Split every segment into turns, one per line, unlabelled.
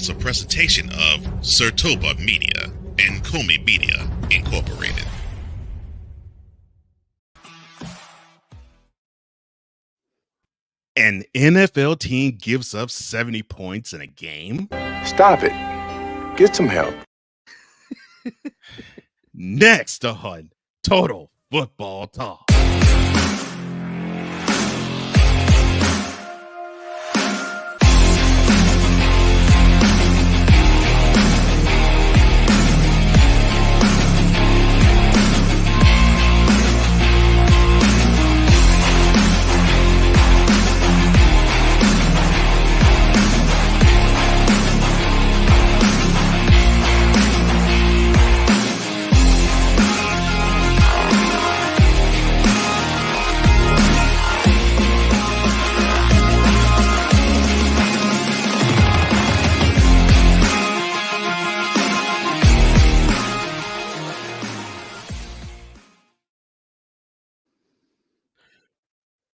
is a presentation of Sertoba Media and Comey Media, Incorporated. An NFL team gives up 70 points in a game?
Stop it. Get some help.
Next on Total Football Talk.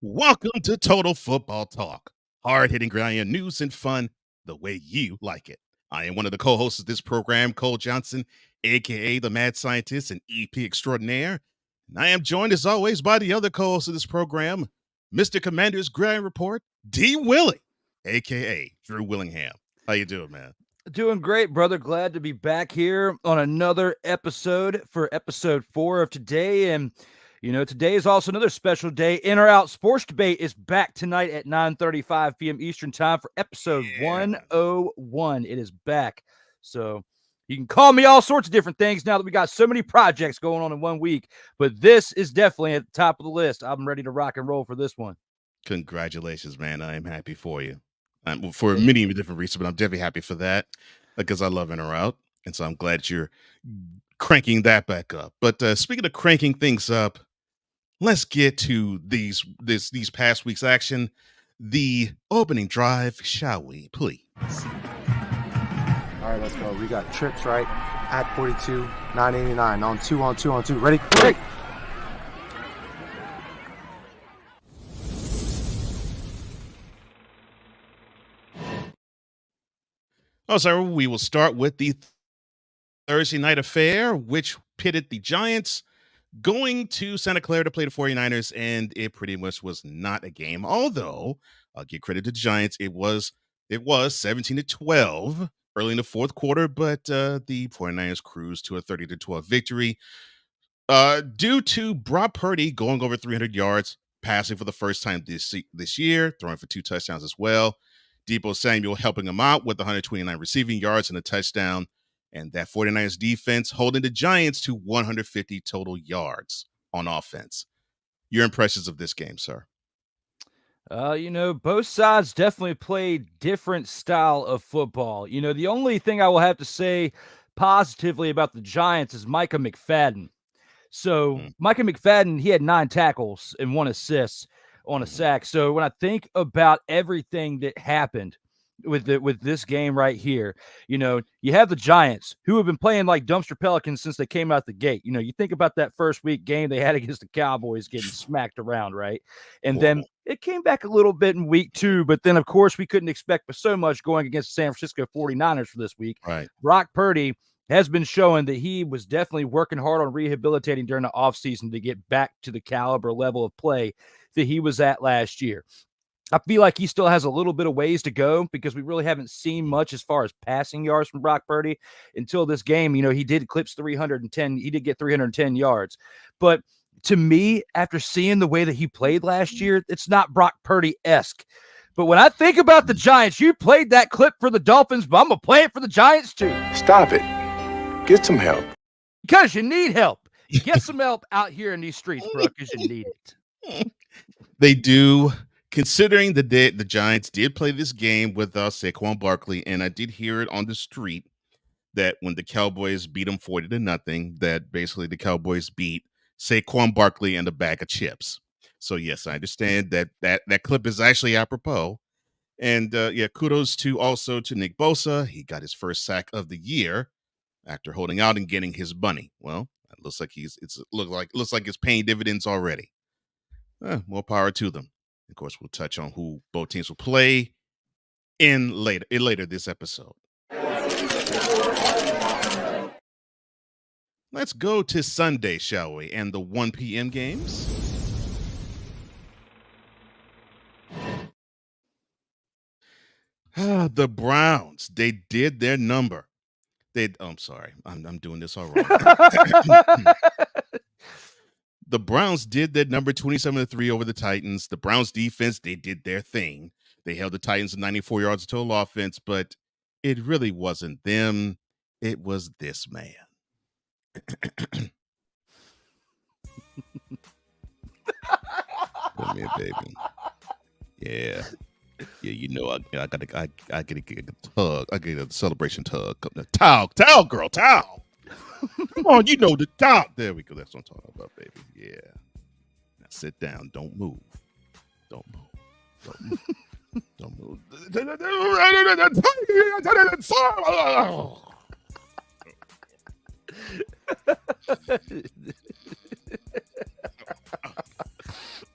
Welcome to Total Football Talk. Hard-hitting grinding news and fun the way you like it. I am one of the co-hosts of this program, Cole Johnson, a.k.a. the Mad Scientist and EP Extraordinaire. And I am joined, as always, by the other co-host of this program, Mr. Commander's Grind Report, D. Willie, a.k.a. Drew Willingham. How you doing, man?
Doing great, brother. Glad to be back here on another episode for episode 4 of today. And you know, today is also another special day. In or Out Sports Debate is back tonight at 9:35 p.m. Eastern Time for episode 101. It is back. So you can call me all sorts of different things now that we got so many projects going on in 1 week. But this is definitely at the top of the list. I'm ready to rock and roll for this one.
Congratulations, man. I am happy for you. For many different reasons, but I'm definitely happy for that because I love In or Out. And so I'm glad you're cranking that back up. But speaking of cranking things up, let's get to these past week's action. The opening drive, shall we, please?
All right, let's go. We got trips, right? At 42, 989. On two. Ready? Break!
So we will start with the Thursday night affair, which pitted the Giants going to Santa Clara to play the 49ers, and it pretty much was not a game. Although, I'll give credit to the Giants, it was 17-12 early in the fourth quarter, but the 49ers cruised to a 30-12 victory due to Brock Purdy going over 300 yards, passing for the first time this year, throwing for 2 touchdowns as well. Deebo Samuel helping him out with 129 receiving yards and a touchdown. And that 49ers defense holding the Giants to 150 total yards on offense. Your impressions of this game, sir?
You know, both sides definitely played different style of football. You know, the only thing I will have to say positively about the Giants is Micah McFadden. So Micah McFadden, he had 9 tackles and 1 assist on a sack. So when I think about everything that happened with this game right here, you know, you have the Giants who have been playing like dumpster Pelicans since they came out the gate. You know, you think about that first week game they had against the Cowboys getting smacked around, right? And then it came back a little bit in week 2, but then of course we couldn't expect so much going against the San Francisco 49ers for this week.
Right.
Brock Purdy has been showing that he was definitely working hard on rehabilitating during the offseason to get back to the caliber level of play that he was at last year. I feel like he still has a little bit of ways to go because we really haven't seen much as far as passing yards from Brock Purdy until this game. You know, he did eclipse 310. He did get 310 yards. But to me, after seeing the way that he played last year, it's not Brock Purdy-esque. But when I think about the Giants, you played that clip for the Dolphins, but I'm going to play it for the Giants too.
Stop it. Get some help.
Because you need help. Get some help out here in these streets, bro, because you need it.
They do. Considering the Giants did play this game with Saquon Barkley, and I did hear it on the street that when the Cowboys beat them 40-0, that basically the Cowboys beat Saquon Barkley and a bag of chips. So yes, I understand that clip is actually apropos. And kudos to Nick Bosa. He got his first sack of the year after holding out and getting his money. Well, it looks like it's paying dividends already. More power to them. Of course, we'll touch on who both teams will play in later this episode. Let's go to Sunday, shall we? And the 1 p.m. games. The Browns, they did their number. I'm sorry. I'm doing this all wrong. The Browns did their number 27-3 over the Titans. The Browns defense, they did their thing. They held the Titans to 94 yards of total offense, but it really wasn't them. It was this man. Come here, baby. Yeah, you know I gotta get a tug. I get a celebration tug. Towel, girl, towel. Come on, you know the towel. There we go. That's what I'm talking about, baby. Yeah. Now sit down. Don't move. Don't move. Don't move.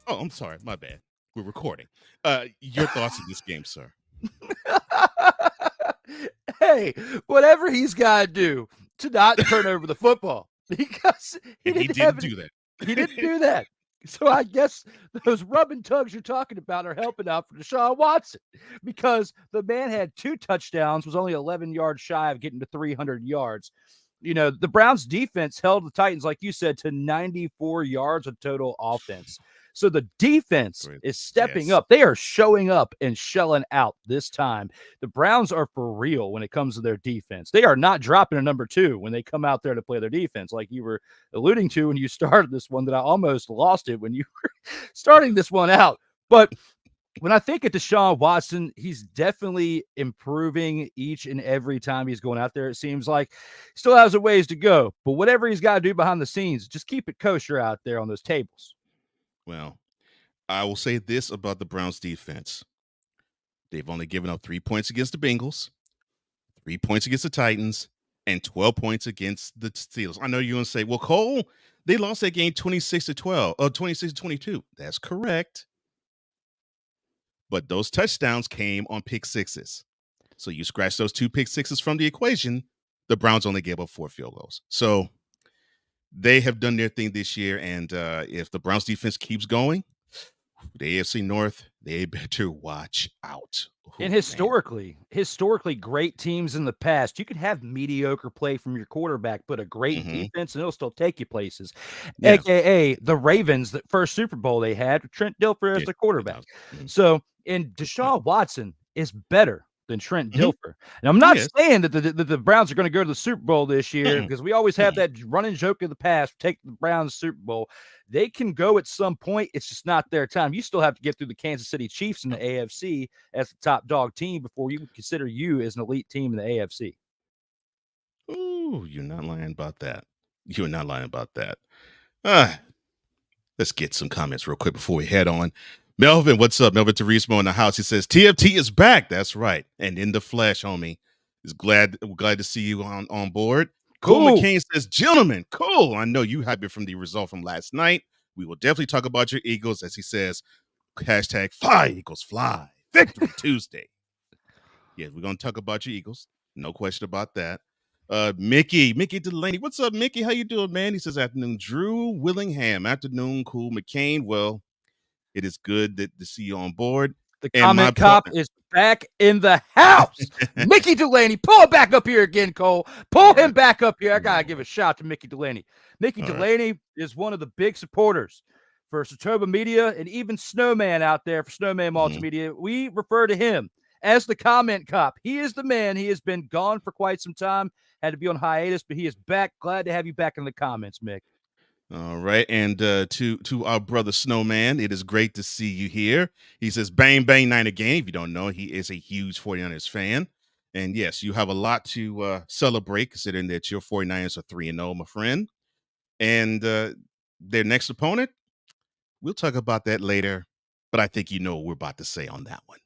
Oh, I'm sorry. My bad. We're recording. Your thoughts on this game, sir?
Hey, whatever he's got to do to not turn over the football, because he didn't do that. He didn't do that. So I guess those rub and tugs you're talking about are helping out for Deshaun Watson, because the man had 2 touchdowns, was only 11 yards shy of getting to 300 yards. You know, the Browns defense held the Titans, like you said, to 94 yards of total offense. So the defense is stepping up. They are showing up and shelling out this time. The Browns are for real when it comes to their defense. They are not dropping a number 2 when they come out there to play their defense, like you were alluding to when you started this one, that I almost lost it when you were starting this one out. But when I think of Deshaun Watson, he's definitely improving each and every time he's going out there. It seems like he still has a ways to go, but whatever he's got to do behind the scenes, just keep it kosher out there on those tables.
Well, I will say this about the Browns defense. They've only given up 3 points against the Bengals, 3 points against the Titans, and 12 points against the Steelers. I know you're going to say, well, Cole, they lost that game 26-12, or 26-22. That's correct. But those touchdowns came on pick sixes. So you scratch those 2 pick sixes from the equation, the Browns only gave up 4 field goals. So they have done their thing this year, and if the Browns defense keeps going, the AFC North, they better watch out.
And historically great teams in the past, you could have mediocre play from your quarterback, but a great defense, and it'll still take you places. Yeah. AKA the Ravens, that first Super Bowl they had, Trent Dilfer as the quarterback. So, and Deshaun Watson is better than Trent Dilfer. And I'm not saying that the Browns are going to go to the Super Bowl this year, because we always have that running joke of the past, take the Browns Super Bowl. They can go at some point. It's just not their time. You still have to get through the Kansas City Chiefs in the AFC as the top dog team before you consider you as an elite team in the AFC.
Ooh, you're not lying about that. You're not lying about that. Let's get some comments real quick before we head on. Melvin, what's up? Melvin Turismo in the house. He says, TFT is back. That's right. And in the flesh, homie. We're glad to see you on board. Cool. Cole McCain says, gentlemen, cool. I know you happy from the result from last night. We will definitely talk about your Eagles, as he says, hashtag fly Eagles fly. Victory Tuesday. Yeah, we're going to talk about your Eagles. No question about that. Mickey Delaney. What's up, Mickey? How you doing, man? He says, afternoon, Drew Willingham. Afternoon, Cool McCain. Well, it is good to see you on board.
The comment cop is back in the house. Mickey Delaney, pull him back up here again, Cole. Pull him back up here. I got to give a shout to Mickey Delaney. Mickey Delaney is one of the big supporters for Satoba Media and even Snowman out there for Snowman Multimedia. We refer to him as the comment cop. He is the man. He has been gone for quite some time, had to be on hiatus, but he is back. Glad to have you back in the comments, Mick.
All right. And to our brother Snowman, it is great to see you here. He says, bang, bang, Niner game. If you don't know, he is a huge 49ers fan. And yes, you have a lot to celebrate, considering that your 49ers are 3-0, my friend. And their next opponent, we'll talk about that later. But I think you know what we're about to say on that one.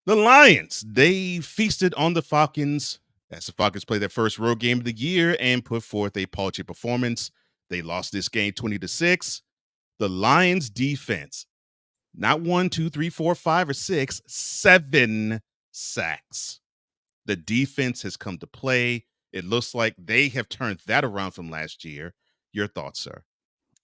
The Lions, they feasted on the Falcons as the Falcons played their first road game of the year and put forth a paltry performance. They lost this game 20-6. The Lions defense, not 1, 2, 3, 4, 5, or 6, 7 sacks. The defense has come to play. It looks like they have turned that around from last year. Your thoughts, sir?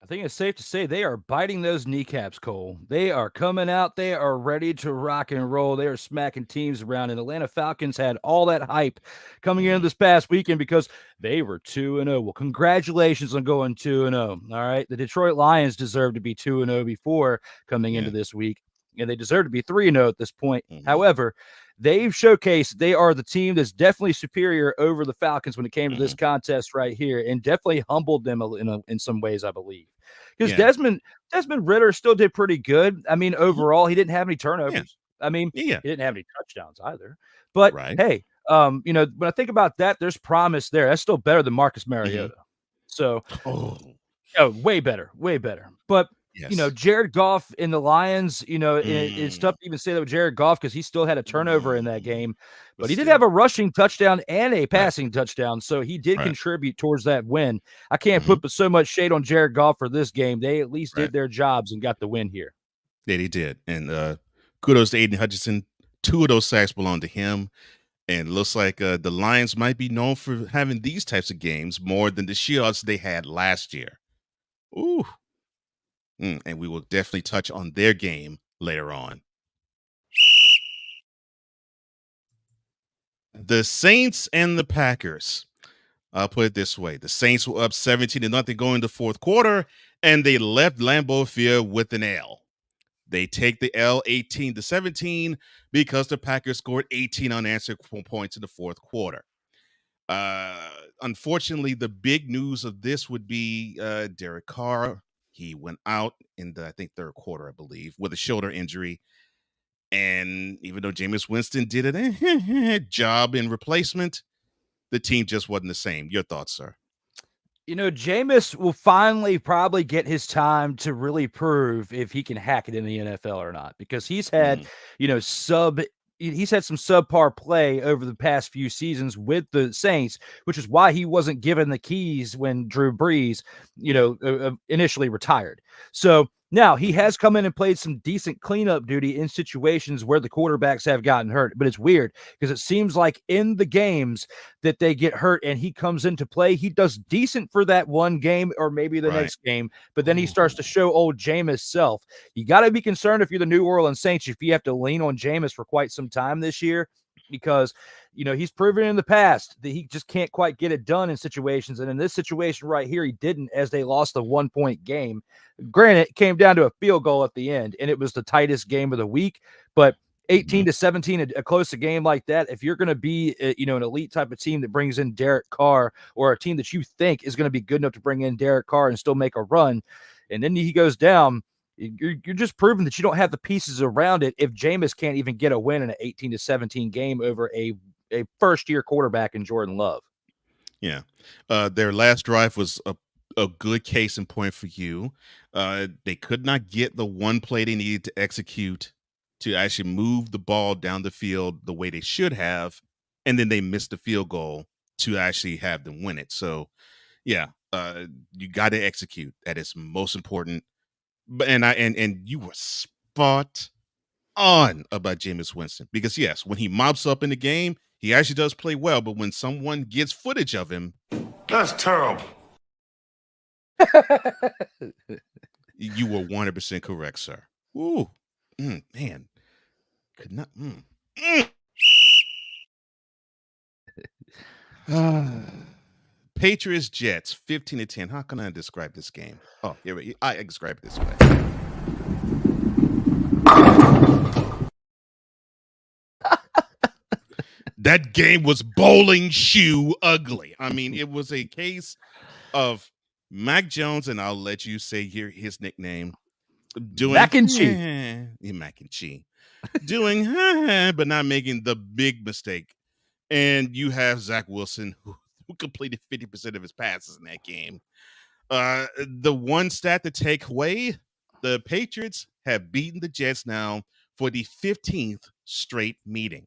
I think it's safe to say they are biting those kneecaps, Cole. They are coming out. They are ready to rock and roll. They are smacking teams around. And Atlanta Falcons had all that hype coming into this past weekend because they were 2-0. Well, congratulations on going 2-0. All right. The Detroit Lions deserve to be 2-0 before coming into this week, and they deserve to be 3-0 at this point. However, they've showcased they are the team that's definitely superior over the Falcons when it came to this contest right here, and definitely humbled them in some ways, I believe. Because Desmond Ridder still did pretty good. I mean, overall, he didn't have any turnovers. I mean, he didn't have any touchdowns either. But hey, when I think about that, there's promise there. That's still better than Marcus Mariota. So, way better, way better. But Jared Goff in the Lions, it's tough to even say that with Jared Goff because he still had a turnover in that game. But he did have a rushing touchdown and a passing touchdown, so he did contribute towards that win. I can't put so much shade on Jared Goff for this game. They at least did their jobs and got the win here.
Yeah, he did. And kudos to Aiden Hutchinson. 2 of those sacks belong to him. And it looks like the Lions might be known for having these types of games more than the Seahawks they had last year. Ooh. And we will definitely touch on their game later on. The Saints and the Packers. I'll put it this way. The Saints were up 17-0 going into fourth quarter, and they left Lambeau Field with an L. They take the L 18-17 because the Packers scored 18 unanswered points in the fourth quarter. Unfortunately, the big news of this would be Derek Carr. He went out in the, third quarter, I believe, with a shoulder injury. And even though Jameis Winston did a job in replacement, the team just wasn't the same. Your thoughts, sir?
Jameis will finally probably get his time to really prove if he can hack it in the NFL or not, because he's had, he's had some subpar play over the past few seasons with the Saints, which is why he wasn't given the keys when Drew Brees, initially retired. So now he has come in and played some decent cleanup duty in situations where the quarterbacks have gotten hurt. But it's weird because it seems like in the games that they get hurt and he comes into play, he does decent for that one game or maybe the next game. But then he starts to show old Jameis self. You got to be concerned if you're the New Orleans Saints, if you have to lean on Jameis for quite some time this year, because he's proven in the past that he just can't quite get it done in situations. And in this situation right here, he didn't, as they lost the 1-point game. Granted, it came down to a field goal at the end, and it was the tightest game of the week. But 18-17, a close game like that, if you're going to be, an elite type of team that brings in Derek Carr, or a team that you think is going to be good enough to bring in Derek Carr and still make a run, and then he goes down, you're just proving that you don't have the pieces around it if Jameis can't even get a win in an 18-17 game over a first-year quarterback in Jordan Love.
Yeah. Their last drive was a good case in point for you. They could not get the one play they needed to execute to actually move the ball down the field the way they should have, and then they missed the field goal to actually have them win it. So, you got to execute. That is most important. And you were spot on about Jameis Winston, because yes, when he mops up in the game, he actually does play well. But when someone gets footage of him,
That's terrible.
you were 100% correct, sir. Ooh, man, could not. Patriots Jets 15-10. How can I describe this game? Oh, here I describe it this way. That game was bowling shoe ugly. I mean, it was a case of Mac Jones, and I'll let you say his nickname, doing
Mac and Cheese.
Mac and Cheese. Doing but not making the big mistake. And you have Zach Wilson, who completed 50% of his passes in that game. The one stat to take away, the Patriots have beaten the Jets now for the 15th straight meeting.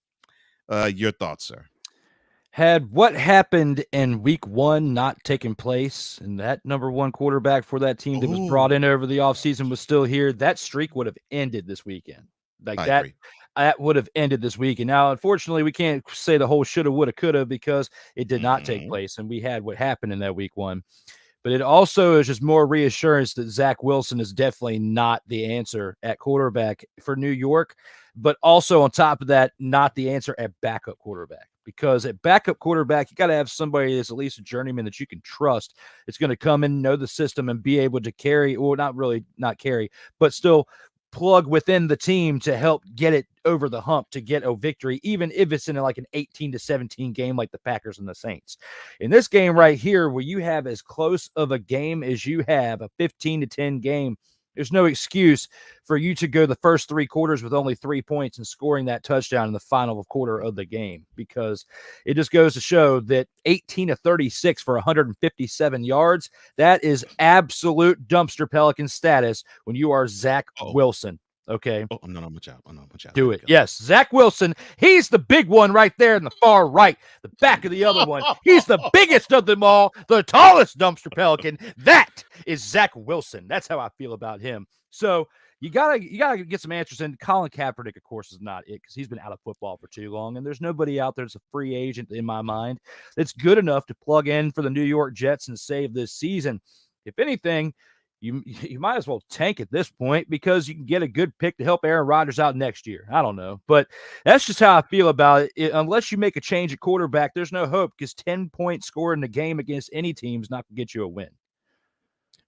Your thoughts, sir?
Had what happened in week 1 not taken place, and that number 1 quarterback for that team that was brought in over the offseason was still here, that streak would have ended this weekend. Like
I
that,
agree.
that would have ended this week. And now, unfortunately, we can't say the whole shoulda, woulda, coulda because it did not take place, and we had what happened in that week 1. But it also is just more reassurance that Zach Wilson is definitely not the answer at quarterback for New York, but also on top of that, not the answer at backup quarterback. Because at backup quarterback, you got to have somebody that's at least a journeyman that you can trust. It's going to come in, know the system, and be able to carry, or not carry, but still plug within the team to help get it over the hump to get a victory, even if it's in like an 18-17 game like the Packers and the Saints. In this game right here, where you have as close of a game as you have, a 15-10 game, there's no excuse for you to go the first 3 quarters with only 3 points and scoring that touchdown in the final quarter of the game, because it just goes to show that 18-36 for 157 yards, that is absolute dumpster Pelican status when you are Zach Wilson. Okay.
Oh, no, I'm out.
Do it. Yes. Zach Wilson. He's the big one right there in the far right, the back of the other one. He's the biggest of them all, the tallest dumpster Pelican. That is Zach Wilson. That's how I feel about him. So you gotta get some answers. And Colin Kaepernick, of course, is not it, because he's been out of football for too long. And there's nobody out there that's a free agent in my mind that's good enough to plug in for the New York Jets and save this season. If anything, you might as well tank at this point, because you can get a good pick to help Aaron Rodgers out next year. I don't know, but that's just how I feel about it. Unless you make a change at quarterback, there's no hope, because 10 points scored in a game against any team is not going to get you a win.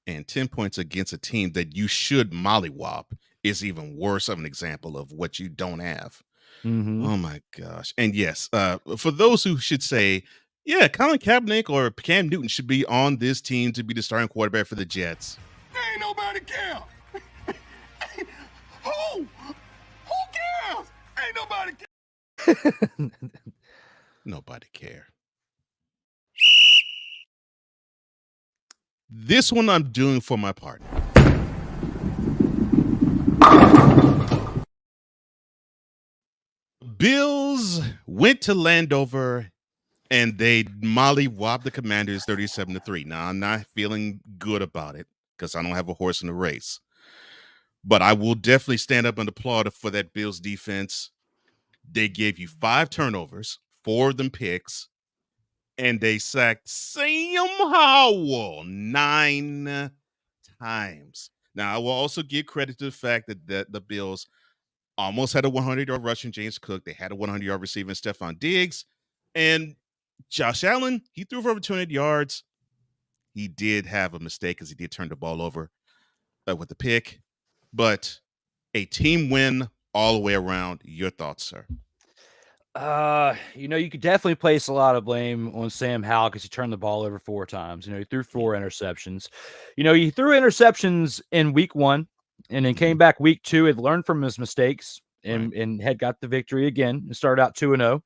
And 10 points against a team that you should mollywop is even worse of an example of what you don't have.
Mm-hmm.
Oh my gosh. And yes, for those who should say, yeah, Colin Kaepernick or Cam Newton should be on this team to be the starting quarterback for the Jets.
Ain't nobody care. Who cares? Ain't nobody care.
Nobody care. This one I'm doing for my partner. Bills went to Landover and they mollywopped the Commanders 37-3. Now, I'm not feeling good about it because I don't have a horse in the race. But I will definitely stand up and applaud for that Bills defense. They gave you 5 turnovers, 4 of them picks, and they sacked Sam Howell 9 times. Now, I will also give credit to the fact that the Bills almost had a 100-yard rushing James Cook. They had a 100-yard receiving Stephon Diggs. And Josh Allen, he threw for over 200 yards. He did have a mistake because he did turn the ball over with the pick. But a team win all the way around. Your thoughts, sir?
You could definitely place a lot of blame on Sam Howell because he turned the ball over 4 times. He threw 4 interceptions. He threw interceptions in week 1 and then came back week 2, had learned from his mistakes and had got the victory again and started out 2-0.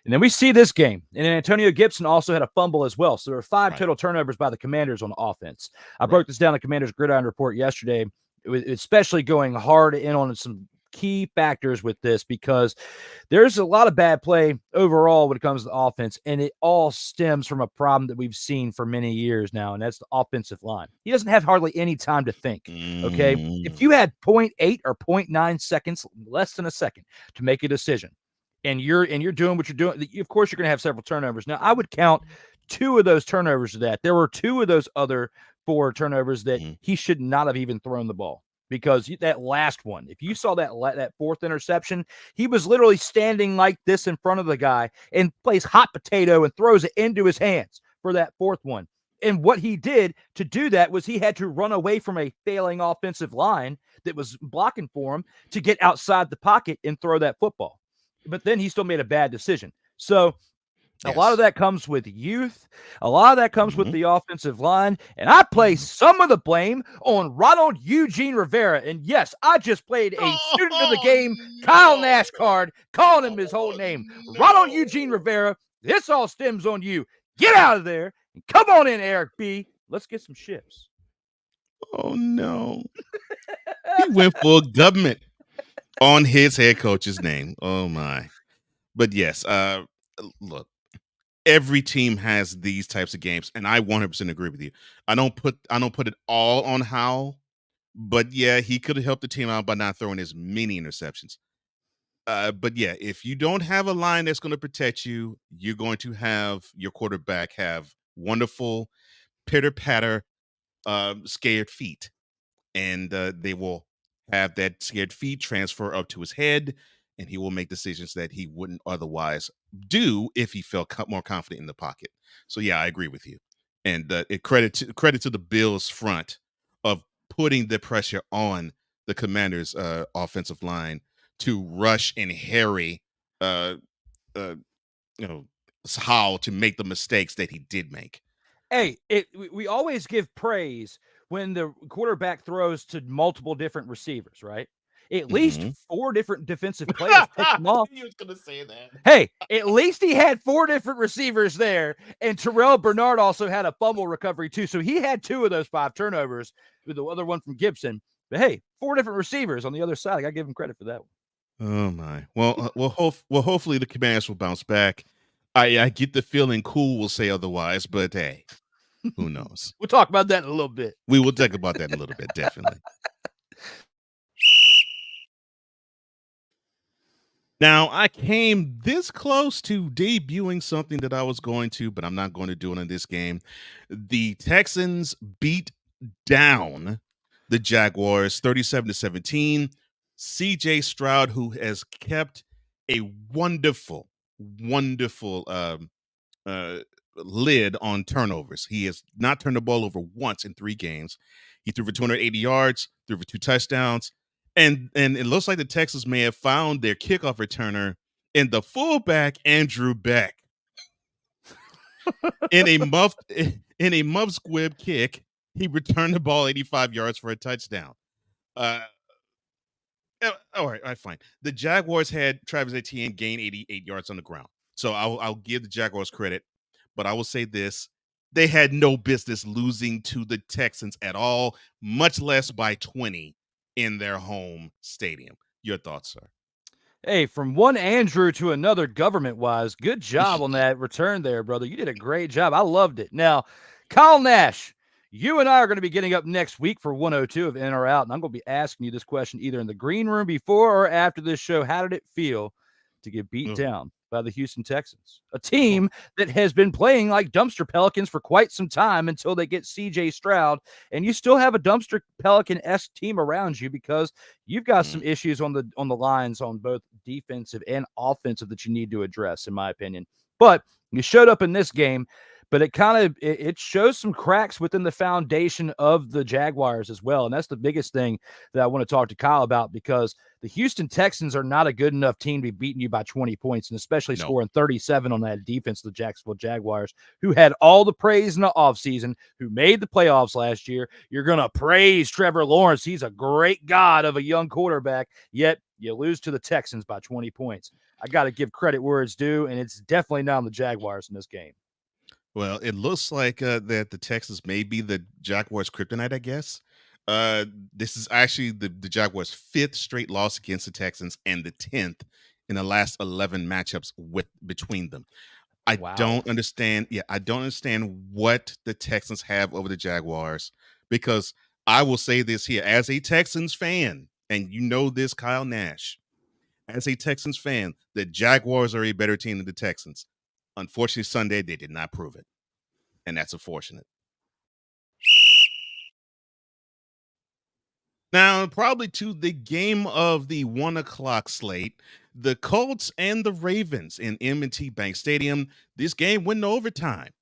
And then we see this game. And then Antonio Gibson also had a fumble as well. So there were 5 total turnovers by the Commanders on offense. I broke this down in the Commanders Gridiron Report yesterday, especially going hard in on some key factors with this, because there's a lot of bad play overall when it comes to the offense, and it all stems from a problem that we've seen for many years now, and that's the offensive line. He doesn't have hardly any time to think. Okay, if you had 0.8 or 0.9 seconds, less than a second, to make a decision, and you're doing what you're doing, of course you're going to have several turnovers. Now, I would count 2 of those turnovers to that. There were 2 of those other 4 turnovers that he should not have even thrown the ball. Because that last one, if you saw that 4th interception, he was literally standing like this in front of the guy and plays hot potato and throws it into his hands for that 4th one. And what he did to do that was he had to run away from a failing offensive line that was blocking for him to get outside the pocket and throw that football. But then he still made a bad decision. So a lot of that comes with youth. A lot of that comes with the offensive line. And I place some of the blame on Ronald Eugene Rivera. And yes, I just played a student of the game, Kyle Nash card, calling him his whole name. Ronald Eugene Rivera, this all stems on you. Get out of there and come on in, Eric B. Let's get some ships.
Oh, no. He went full government on his head coach's name. Oh, my. But yes, look. Every team has these types of games, and I 100% agree with you. I don't put it all on Howell, but yeah, he could have helped the team out by not throwing as many interceptions. But yeah, if you don't have a line that's going to protect you, you're going to have your quarterback have wonderful pitter patter, scared feet, and they will have that scared feet transfer up to his head, and he will make decisions that he wouldn't otherwise do if he felt more confident in the pocket. So yeah, I agree with you, and credit to the Bills front of putting the pressure on the Commanders' offensive line to rush and harry, uh, uh, how to make the mistakes that he did make.
Hey, we always give praise when the quarterback throws to multiple different receivers, right? At least 4 different defensive players picked him off.
You was gonna say that.
Hey, at least he had 4 different receivers there, and Terrell Bernard also had a fumble recovery too. So he had 2 of those 5 turnovers, with the other one from Gibson. But hey, 4 different receivers on the other side. I gotta give him credit for that one.
Oh my. Well, hopefully the Commanders will bounce back. I get the feeling Cool will say otherwise, but hey, who knows?
We'll talk about that in a little bit.
We will talk about that in a little bit, definitely. Now, I came this close to debuting something that I was going to, but I'm not going to do it in this game. The Texans beat down the Jaguars 37-17. CJ Stroud, who has kept a wonderful lid on turnovers. He has not turned the ball over once in 3 games. He threw for 280 yards, threw for 2 touchdowns. And it looks like the Texans may have found their kickoff returner in the fullback Andrew Beck. in a muff squib kick, he returned the ball 85 yards for a touchdown. All right, fine. The Jaguars had Travis Etienne gain 88 yards on the ground. So I'll give the Jaguars credit, but I will say this. They had no business losing to the Texans at all, much less by 20 in their home stadium. Your thoughts, sir?
Hey, from one Andrew to another government-wise, good job on that return there, brother. You did a great job. I loved it. Now, Kyle Nash, you and I are going to be getting up next week for 102 of In or Out, and I'm going to be asking you this question either in the green room before or after this show. How did it feel to get beat down by the Houston Texans, a team that has been playing like dumpster Pelicans for quite some time until they get CJ Stroud, and you still have a dumpster Pelican-esque team around you because you've got some issues on the lines on both defensive and offensive that you need to address, in my opinion. But you showed up in this game, but it shows some cracks within the foundation of the Jaguars as well. And that's the biggest thing that I want to talk to Kyle about, because the Houston Texans are not a good enough team to be beating you by 20 points, and especially scoring 37 on that defense of the Jacksonville Jaguars, who had all the praise in the offseason, who made the playoffs last year. You're going to praise Trevor Lawrence. He's a great god of a young quarterback, yet you lose to the Texans by 20 points. I got to give credit where it's due, and it's definitely not on the Jaguars in this game.
Well, it looks like that the Texans may be the Jaguars' kryptonite, I guess. This is actually the Jaguars' 5th straight loss against the Texans and the 10th in the last 11 matchups between them. I don't understand. Yeah, I don't understand what the Texans have over the Jaguars, because I will say this here as a Texans fan, and you know this, Kyle Nash. As a Texans fan, the Jaguars are a better team than the Texans. Unfortunately, Sunday, they did not prove it. And that's unfortunate. Now, probably to the game of the 1 o'clock slate, the Colts and the Ravens in M&T Bank Stadium. This game went in overtime.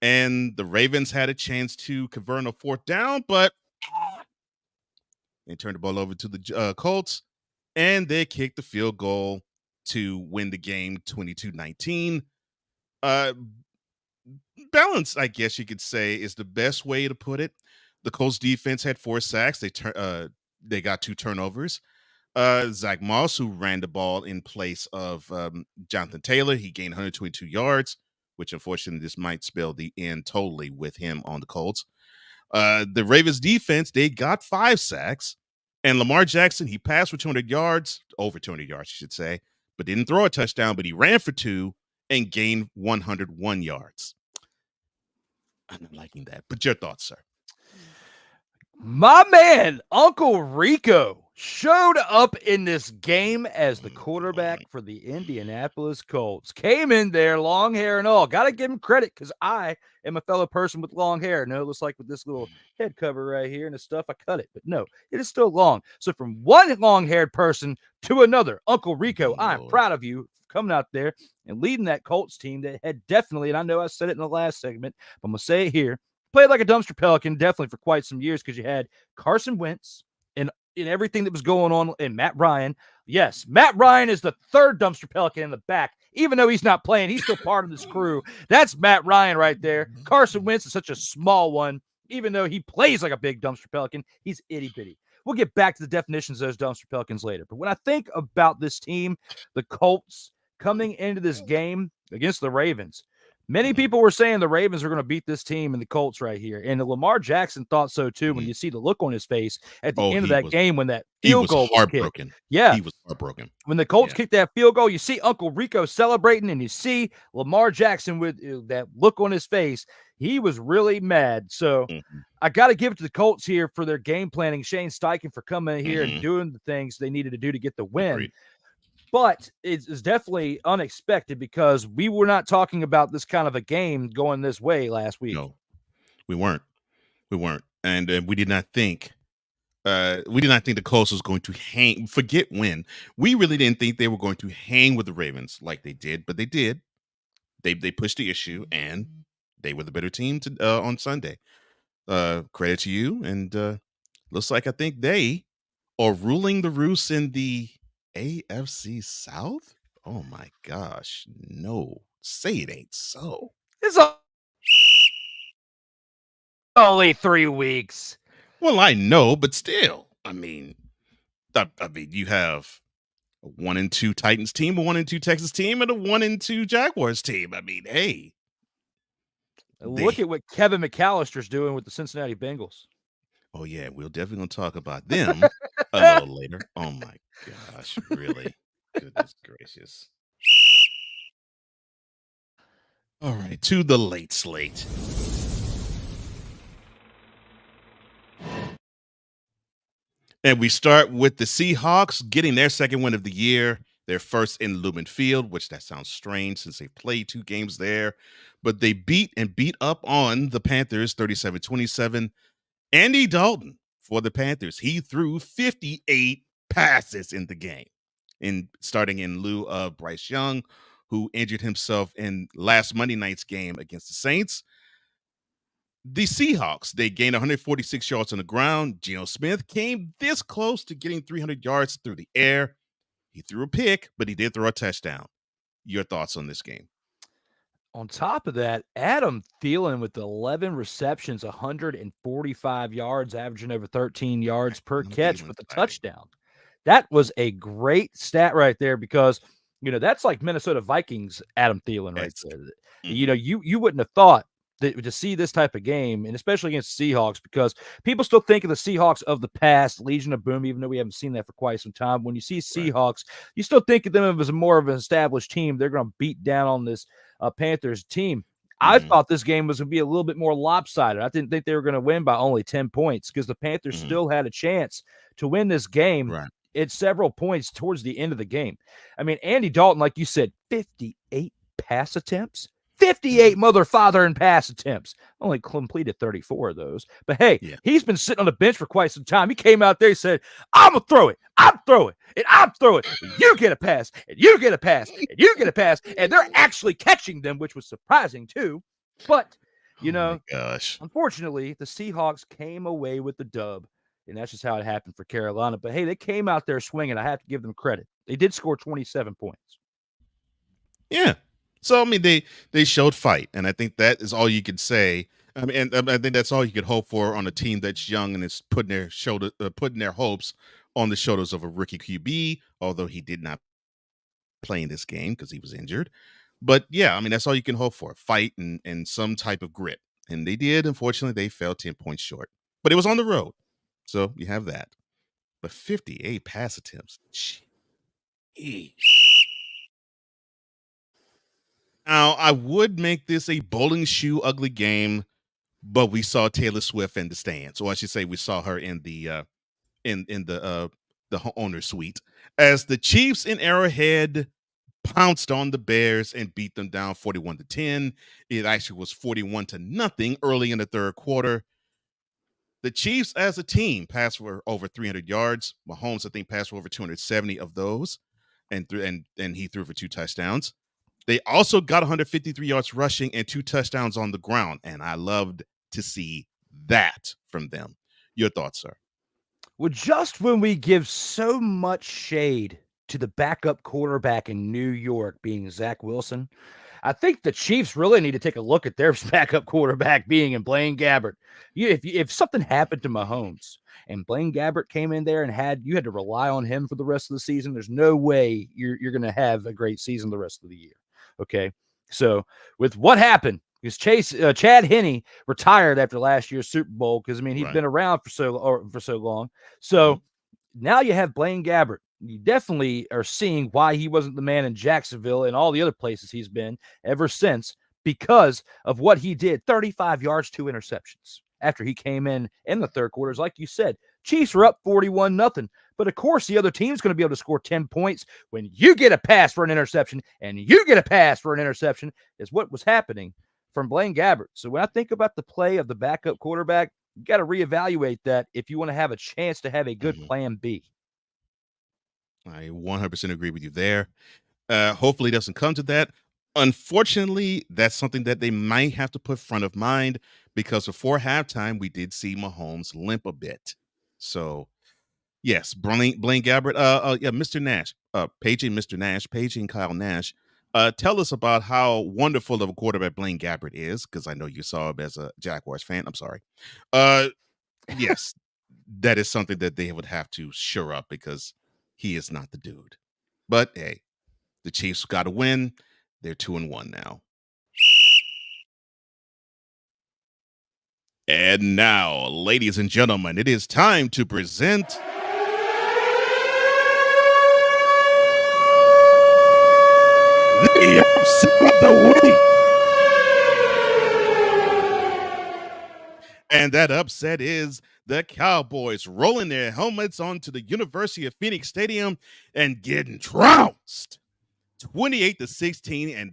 And the Ravens had a chance to convert on a 4th down, but they turned the ball over to the Colts, and they kicked the field goal to win the game 22-19. Balance, I guess you could say, is the best way to put it. The Colts defense had 4 sacks. They got 2 turnovers. Zach Moss, who ran the ball in place of Jonathan Taylor, he gained 122 yards, which unfortunately this might spell the end totally with him on the Colts. The Ravens defense, they got 5 sacks, and Lamar Jackson, he passed for 200 yards, over 200 yards, I should say, but didn't throw a touchdown, but he ran for 2 and gained 101 yards. I'm not liking that, but your thoughts, sir?
My man, Uncle Rico, showed up in this game as the quarterback for the Indianapolis Colts. Came in there, long hair and all. Got to give him credit because I am a fellow person with long hair. No, it looks like with this little head cover right here and the stuff, I cut it. But no, it is still long. So from one long-haired person to another, Uncle Rico, I'm proud of you for coming out there and leading that Colts team that had definitely, and I know I said it in the last segment, but I'm going to say it here, played like a dumpster pelican definitely for quite some years because you had Carson Wentz and in everything that was going on in Matt Ryan. Yes, Matt Ryan is the third dumpster pelican in the back. Even though he's not playing, he's still part of this crew. That's Matt Ryan right there. Carson Wentz is such a small one. Even though he plays like a big dumpster pelican, he's itty-bitty. We'll get back to the definitions of those dumpster pelicans later. But when I think about this team, the Colts coming into this game against the Ravens, many people were saying the Ravens are going to beat this team and the Colts right here. And Lamar Jackson thought so too when you see the look on his face at the end of that game when that field goal was kicked. Yeah.
He was heartbroken.
When the Colts kicked that field goal, you see Uncle Rico celebrating and you see Lamar Jackson with that look on his face. He was really mad. So I got to give it to the Colts here for their game planning. Shane Steichen for coming here and doing the things they needed to do to get the win.
Agreed.
But it's definitely unexpected because we were not talking about this kind of a game going this way last week.
No, we weren't. And we did not think the Colts was going to hang. Forget when. We really didn't think they were going to hang with the Ravens like they did, but they did. They pushed the issue, and they were the better team on Sunday. Credit to you. And looks like I think they are ruling the roost in the AFC South? Oh my gosh. No. Say it ain't so.
It's only 3 weeks.
Well, I know, but still. I mean, you have a 1-2 Titans team, a 1-2 Texas team, and a 1-2 Jaguars team. I mean, hey.
Look at what Kevin McAllister's doing with the Cincinnati Bengals.
Oh, yeah, we're definitely going to talk about them a little later. Oh, my gosh, really? Goodness gracious. All right, to the late slate. And we start with the Seahawks getting their second win of the year, their first in Lumen Field, which that sounds strange since they played 2 games there. But they beat up on the Panthers 37-27. Andy Dalton for the Panthers. He threw 58 passes in the game, starting in lieu of Bryce Young, who injured himself in last Monday night's game against the Saints. The Seahawks, they gained 146 yards on the ground. Geno Smith came this close to getting 300 yards through the air. He threw a pick, but he did throw a touchdown. Your thoughts on this game?
On top of that, Adam Thielen with 11 receptions, 145 yards, averaging over 13 yards per catch with a touchdown. That was a great stat right there because, that's like Minnesota Vikings Adam Thielen right there. You wouldn't have thought that to see this type of game, and especially against the Seahawks, because people still think of the Seahawks of the past, Legion of Boom, even though we haven't seen that for quite some time. When you see Seahawks, you still think of them as more of an established team. They're going to beat down on this Panthers team. I thought this game was going to be a little bit more lopsided. I didn't think they were going to win by only 10 points because the Panthers still had a chance to win this game at several points towards the end of the game. I mean, Andy Dalton, like you said, 58 pass attempts. 58 mother-father pass attempts. Only completed 34 of those. But hey, he's been sitting on the bench for quite some time. He came out there and said, I'm going to throw it. I'm throwing it. I'm throwing it. And you get a pass. And you get a pass. And you get a pass. And they're actually catching them, which was surprising too. But, unfortunately, the Seahawks came away with the dub. And that's just how it happened for Carolina. But hey, they came out there swinging. I have to give them credit. They did score 27 points.
Yeah. So, I mean, they showed fight, and I think that is all you could say. I mean, and I think that's all you could hope for on a team that's young and is putting their hopes on the shoulders of a rookie QB, although he did not play in this game because he was injured. But, yeah, I mean, that's all you can hope for, fight and some type of grit. And they did. Unfortunately, they fell 10 points short. But it was on the road, so you have that. But 58 pass attempts. Jeez. Now, I would make this a bowling shoe ugly game, but we saw Taylor Swift in the stands. Or I should say we saw her in the the owner suite, as the Chiefs in Arrowhead pounced on the Bears and beat them down 41-10. It actually was 41-0 early in the third quarter. The Chiefs as a team passed for over 300 yards. Mahomes, I think, passed for over 270 of those, and he threw for 2 touchdowns. They also got 153 yards rushing and 2 touchdowns on the ground, and I loved to see that from them. Your thoughts, sir?
Well, just when we give so much shade to the backup quarterback in New York being Zach Wilson, I think the Chiefs really need to take a look at their backup quarterback being in Blaine Gabbert. If something happened to Mahomes and Blaine Gabbert came in there and you had to rely on him for the rest of the season, there's no way you're going to have a great season the rest of the year. Okay, so with what happened, because Chad Henne retired after last year's Super Bowl, because I mean he'd been around for so long. So now you have Blaine Gabbert. You definitely are seeing why he wasn't the man in Jacksonville and all the other places he's been ever since, because of what he did. 35 yards, 2 interceptions after he came in the third quarters. Like you said, Chiefs are up 41-0. But of course, the other team's going to be able to score 10 points when you get a pass for an interception and you get a pass for an interception, is what was happening from Blaine Gabbert. So when I think about the play of the backup quarterback, you got to reevaluate that if you want to have a chance to have a good plan B.
I 100% agree with you there. Hopefully it doesn't come to that. Unfortunately, that's something that they might have to put front of mind, because before halftime, we did see Mahomes limp a bit. So, yes, Blaine Gabbert, Mr. Nash, paging Mr. Nash, paging Kyle Nash. Tell us about how wonderful of a quarterback Blaine Gabbert is, because I know you saw him as a Jaguars fan. I'm sorry. Yes, that is something that they would have to shore up, because he is not the dude. But hey, the Chiefs got to win. They're 2-1 now. And now, ladies and gentlemen, it is time to present the upset of the week. And that upset is the Cowboys rolling their helmets onto the University of Phoenix Stadium and getting trounced 28-16, and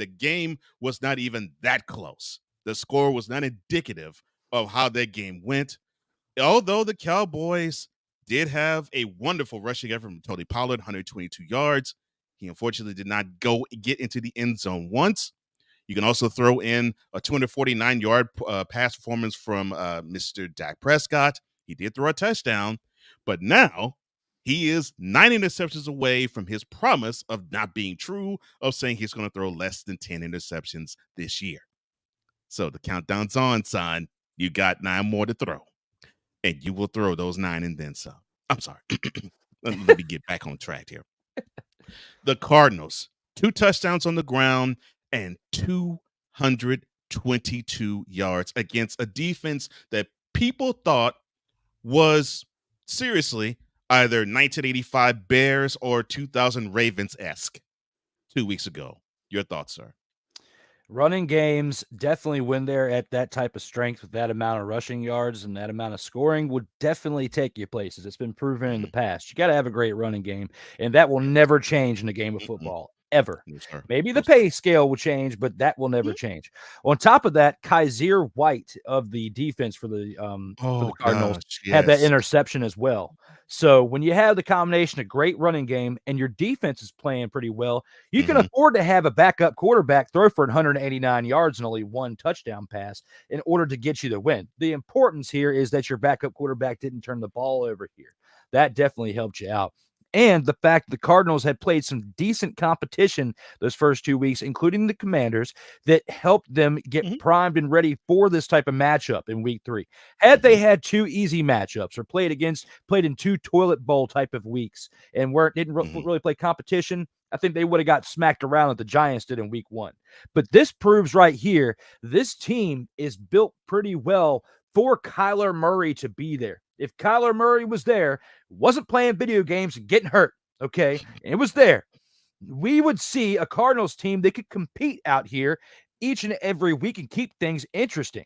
the game was not even that close. The score was not indicative of how that game went. Although the Cowboys did have a wonderful rushing effort from Tony Pollard, 122 yards. He unfortunately did not get into the end zone once. You can also throw in a 249-yard pass performance from Mr. Dak Prescott. He did throw a touchdown, but now he is 9 interceptions away from his promise of not being true, of saying he's going to throw less than 10 interceptions this year. So the countdown's on, son. You got 9 more to throw, and you will throw those 9 and then some. I'm sorry. Let me get back on track here. The Cardinals, 2 touchdowns on the ground and 222 yards against a defense that people thought was seriously either 1985 Bears or 2000 Ravens-esque 2 weeks ago. Your thoughts, sir?
Running games definitely, when they're at that type of strength with that amount of rushing yards and that amount of scoring, would definitely take you places. It's been proven in the past. You got to have a great running game, and that will never change in a game of football, ever.
Yes,
Maybe the pay scale will change, but that will never change. On top of that, Kaiser White of the defense for the Cardinals had that interception as well. So when you have the combination of great running game and your defense is playing pretty well, you can afford to have a backup quarterback throw for 189 yards and only 1 touchdown pass in order to get you the win. The importance here is that your backup quarterback didn't turn the ball over here. That definitely helped you out. And the fact the Cardinals had played some decent competition those first 2 weeks, including the Commanders, that helped them get primed and ready for this type of matchup in week 3. Had they had 2 easy matchups or played in 2 toilet bowl type of weeks and didn't really play competition, I think they would have got smacked around like the Giants did in week 1. But this proves right here, this team is built pretty well for Kyler Murray to be there. If Kyler Murray was there, wasn't playing video games and getting hurt, okay, and it was there, we would see a Cardinals team that could compete out here each and every week and keep things interesting.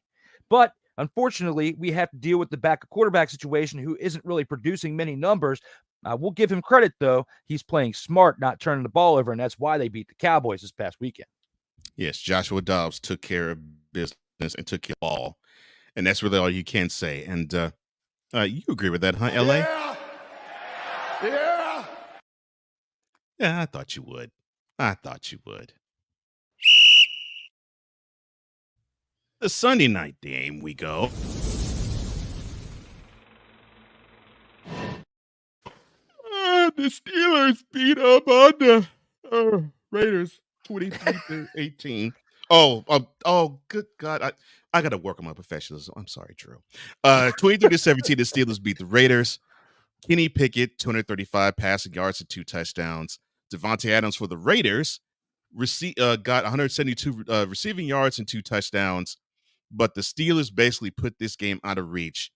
But unfortunately, we have to deal with the backup quarterback situation, who isn't really producing many numbers, I will give him credit, though. He's playing smart, not turning the ball over, and that's why they beat the Cowboys this past weekend.
Yes, Joshua Dobbs took care of business and took care of all. And that's really all you can say. And you agree with that, huh, LA?
Yeah.
Yeah, I thought you would. The Sunday night game we go. The Steelers beat up on the Raiders 23-18. Oh, good God. I got to work on my professionalism. I'm sorry, Drew. 23-17, the Steelers beat the Raiders. Kenny Pickett, 235 passing yards and 2 touchdowns. Devontae Adams for the Raiders got 172 receiving yards and 2 touchdowns. But the Steelers basically put this game out of reach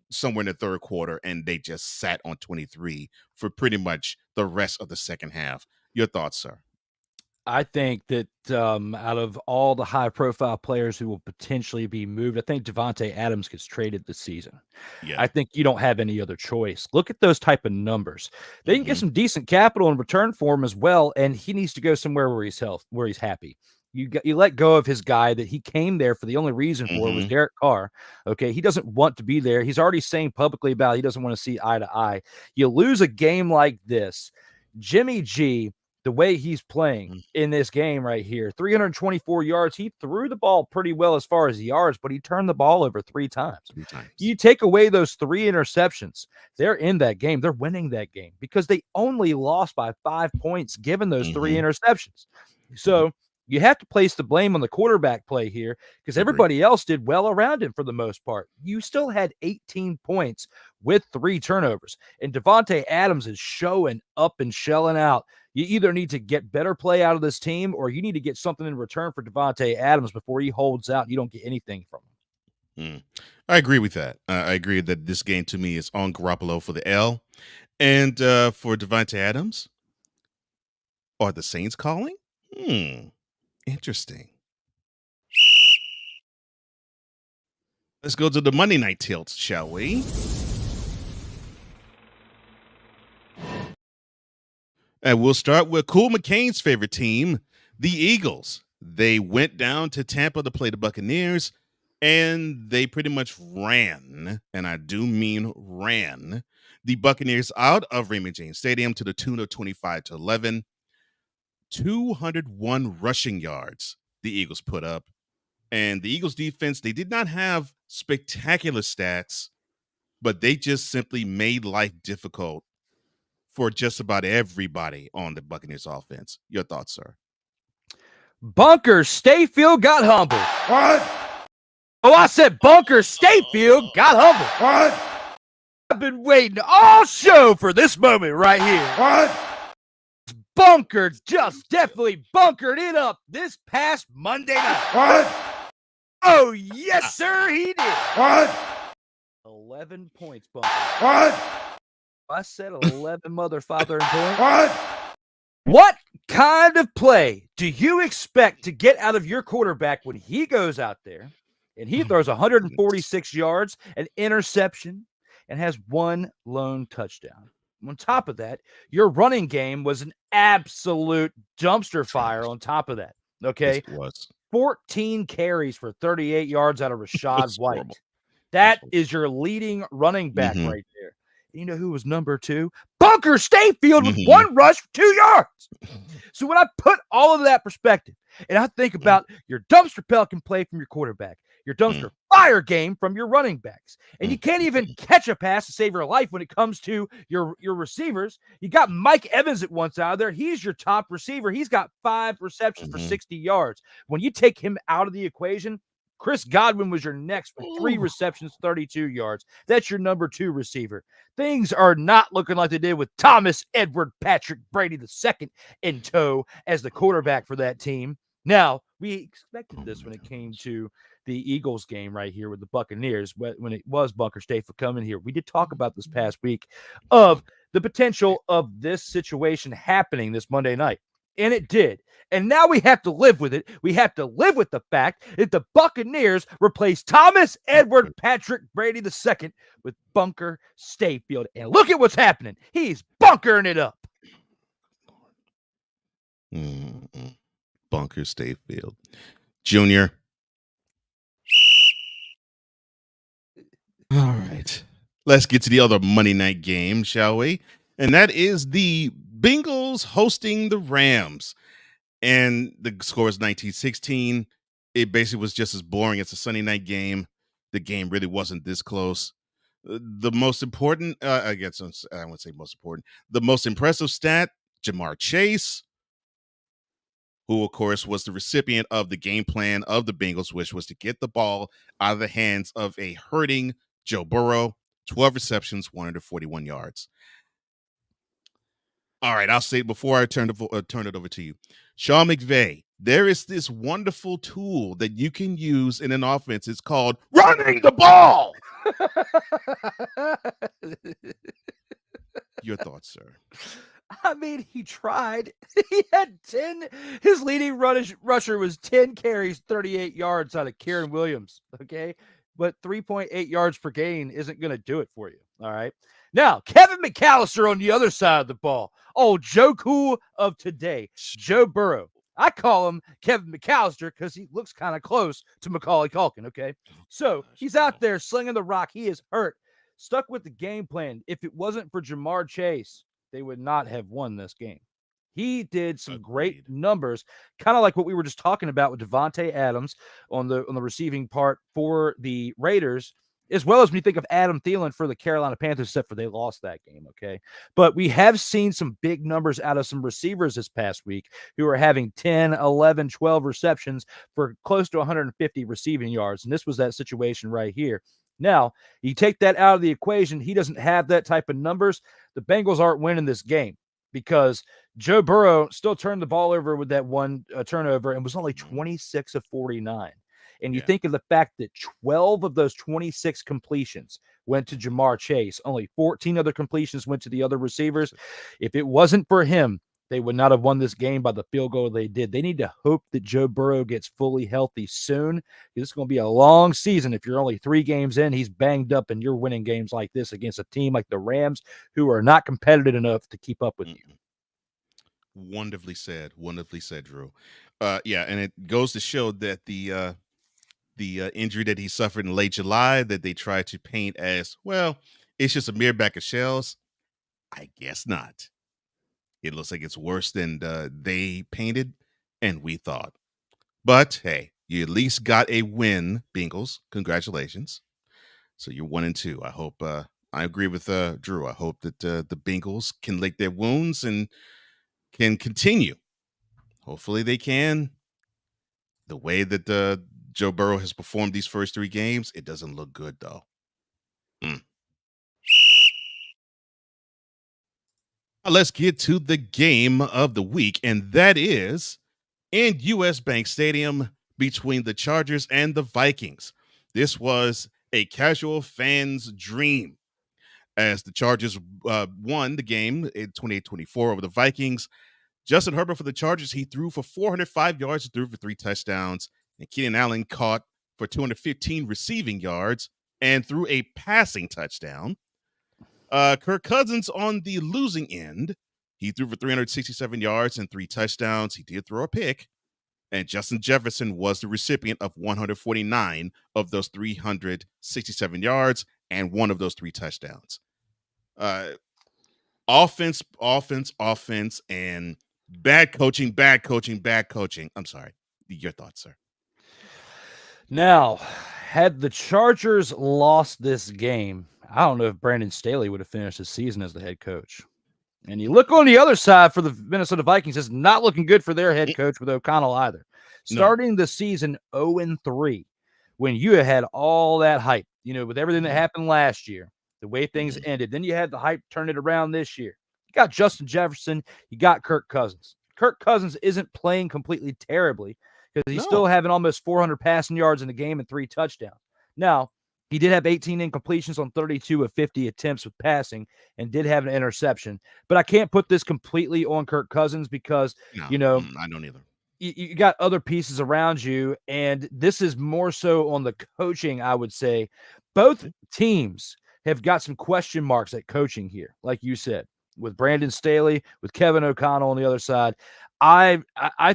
somewhere in the third quarter, and they just sat on 23 for pretty much the rest of the second half. Your thoughts, sir?
I think that out of all the high-profile players who will potentially be moved, I think Devontae Adams gets traded this season.
Yeah.
I think you don't have any other choice. Look at those type of numbers. They can get some decent capital in return for him as well, and he needs to go somewhere where he's happy. You let go of his guy that he came there for. The only reason for was Derek Carr. Okay, he doesn't want to be there. He's already saying publicly about he doesn't want to see eye to eye. You lose a game like this, Jimmy G. The way he's playing in this game right here, 324 yards. He threw the ball pretty well as far as yards, but he turned the ball over 3 times. You take away those 3 interceptions, they're in that game. They're winning that game because they only lost by 5 points given those 3 interceptions. So you have to place the blame on the quarterback play here because everybody else did well around him for the most part. You still had 18 points with 3 turnovers, and Devontae Adams is showing up and shelling out. You either need to get better play out of this team or you need to get something in return for Devontae Adams before he holds out. You don't get anything from him.
I agree with that. I agree that this game to me is on Garoppolo for the L. And for Devontae Adams, are the Saints calling? Interesting. Let's go to the Monday night tilts, shall we? And we'll start with Cool McCain's favorite team, the Eagles. They went down to Tampa to play the Buccaneers, and they pretty much ran, and I do mean ran, the Buccaneers out of Raymond James Stadium to the tune of 25-11. 201 rushing yards the Eagles put up. And the Eagles defense, they did not have spectacular stats, but they just simply made life difficult for just about everybody on the Buccaneers offense. Your thoughts, sir?
Bunker Stayfield got humbled.
What?
Oh, I said Bunker Stayfield got humbled.
What?
I've been waiting all show for this moment right here.
What?
Bunker just definitely bunkered it up this past Monday night.
What?
Oh, yes, sir, he did.
What?
11 points, Bunker.
What?
I said 11 motherfather points.
What?
What kind of play do you expect to get out of your quarterback when he goes out there and he throws 146 yards, an interception, and has 1 lone touchdown? On top of that, your running game was an absolute dumpster fire on top of that. Okay.
Yes, it was.
14 carries for 38 yards out of Rashad White.
Horrible.
That is your leading running back right there. You know who was number 2? Bunker Stayfield with 1 rush for 2 yards. So when I put all of that perspective and I think about your dumpster pelican play from your quarterback, your dumpster fire game from your running backs, and you can't even catch a pass to save your life when it comes to your receivers. You got Mike Evans at one side there. He's your top receiver. He's got 5 receptions for 60 yards. When you take him out of the equation, Chris Godwin was your next with 3 receptions, 32 yards. That's your number 2 receiver. Things are not looking like they did with Thomas Edward Patrick Brady II in tow as the quarterback for that team. Now, we expected this when it came to the Eagles game right here with the Buccaneers, when it was Bunker Stayfield coming here. We did talk about this past week of the potential of this situation happening this Monday night. And it did. And now we have to live with it. We have to live with the fact that the Buccaneers replaced Thomas Edward Patrick Brady II with Bunker Stayfield. And look at what's happening. He's bunkering it up.
Bunker Stayfield. Junior. All right. Let's get to the other Monday night game, shall we? And that is the Bengals hosting the Rams. And the score is 19-16. It basically was just as boring as a Sunday night game. The game really wasn't this close. The most important, I guess I wouldn't say most important, the most impressive stat, Jamar Chase, who, of course, was the recipient of the game plan of the Bengals, which was to get the ball out of the hands of a hurting Joe Burrow, 12 receptions, 141 yards. All right, I'll say before I turn it over to you. Sean McVay, there is this wonderful tool that you can use in an offense. It's called running the ball. Your thoughts, sir?
I mean, he tried. He had 10. His leading rusher was 10 carries, 38 yards out of Kieran Williams. Okay. But 3.8 yards per gain isn't going to do it for you. All right. Now, Kevin McAllister on the other side of the ball. Oh, Joe Cool of today. Joe Burrow. I call him Kevin McAllister because he looks kind of close to Macaulay Culkin. Okay. So he's out there slinging the rock. He is hurt. Stuck with the game plan. If it wasn't for Jamar Chase, they would not have won this game. He did some great numbers, kind of like what we were just talking about with Devontae Adams on the receiving part for the Raiders, as well as when you think of Adam Thielen for the Carolina Panthers, except for they lost that game, okay? But we have seen some big numbers out of some receivers this past week who are having 10, 11, 12 receptions for close to 150 receiving yards, and this was that situation right here. Now, you take that out of the equation, he doesn't have that type of numbers. The Bengals aren't winning this game because Joe Burrow still turned the ball over with that one turnover and was only 26 of 49. And you think of the fact that 12 of those 26 completions went to Jamar Chase. Only 14 other completions went to the other receivers. If it wasn't for him, they would not have won this game by the field goal they did. They need to hope that Joe Burrow gets fully healthy soon. It's going to be a long season. If you're only 3 games in, he's banged up, and you're winning games like this against a team like the Rams, who are not competitive enough to keep up with you.
Wonderfully said, Drew. Yeah, and it goes to show that the injury that he suffered in late July that they tried to paint as, well, it's just a mere bag of shells. I guess not. It looks like it's worse than they painted and we thought. But hey, you at least got a win, Bengals. Congratulations. So you're 1-2. I hope I agree with Drew. I hope that the Bengals can lick their wounds and can continue. Hopefully they can. The way that Joe Burrow has performed these first 3 games, it doesn't look good, though. Let's get to the game of the week, and that is in U.S. Bank Stadium between the Chargers and the Vikings. This was a casual fan's dream as the Chargers won the game in 28-24 over the Vikings. Justin Herbert for the Chargers, he threw for 405 yards, threw for 3 touchdowns, and Keenan Allen caught for 215 receiving yards and threw a passing touchdown. Kirk Cousins on the losing end, he threw for 367 yards and 3 touchdowns. He did throw a pick, and Justin Jefferson was the recipient of 149 of those 367 yards and 1 of those 3 touchdowns. Offense, and bad coaching. I'm sorry. Your thoughts, sir?
Now, had the Chargers lost this game, I don't know if Brandon Staley would have finished the season as the head coach. And you look on the other side for the Minnesota Vikings, it's not looking good for their head coach with O'Connell either. Starting the season 0-3, when you had all that hype, with everything that happened last year, the way things ended, then you had the hype turn it around this year. You got Justin Jefferson, you got Kirk Cousins. Kirk Cousins isn't playing completely terribly because he's still having almost 400 passing yards in the game and 3 touchdowns. Now, He did have 18 incompletions on 32 of 50 attempts with passing and did have an interception. But I can't put this completely on Kirk Cousins because,
No,
you know,
I don't either.
you got other pieces around you, and this is more so on the coaching, I would say. Both teams have got some question marks at coaching here, like you said, with Brandon Staley, with Kevin O'Connell on the other side. I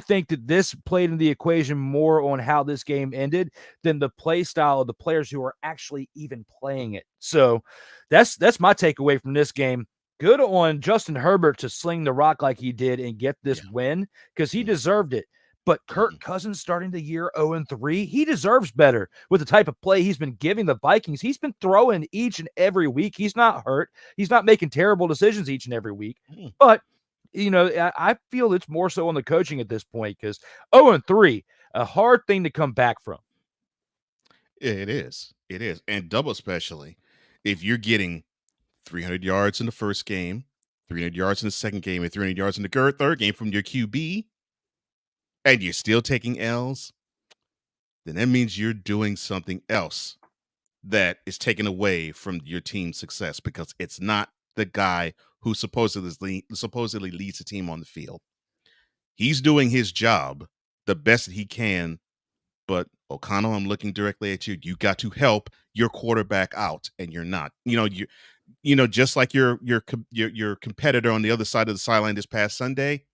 think that this played in the equation more on how this game ended than the play style of the players who are actually even playing it. So that's my takeaway from this game. Good on Justin Herbert to sling the rock like he did and get this win because he deserved it. But Kirk Cousins starting the year 0-3, he deserves better with the type of play he's been giving the Vikings. He's been throwing each and every week. He's not hurt. He's not making terrible decisions each and every week. But, you know, I feel it's more so on the coaching at this point because 0-3, a hard thing to come back from.
It is. It is. And double especially if you're getting 300 yards in the first game, 300 yards in the second game, and 300 yards in the third game from your QB, and you're still taking L's, then that means you're doing something else that is taken away from your team's success because it's not the guy who supposedly leads the team on the field. He's doing his job the best that he can, but O'Connell, I'm looking directly at you. You got to help your quarterback out, and you're not. You know, just like your competitor on the other side of the sideline this past Sunday,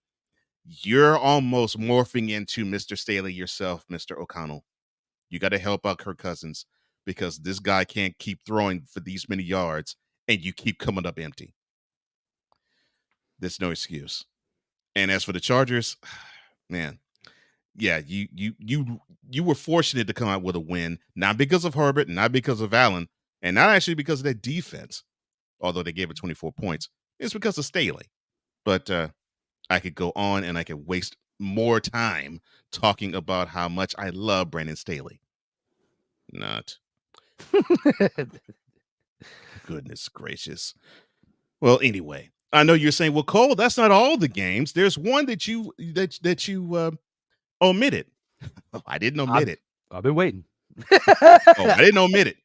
you're almost morphing into Mr. Staley yourself, Mr. O'Connell. You got to help out Kirk Cousins because this guy can't keep throwing for these many yards and you keep coming up empty. There's no excuse. And as for the Chargers, man, yeah, you were fortunate to come out with a win, not because of Herbert, not because of Allen, and not actually because of their defense, although they gave it 24 points. It's because of Staley. But I could go on and I could waste more time talking about how much I love Brandon Staley. Not. Goodness gracious. Well, anyway, I know you're saying, well, Cole, that's not all the games. There's one that you omitted. Oh, I didn't omit it.
I've been waiting.
I didn't omit it.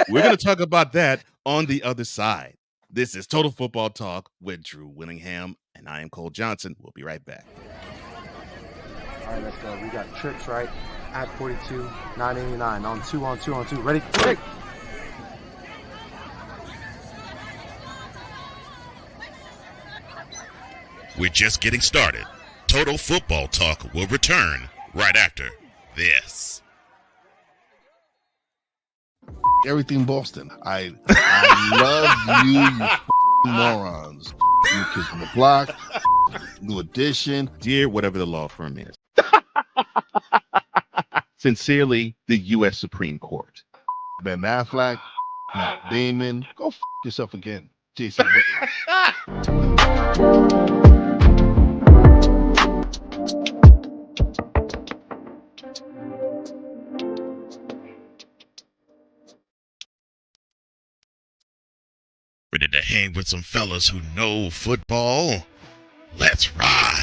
We're going to talk about that on the other side. This is Total Football Talk with Drew Willingham, and I am Cole Johnson. We'll be right back.
All right, let's go. We got trips, right? At 42, 989. On two. Ready? Ready.
We're just getting started. Total Football Talk will return right after this.
Everything Boston. I love you morons. You kids on the block, new edition.
Dear whatever the law firm is. Sincerely, the U.S. Supreme Court.
Ben Affleck, Matt Damon. Go yourself again, Jason.
Ready to hang with some fellas who know football? Let's ride.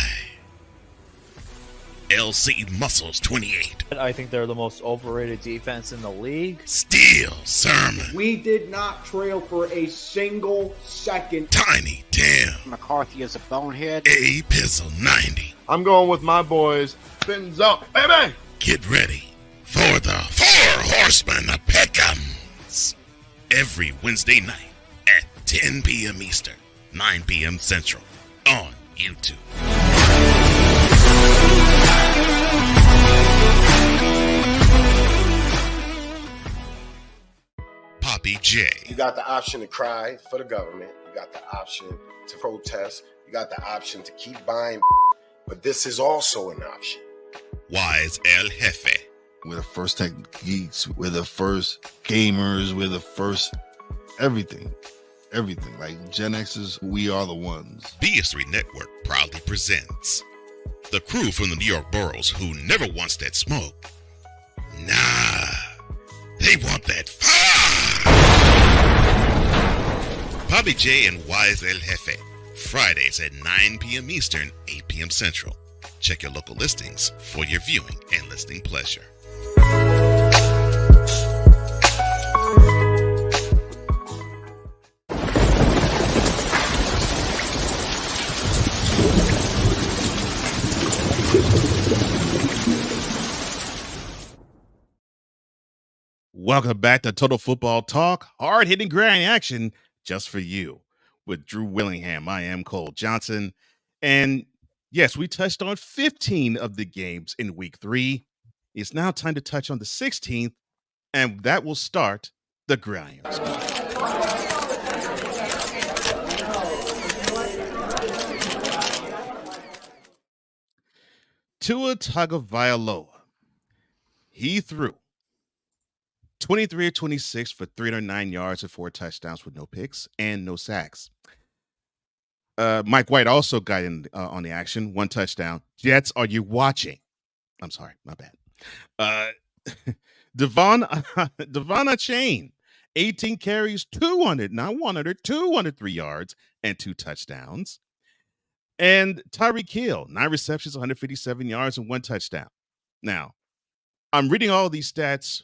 LC Muscles 28.
I think they're the most overrated defense in the league.
Steel Sermon.
We did not trail for a single second.
Tiny Tim.
McCarthy is a bonehead.
A Pizzle 90.
I'm going with my boys. Fins up, baby.
Get ready for the Four Horsemen of Peckham's. Every Wednesday night at 10 p.m. Eastern, 9 p.m. Central on YouTube. Poppy J.
You got the option to cry for the government. You got the option to protest. You got the option to keep buying. But this is also an option.
Wise El Jefe.
We're the first tech geeks. We're the first gamers. We're the first everything. Everything. Like Gen X's, we are the ones.
BS3 Network proudly presents the crew from the New York boroughs who never wants that smoke. Nah, they want that fire. Poppy J and Wise El Jefe. Fridays at 9 p.m. Eastern, 8 p.m. Central. Check your local listings for your viewing and listening pleasure.
Welcome back to Total Football Talk, hard-hitting grind action just for you. With Drew Willingham, I am Cole Johnson. And yes, we touched on 15 of the games in week 3. It's now time to touch on the 16th, and that will start the grind. Tua Tagovailoa. He threw 23 of 26 for 309 yards and 4 touchdowns with no picks and no sacks. Mike White also got in on the action, 1 touchdown. Jets, are you watching? I'm sorry, my bad. Devon Chain, 18 carries, 203 yards and 2 touchdowns. And Tyreek Hill, 9 receptions, 157 yards and 1 touchdown. Now, I'm reading all these stats,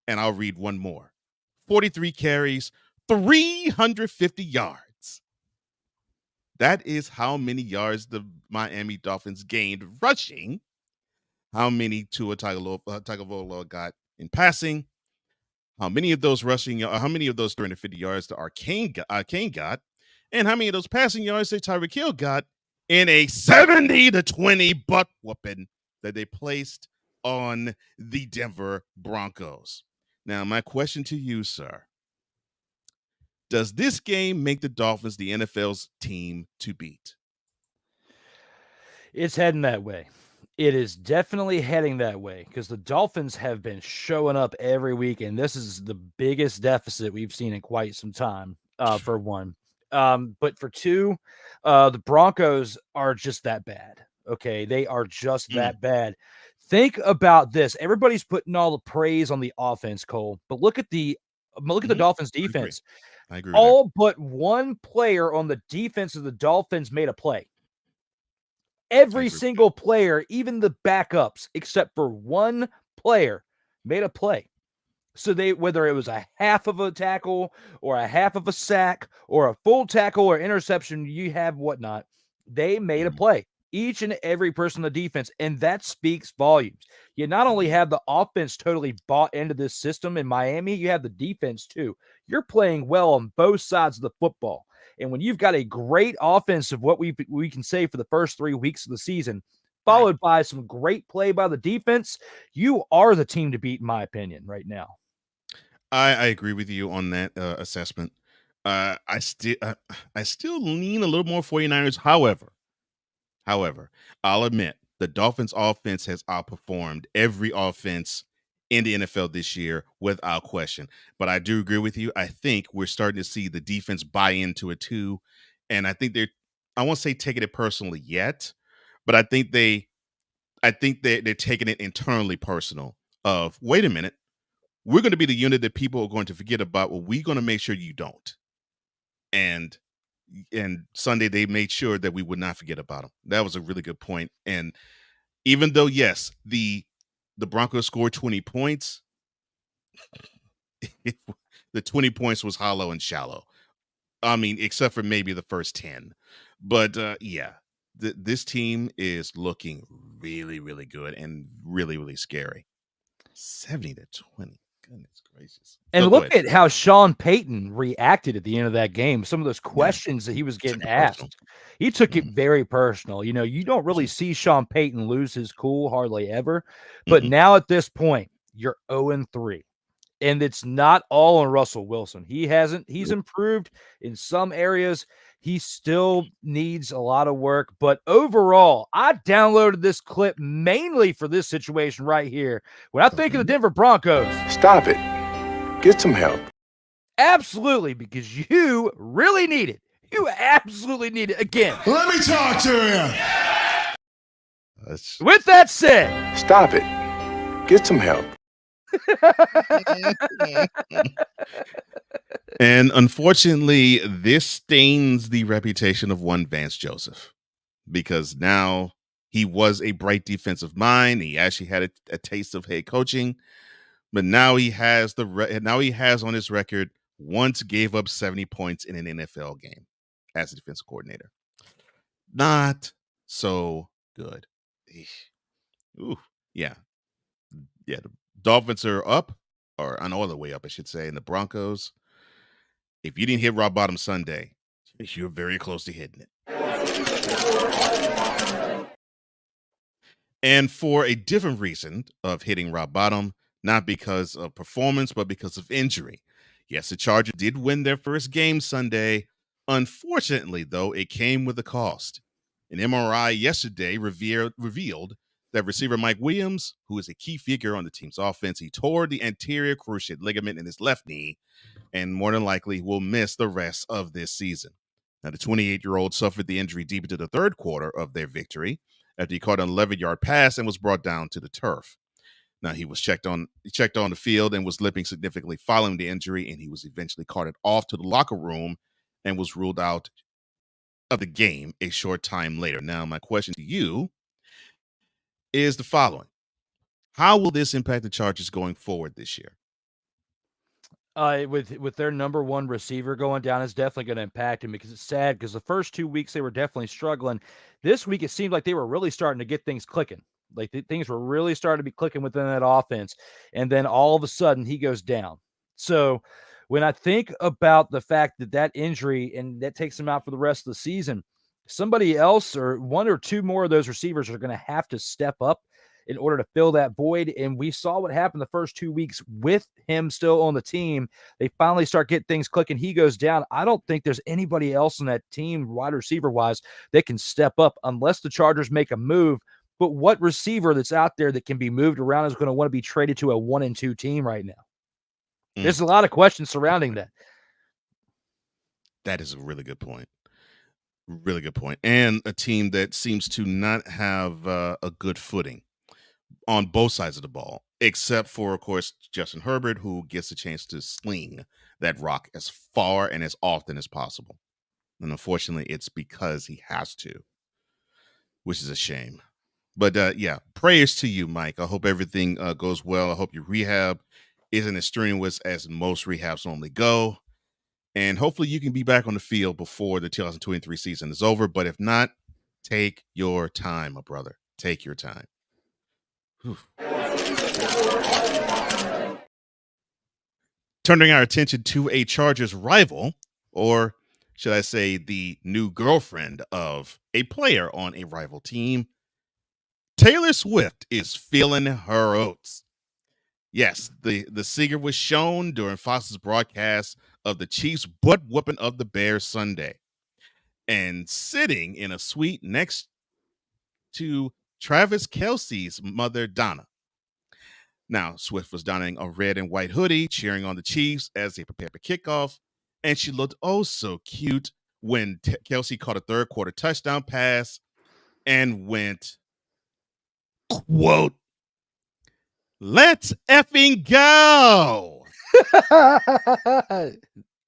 and I'll read one more. 43 carries, 350 yards. That is how many yards the Miami Dolphins gained rushing. How many Tua Tagovailoa got in passing? How many of those 350 yards that Kane got? And how many of those passing yards that Tyreek Hill got in a 70-20 butt whooping that they placed on the Denver Broncos? Now, my question to you, sir, does this game make the Dolphins the NFL's team to beat?
It's heading that way. It is definitely heading that way because the Dolphins have been showing up every week, and this is the biggest deficit we've seen in quite some time, for one. But for two, the Broncos are just that bad. Okay, they are just that bad. Think about this. Everybody's putting all the praise on the offense, Cole, but look at the Dolphins defense.
I agree.
All but one player on the defense of the Dolphins made a play. Every single player, even the backups, except for one player, made a play. So whether it was a half of a tackle or a half of a sack or a full tackle or interception, you have whatnot, they made a play. Each and every person on the defense, and that speaks volumes. You not only have the offense totally bought into this system in Miami, you have the defense too. You're playing well on both sides of the football. And when you've got a great offense of what we can say for the first 3 weeks of the season, followed by some great play by the defense, you are the team to beat, in my opinion, right now.
I agree with you on that assessment. I still lean a little more 49ers. However, I'll admit the Dolphins offense has outperformed every offense in the NFL this year without question. But I do agree with you. I think we're starting to see the defense buy into it too. And I think I won't say taking it personally yet, but I think they're taking it internally personal of, wait a minute, we're going to be the unit that people are going to forget about. Well, we're going to make sure you don't. And Sunday, they made sure that we would not forget about them. That was a really good point. And even though, yes, the Broncos scored 20 points, the 20 points was hollow and shallow. I mean, except for maybe the first 10. But, this team is looking really, really good and really, really scary. 70-20. Goodness gracious.
And look at how Sean Payton reacted at the end of that game. Some of those questions that he was getting asked, he took it very personal. You know, you don't really see Sean Payton lose his cool hardly ever. But now at this point, you're 0-3. And it's not all on Russell Wilson. He's improved in some areas. He still needs a lot of work. But overall, I downloaded this clip mainly for this situation right here. When I think of the Denver Broncos.
Stop it. Get some help.
Absolutely, because you really need it. You absolutely need it again.
Let me talk to you.
With that said.
Stop it. Get some help.
And unfortunately, this stains the reputation of one Vance Joseph, because now he was a bright defensive mind. He actually had a taste of head coaching, but now he has on his record once gave up 70 points in an NFL game as a defensive coordinator. Not so good. Ooh, yeah. The Dolphins are up or on all the way up, I should say, in the Broncos. If you didn't hit rock bottom Sunday, you're very close to hitting it. And for a different reason of hitting rock bottom, not because of performance, but because of injury. Yes, the Chargers did win their first game Sunday. Unfortunately, though, it came with a cost. An MRI yesterday revealed that receiver Mike Williams, who is a key figure on the team's offense, he tore the anterior cruciate ligament in his left knee and more than likely will miss the rest of this season. Now, the 28-year-old suffered the injury deep into the third quarter of their victory after he caught an 11-yard pass and was brought down to the turf. Now, he was checked on the field and was limping significantly following the injury, and he was eventually carted off to the locker room and was ruled out of the game a short time later. Now, my question to you is the following. How will this impact the Chargers going forward this year?
With their number one receiver going down, it's definitely going to impact him because it's sad because the first 2 weeks they were definitely struggling. This week it seemed like they were really starting to get things clicking. Like things were really starting to be clicking within that offense. And then all of a sudden he goes down. So when I think about the fact that injury and that takes him out for the rest of the season, somebody else or one or two more of those receivers are going to have to step up in order to fill that void. And we saw what happened the first 2 weeks with him still on the team. They finally start getting things clicking. He goes down. I don't think there's anybody else in that team, wide receiver wise, that can step up unless the Chargers make a move. But what receiver that's out there that can be moved around is going to want to be traded to a 1-2 team right now? There's a lot of questions surrounding that.
That is a really good point. Really good point. And a team that seems to not have a good footing on both sides of the ball, except for, of course, Justin Herbert, who gets a chance to sling that rock as far and as often as possible. And unfortunately, it's because he has to, which is a shame. But yeah, prayers to you, Mike. I hope everything goes well. I hope your rehab isn't as strenuous as most rehabs normally go. And hopefully you can be back on the field before the 2023 season is over. But if not, take your time, my brother. Take your time. Whew. Turning our attention to a Chargers rival, or should I say the new girlfriend of a player on a rival team, Taylor Swift is feeling her oats. Yes, the singer was shown during Fox's broadcast of the Chiefs' butt-whooping of the Bears Sunday and sitting in a suite next to Travis Kelce's mother, Donna. Now, Swift was donning a red and white hoodie, cheering on the Chiefs as they prepared for kickoff, and she looked oh so cute when Kelce caught a third quarter touchdown pass and went, quote, "Let's effing go."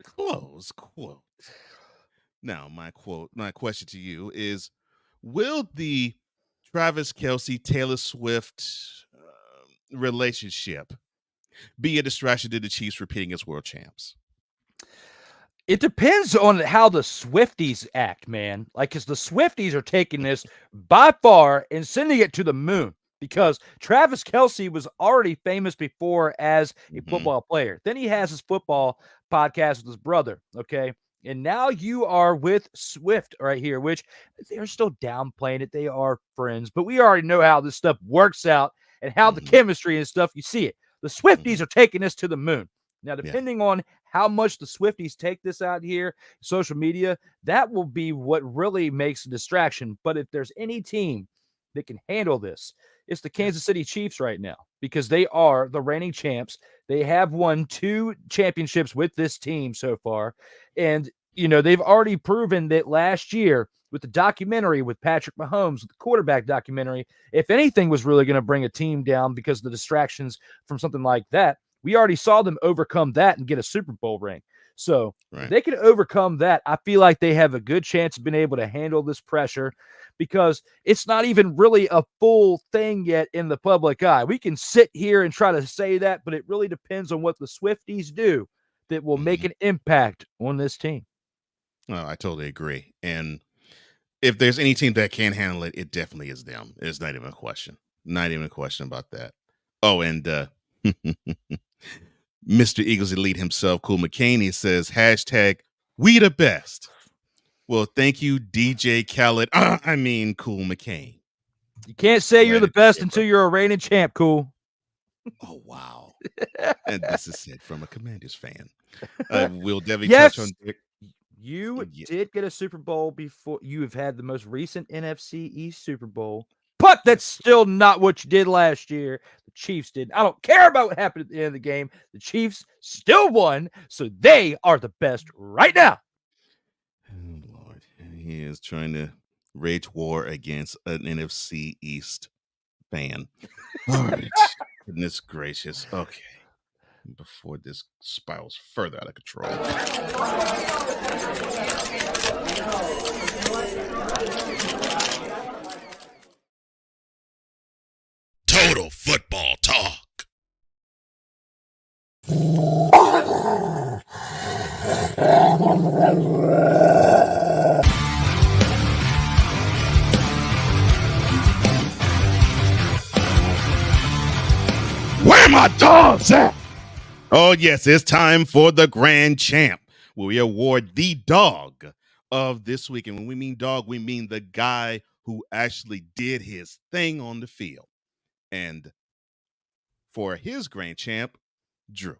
Close quote. Now, my question to you is, will the Travis Kelce, Taylor Swift relationship be a distraction to the Chiefs repeating as world champs?
It depends on how the Swifties act, man. Like, because the Swifties are taking this by far and sending it to the moon. Because Travis Kelce was already famous before as a football player. Then he has his football podcast with his brother, okay? And now you are with Swift right here, which they're still downplaying it. They are friends, but we already know how this stuff works out and how the chemistry and stuff, you see it. The Swifties are taking this to the moon. Now, depending on how much the Swifties take this out here, social media, that will be what really makes a distraction. But if there's any team that can handle this, it's the Kansas City Chiefs right now, because they are the reigning champs. They have won 2 championships with this team so far. And, you know, they've already proven that last year with the documentary with Patrick Mahomes, the quarterback documentary, if anything was really going to bring a team down because of the distractions from something like that, we already saw them overcome that and get a Super Bowl ring. So if they can overcome that, I feel like they have a good chance of being able to handle this pressure, because it's not even really a full thing yet in the public eye. We can sit here and try to say that, but it really depends on what the Swifties do that will make an impact on this team.
Oh, I totally agree. And if there's any team that can handle it, it definitely is them. It's not even a question. Not even a question about that. Oh, and Mr. Eagles Elite himself, Cool McCaney, says, hashtag we the best. Well, thank you, DJ Khaled. Cool McCain.
You can't say you're the best until you're a reigning champ, Cool.
Oh, wow. And this is said from a Commanders fan. Will Debbie
yes,
touch on Dick?
You did get a Super Bowl before. You have had the most recent NFC East Super Bowl, but that's still not what you did last year. The Chiefs did. I don't care about what happened at the end of the game. The Chiefs still won, so they are the best right now.
Oh, Lord. He is trying to rage war against an NFC East fan. All right. Goodness gracious. Okay. Before this spirals further out of control.
Total Football Talk.
Where my dogs at?
Oh, yes, it's time for the Grand Champ, where we award the dog of this week. And when we mean dog, we mean the guy who actually did his thing on the field. And for his Grand Champ, Drew.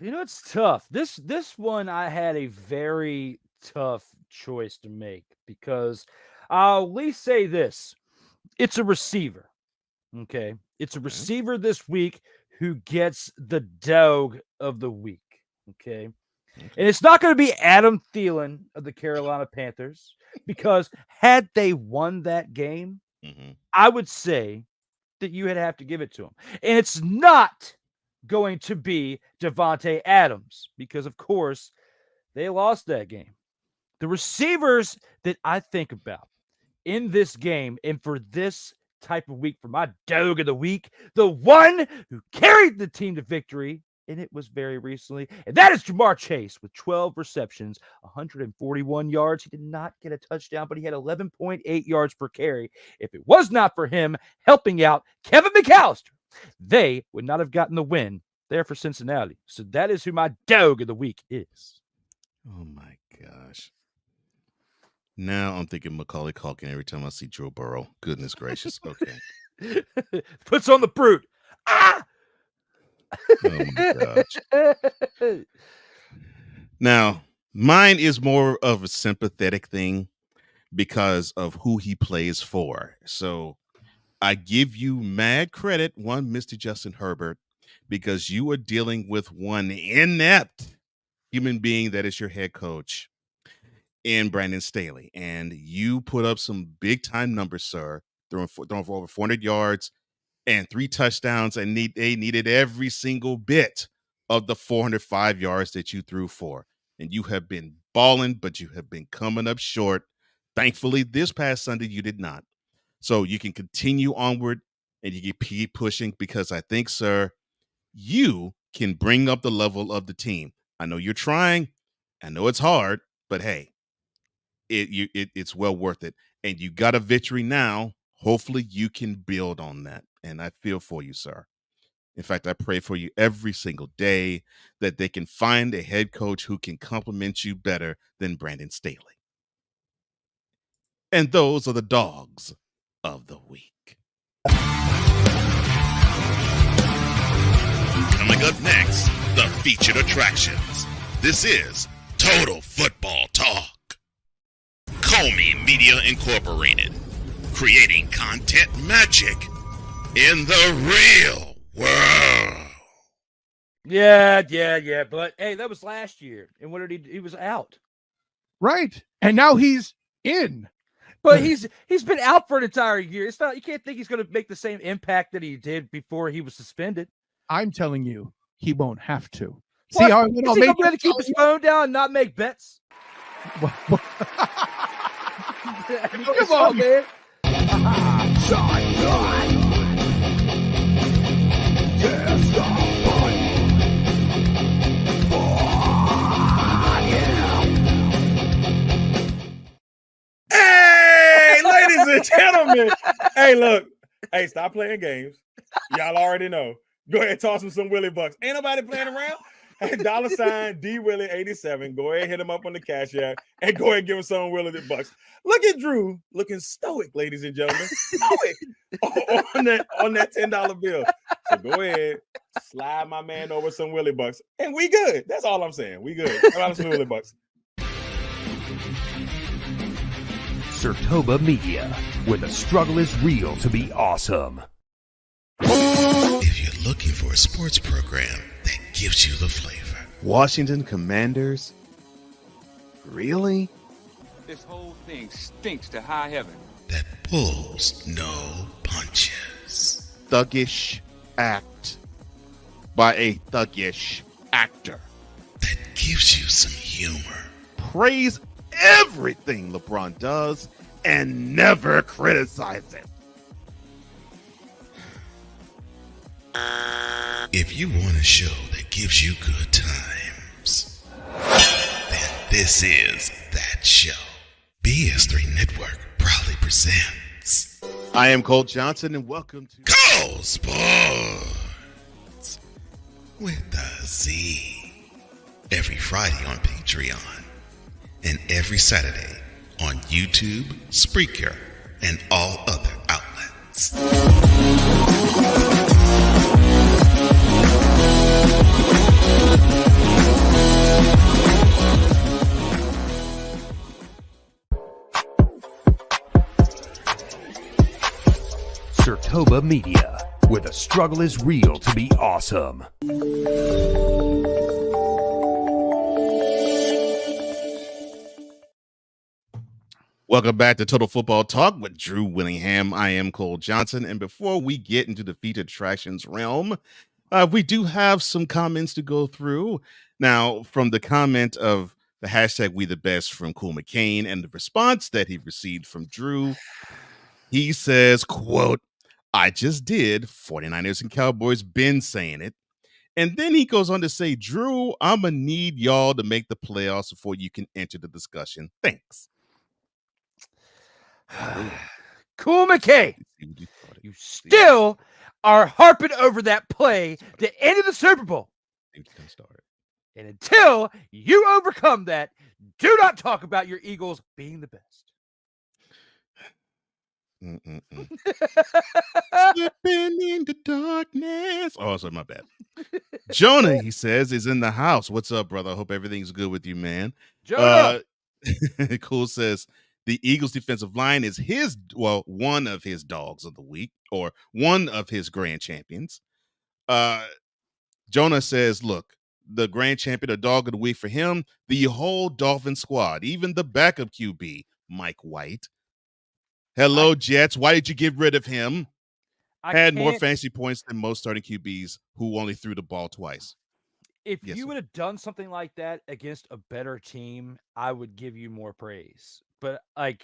You know, it's tough. This one, I had a very tough choice to make because I'll at least say this. It's a receiver. Okay. It's a receiver this week who gets the dog of the week. Okay. And it's not going to be Adam Thielen of the Carolina Panthers because had they won that game, I would say that you would have to give it to him. And it's not going to be Devontae Adams because, of course, they lost that game. The receivers that I think about in this game and for this type of week, for my dog of the week, the one who carried the team to victory, and it was very recently, and that is Jamar Chase with 12 receptions, 141 yards. He did not get a touchdown, but he had 11.8 yards per carry. If it was not for him helping out Kevin McAllister, they would not have gotten the win there for Cincinnati. So that is who my dog of the week is.
Oh, my gosh. Now I'm thinking Macaulay Culkin every time I see Joe Burrow. Goodness gracious. Okay.
Puts on the brute. Ah!
Oh, my gosh. Now, mine is more of a sympathetic thing because of who he plays for. So I give you mad credit, one, Mr. Justin Herbert, because you are dealing with one inept human being that is your head coach in Brandon Staley. And you put up some big time numbers, sir, throwing for over 400 yards and 3 touchdowns. And they needed every single bit of the 405 yards that you threw for. And you have been balling, but you have been coming up short. Thankfully, this past Sunday, you did not. So you can continue onward and you can keep pushing because I think, sir, you can bring up the level of the team. I know you're trying. I know it's hard, but hey, it's well worth it. And you got a victory now. Hopefully you can build on that. And I feel for you, sir. In fact, I pray for you every single day that they can find a head coach who can complement you better than Brandon Staley. And those are the dogs of the week.
Coming up next, the featured attractions. This is Total Football Talk. Comey Media Incorporated, creating content magic in the real world.
Yeah. But hey, that was last year. And what did he do? He was out.
Right. And now he's in.
But he's been out for an entire year. It's not, you can't think he's going to make the same impact that he did before he was suspended.
I'm telling you, he won't have to.
What?
See how
Is he going to keep his phone down and not make bets?
Come
on, man.
Hey, ladies and gentlemen. Hey, look. Hey, stop playing games. Y'all already know. Go ahead, toss him some Willie bucks. Ain't nobody playing around. Hey, $ D Willie 87. Go ahead, hit him up on the Cash App, and go ahead and give him some Willie bucks. Look at Drew looking stoic, ladies and gentlemen, stoic on that $10 bill. So go ahead, slide my man over some Willie bucks, and we good. That's all I'm saying. We good. How about some Willie bucks?
Sertoba Media, where the struggle is real to be awesome.
If you're looking for a sports program that gives you the flavor.
Washington Commanders? Really?
This whole thing stinks to high heaven.
That pulls no punches.
Thuggish act by a thuggish actor.
That gives you some humor.
Praise everything LeBron does and never criticize it.
If you want a show that gives you good times, then this is that show. BS3 Network proudly presents.
I am Cole Johnson, and welcome to
Cole Sports with a Z. Every Friday on Patreon, and every Saturday on YouTube, Spreaker, and all other outlets.
Sertoba Media, where the struggle is real to be awesome.
Welcome back to Total Football Talk with Drew Willingham. I am Cole Johnson, and before we get into the featured attractions realm, we do have some comments to go through. Now, from the comment of the hashtag We The Best from Cool McCain and the response that he received from Drew, he says, quote, I just did. 49ers and Cowboys been saying it. And then he goes on to say, Drew, I'm going to need y'all to make the playoffs before you can enter the discussion. Thanks.
Cool McCain, you still are harping over that play to end the Super Bowl. And until you overcome that, do not talk about your Eagles being the best.
Slipping into darkness. Oh, sorry, my bad. Jonah, he says, is in the house. What's up, brother? I hope everything's good with you, man.
Jonah.
Cool says the Eagles defensive line is one of his dogs of the week, or one of his grand champions. Jonah says, look, the grand champion, a dog of the week for him, the whole Dolphin squad, even the backup QB, Mike White. Hello, Jets. Why did you get rid of him? Had more fantasy points than most starting QBs who only threw the ball twice.
If you would have done something like that against a better team, I would give you more praise. But I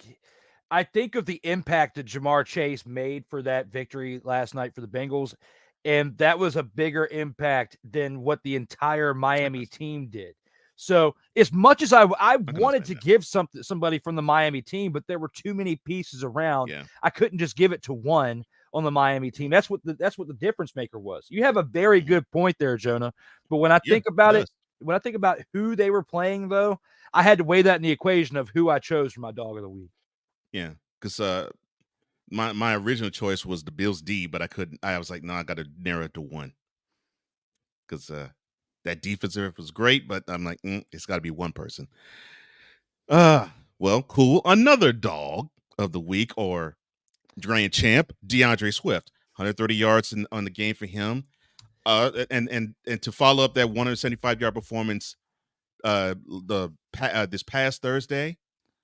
think of the impact that Jamar Chase made for that victory last night for the Bengals, and that was a bigger impact than what the entire Miami team did. So as much as I wanted to give somebody from the Miami team, but there were too many pieces around. Yeah. I couldn't just give it to one on the Miami team. That's what the difference maker was. You have a very good point there, Jonah. But when I think about it, when I think about who they were playing, though, I had to weigh that in the equation of who I chose for my dog of the week.
Yeah, because my original choice was the Bills D, but I couldn't. I was like, no, I got to narrow it to one because that defensive was great, but I'm like, it's got to be one person. Well, cool. Another dog of the week, or grand champ, DeAndre Swift, 130 yards on the game for him. And to follow up that 175-yard performance this past Thursday,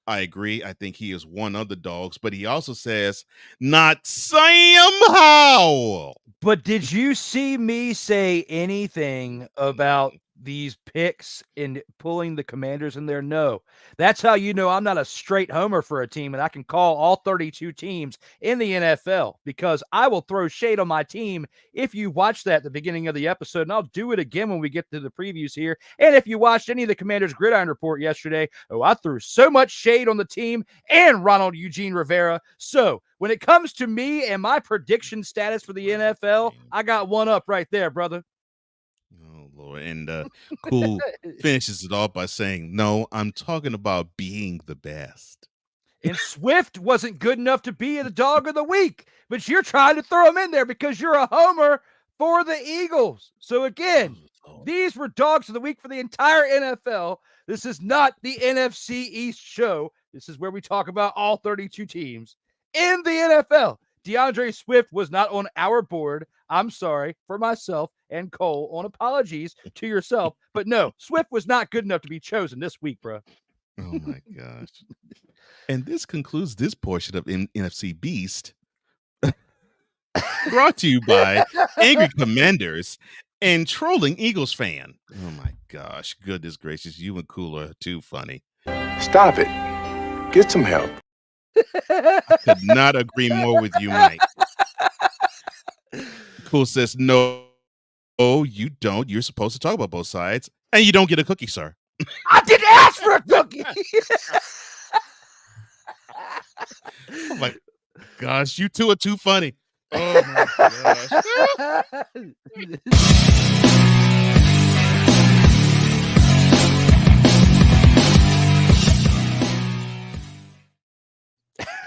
I agree. I think he is one of the dogs, but he also says, not Sam Howell.
But did you see me say anything about these picks and pulling the Commanders in there? No. That's how you know I'm not a straight homer for a team, and I can call all 32 teams in the NFL, because I will throw shade on my team if you watch that at the beginning of the episode, and I'll do it again when we get to the previews here. And if you watched any of the Commanders Gridiron Report yesterday, I threw so much shade on the team and Ronald Eugene Rivera. So when it comes to me and my prediction status for the NFL, I got one up right there, brother.
Oh, Lord. And Cool finishes it off by saying, no, I'm talking about being the best.
And Swift wasn't good enough to be the dog of the week, but you're trying to throw him in there because you're a homer for the Eagles. So again, these were dogs of the week for the entire NFL. This is not the NFC East show. This is where we talk about all 32 teams in the NFL. DeAndre Swift was not on our board. I'm sorry for myself and Cole on apologies to yourself. But no, Swift was not good enough to be chosen this week, bro.
Oh, my gosh. And this concludes this portion of NFC Beast, brought to you by Angry Commanders and Trolling Eagles Fan. Oh, my gosh. Goodness gracious. You and Cool are too funny.
Stop it. Get some help.
I could not agree more with you, Mike. Cool says, no, you don't. You're supposed to talk about both sides, and you don't get a cookie, sir.
I didn't ask for a cookie.
Oh my gosh, you two are too funny. Oh my gosh.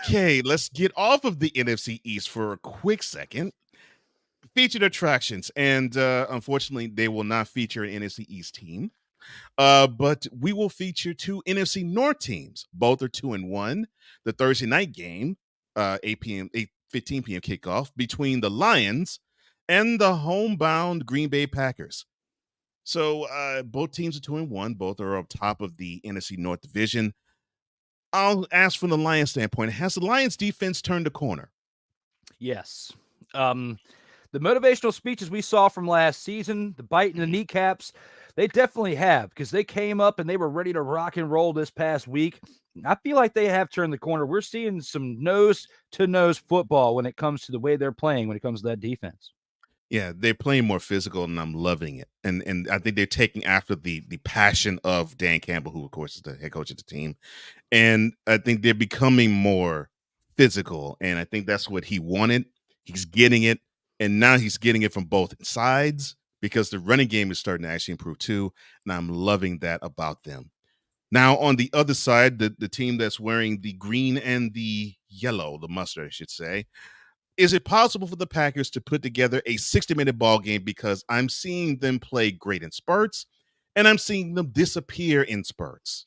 Okay, let's get off of the NFC East for a quick second. Featured attractions, and unfortunately, they will not feature an NFC East team. But we will feature two NFC North teams. Both are 2-1. The Thursday night game, 8:15 p.m. kickoff between the Lions and the homebound Green Bay Packers. So both teams are 2-1. Both are up top of the NFC North division. I'll ask from the Lions standpoint, has the Lions defense turned a corner?
Yes. The motivational speeches we saw from last season, the bite in the kneecaps, they definitely have, because they came up and they were ready to rock and roll this past week. I feel like they have turned the corner. We're seeing some nose-to-nose football when it comes to the way they're playing, when it comes to that defense.
Yeah, they're playing more physical, and I'm loving it. And I think they're taking after the passion of Dan Campbell, who, of course, is the head coach of the team. And I think they're becoming more physical, and I think that's what he wanted. He's getting it, and now he's getting it from both sides because the running game is starting to actually improve too, and I'm loving that about them. Now, on the other side, the team that's wearing the green and the yellow, the mustard, I should say, is it possible for the Packers to put together a 60-minute ball game? Because I'm seeing them play great in spurts, and I'm seeing them disappear in spurts.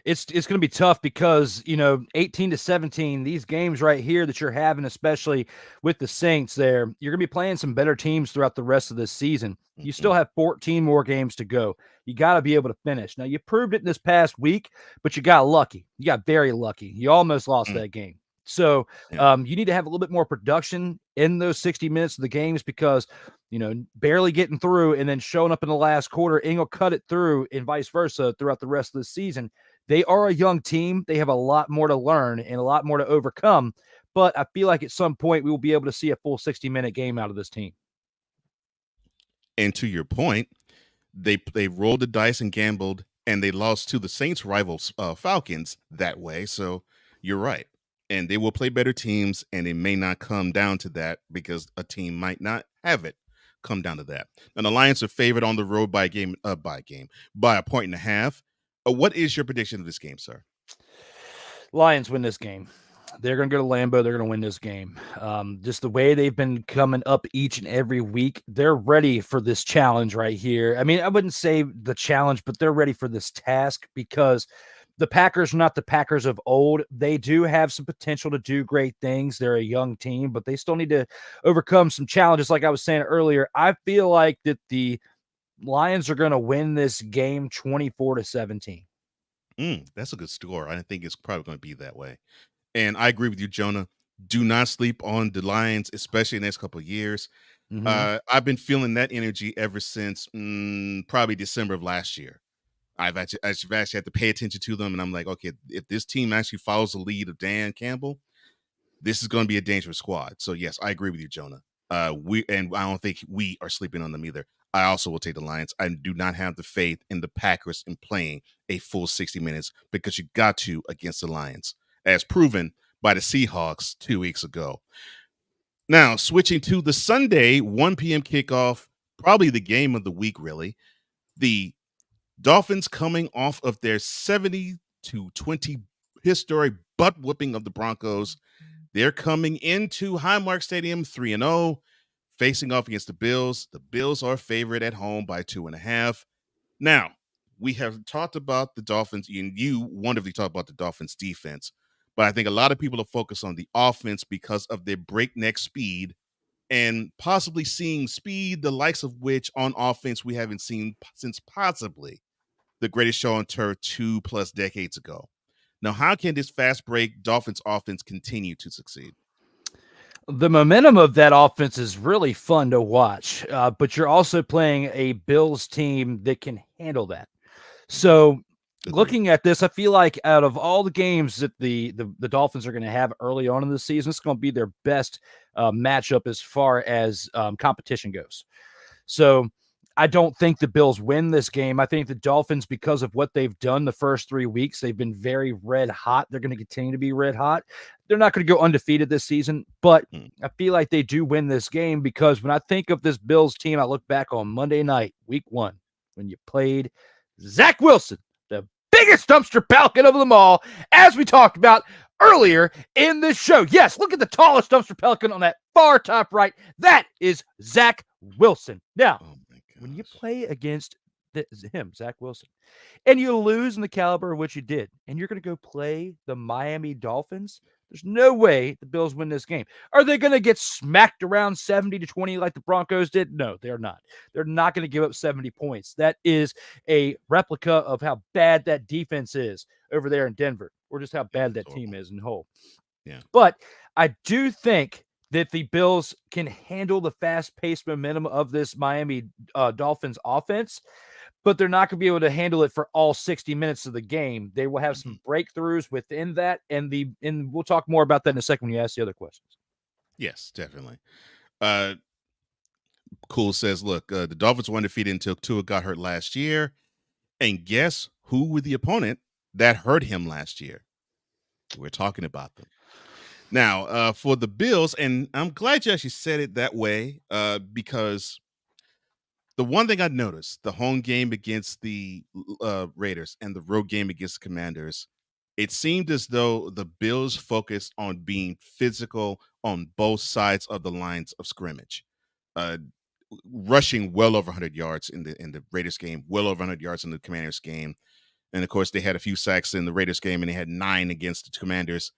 It's going to be tough because, 18-17, these games right here that you're having, especially with the Saints there, you're going to be playing some better teams throughout the rest of this season. You still have 14 more games to go. You got to be able to finish. Now, you proved it in this past week, but you got lucky. You got very lucky. You almost lost that game. So you need to have a little bit more production in those 60 minutes of the games because, barely getting through and then showing up in the last quarter, Ingle cut it through and vice versa throughout the rest of the season. They are a young team. They have a lot more to learn and a lot more to overcome. But I feel like at some point we will be able to see a full 60-minute game out of this team.
And to your point, they rolled the dice and gambled, and they lost to the Saints' rivals, Falcons, that way. So you're right. And they will play better teams, and it may not come down to that because a team might not have it come down to that. And the Lions are favored on the road by a 1.5. What is your prediction of this game, sir?
Lions win this game. They're going to go to Lambeau. They're going to win this game. Just the way they've been coming up each and every week, they're ready for this challenge right here. I mean, I wouldn't say the challenge, but they're ready for this task because the Packers are not the Packers of old. They do have some potential to do great things. They're a young team, but they still need to overcome some challenges. Like I was saying earlier, I feel like that the Lions are going to win this game 24-17.
That's a good score. I think it's probably going to be that way. And I agree with you, Jonah. Do not sleep on the Lions, especially in the next couple of years. I've been feeling that energy ever since probably December of last year. I've actually had to pay attention to them, and I'm like, okay, if this team actually follows the lead of Dan Campbell, this is going to be a dangerous squad. So yes, I agree with you, Jonah. I don't think we are sleeping on them either. I also will take the Lions. I do not have the faith in the Packers in playing a full 60 minutes because you got to against the Lions, as proven by the Seahawks 2 weeks ago. Now, switching to the Sunday 1 p.m. kickoff, probably the game of the week, really. The Dolphins coming off of their 70-20 historic butt whooping of the Broncos. They're coming into Highmark Stadium 3-0, facing off against the Bills. The Bills are favored at home by 2.5. Now, we have talked about the Dolphins, and you wonderfully talked about the Dolphins defense, but I think a lot of people are focused on the offense because of their breakneck speed and possibly seeing speed, the likes of which on offense we haven't seen since possibly the greatest show on turf 2+ decades ago. Now, how can this fast break Dolphins offense continue to succeed?
The momentum of that offense is really fun to watch, but you're also playing a Bills team that can handle that. So looking at this, I feel like out of all the games that the Dolphins are going to have early on in the season, it's going to be their best matchup as far as competition goes. So I don't think the Bills win this game. I think the Dolphins, because of what they've done the first 3 weeks, they've been very red hot. They're going to continue to be red hot. They're not going to go undefeated this season, but I feel like they do win this game because when I think of this Bills team, I look back on Monday night, week 1, when you played Zach Wilson, the biggest dumpster Falcon of them all, as we talked about earlier in this show. Yes, look at the tallest dumpster Pelican on that far top right. That is Zach Wilson. Now, when you play against him, Zach Wilson, and you lose in the caliber of which you did, and you're going to go play the Miami Dolphins, there's no way the Bills win this game. Are they going to get smacked around 70-20 like the Broncos did? No, they're not. They're not going to give up 70 points. That is a replica of how bad that defense is over there in Denver, or just how bad that team is in whole.
Yeah.
But I do think that the Bills can handle the fast-paced momentum of this Miami Dolphins offense, but they're not going to be able to handle it for all 60 minutes of the game. They will have some breakthroughs within that, and we'll talk more about that in a second when you ask the other questions.
Yes, definitely. Cool says, look, the Dolphins were undefeated until Tua got hurt last year, and guess who were the opponent that hurt him last year? We're talking about them. Now, for the Bills, and I'm glad you actually said it that way, because the one thing I noticed, the home game against the Raiders and the road game against the Commanders, it seemed as though the Bills focused on being physical on both sides of the lines of scrimmage, rushing well over 100 yards in the Raiders game, well over 100 yards in the Commanders game. And, of course, they had a few sacks in the Raiders game, and they had 9 against the Commanders.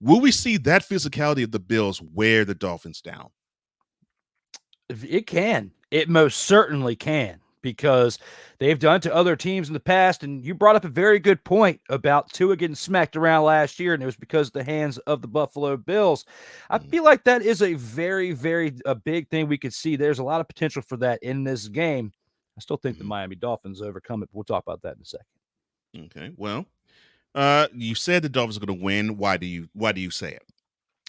Will we see that physicality of the Bills wear the Dolphins down?
It can. It most certainly can, because they've done it to other teams in the past. And you brought up a very good point about Tua getting smacked around last year, and it was because of the hands of the Buffalo Bills. I feel like that is a very, very big thing we could see. There's a lot of potential for that in this game. I still think the Miami Dolphins overcome it. We'll talk about that in a second.
Okay, well, you said the Dolphins are going to win. Why do you say it?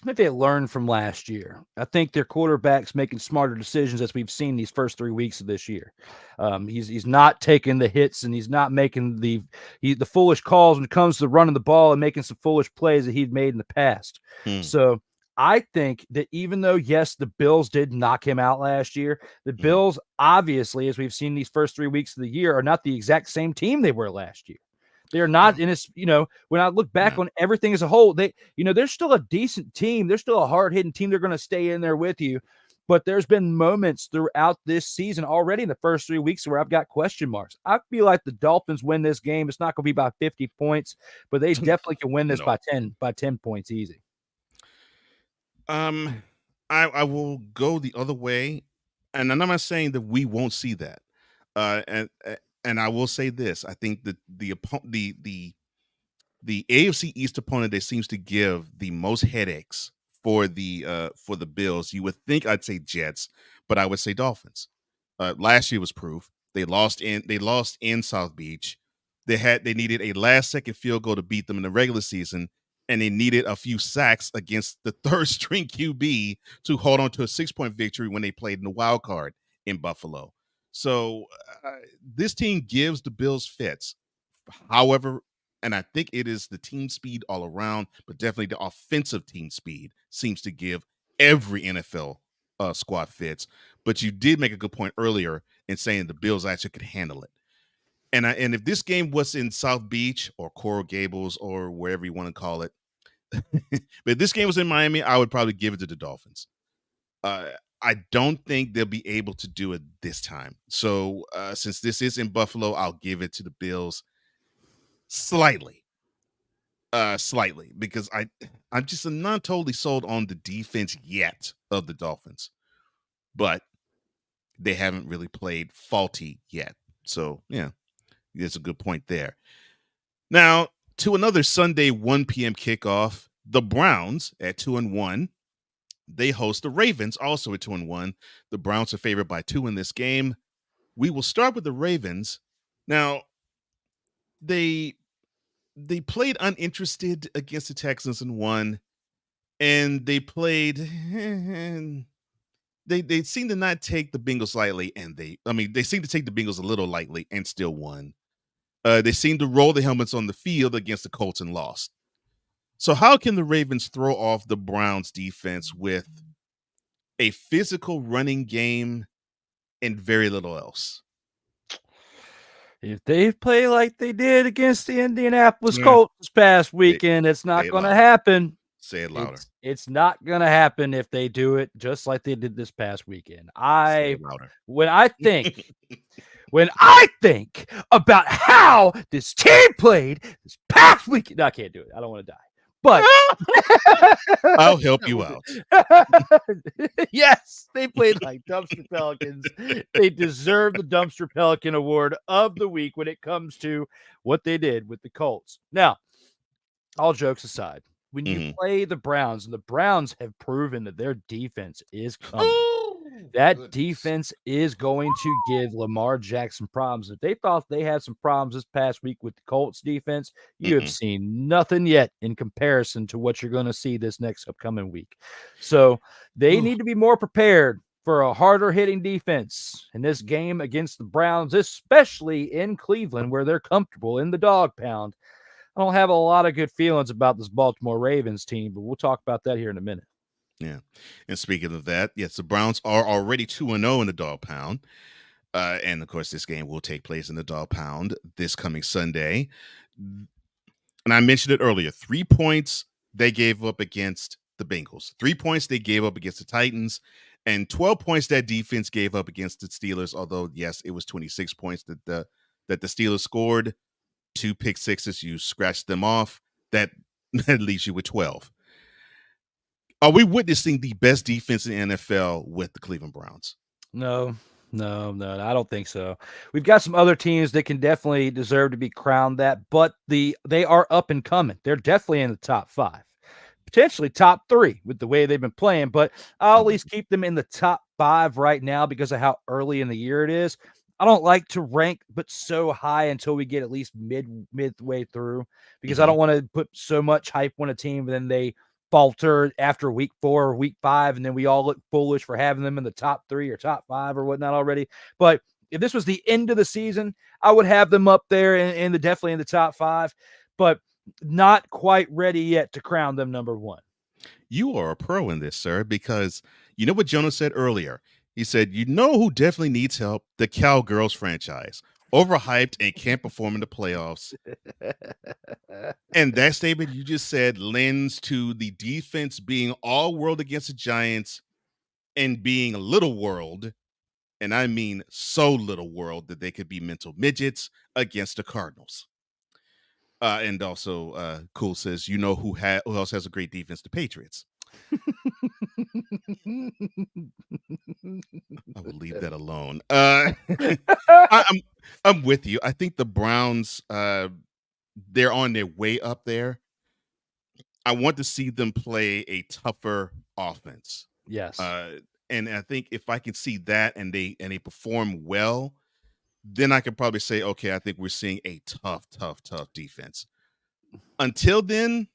I think they learned from last year. I think their quarterback's making smarter decisions as we've seen these first 3 weeks of this year. He's not taking the hits, and he's not making the foolish calls when it comes to running the ball and making some foolish plays that he'd made in the past. So I think that even though, yes, the Bills did knock him out last year, the Bills, obviously, as we've seen these first 3 weeks of the year, are not the exact same team they were last year. They're not in this, when I look back on everything as a whole, they're still a decent team. They're still a hard-hitting team. They're going to stay in there with you. But there's been moments throughout this season already in the first 3 weeks where I've got question marks. I feel like the Dolphins win this game. It's not going to be by 50 points, but they definitely can win this by 10 points easy.
I will go the other way, and I'm not saying that we won't see that. And I will say this: I think that the AFC East opponent that seems to give the most headaches for the Bills, you would think I'd say Jets, but I would say Dolphins. Last year was proof. They lost in South Beach. They needed a last-second field goal to beat them in the regular season, and they needed a few sacks against the third-string QB to hold on to a 6-point victory when they played in the wild card in Buffalo. So this team gives the Bills fits. However, And I think it is the team speed all around, but definitely the offensive team speed seems to give every NFL squad fits. But you did make a good point earlier in saying the Bills actually could handle it. And if this game was in South Beach or Coral Gables or wherever you want to call it, but if this game was in Miami, I would probably give it to the Dolphins. I don't think they'll be able to do it this time. So since this is in Buffalo, I'll give it to the Bills slightly, because I'm just not totally sold on the defense yet of the Dolphins, but they haven't really played faulty yet. So yeah, there's a good point there. Now to another Sunday 1 p.m. kickoff, the Browns at 2-1. They host the Ravens, also at 2-1. The Browns are favored by 2 in this game. We will start with the Ravens. Now, they played uninterested against the Texans and won, and they played. They seem to not take the Bengals lightly, and they seem to take the Bengals a little lightly and still won. They seem to roll the helmets on the field against the Colts and lost. So how can the Ravens throw off the Browns defense with a physical running game and very little else?
If they play like they did against the Indianapolis Colts this past weekend, it's not going to happen.
Say it louder.
It's not going to happen if they do it just like they did this past weekend. When I think about how this team played this past weekend, no, I can't do it. I don't want to die. But
I'll help you out.
Yes, they played like dumpster pelicans. They deserve the dumpster pelican award of the week when it comes to what they did with the Colts. Now, all jokes aside, when you play the Browns, and the Browns have proven that their defense is coming. That defense is going to give Lamar Jackson problems. If they thought they had some problems this past week with the Colts defense, you have seen nothing yet in comparison to what you're going to see this next upcoming week. So they need to be more prepared for a harder hitting defense in this game against the Browns, especially in Cleveland where they're comfortable in the dog pound. I don't have a lot of good feelings about this Baltimore Ravens team, but we'll talk about that here in a minute.
Yeah. And speaking of that, yes, the Browns are already 2-0 in the dog pound. And of course, this game will take place in the dog pound this coming Sunday. And I mentioned it earlier, 3 points they gave up against the Bengals, 3 points they gave up against the Titans, and 12 points that defense gave up against the Steelers. Although, yes, it was 26 points that the Steelers scored. 2 pick sixes, you scratched them off. That leaves you with 12. Are we witnessing the best defense in the NFL with the Cleveland Browns?
No, I don't think so. We've got some other teams that can definitely deserve to be crowned that, but they are up and coming. They're definitely in the top 5, potentially top 3 with the way they've been playing, but I'll at least keep them in the top 5 right now because of how early in the year it is. I don't like to rank, but so high until we get at least midway through, because I don't want to put so much hype on a team and then they falter after week 4 or week 5, and then we all look foolish for having them in the top 3 or top 5 or whatnot already. But if this was the end of the season, I would have them up there in the definitely in the top 5, but not quite ready yet to crown them number 1.
You are a pro in this, sir, because you know what Jonas said earlier. He said, you know who definitely needs help? The Cowgirls franchise. Overhyped and can't perform in the playoffs. And that statement you just said lends to the defense being all world against the Giants and being a little world. And I mean so little world that they could be mental midgets against the Cardinals. And also, Cool says, you know who else has a great defense? The Patriots. I will leave that alone. I'm with you. I think the Browns, they're on their way up there. I want to see them play a tougher offense.
Yes.
And I think if I can see that and they perform well, then I could probably say, okay, I think we're seeing a tough defense. Until then,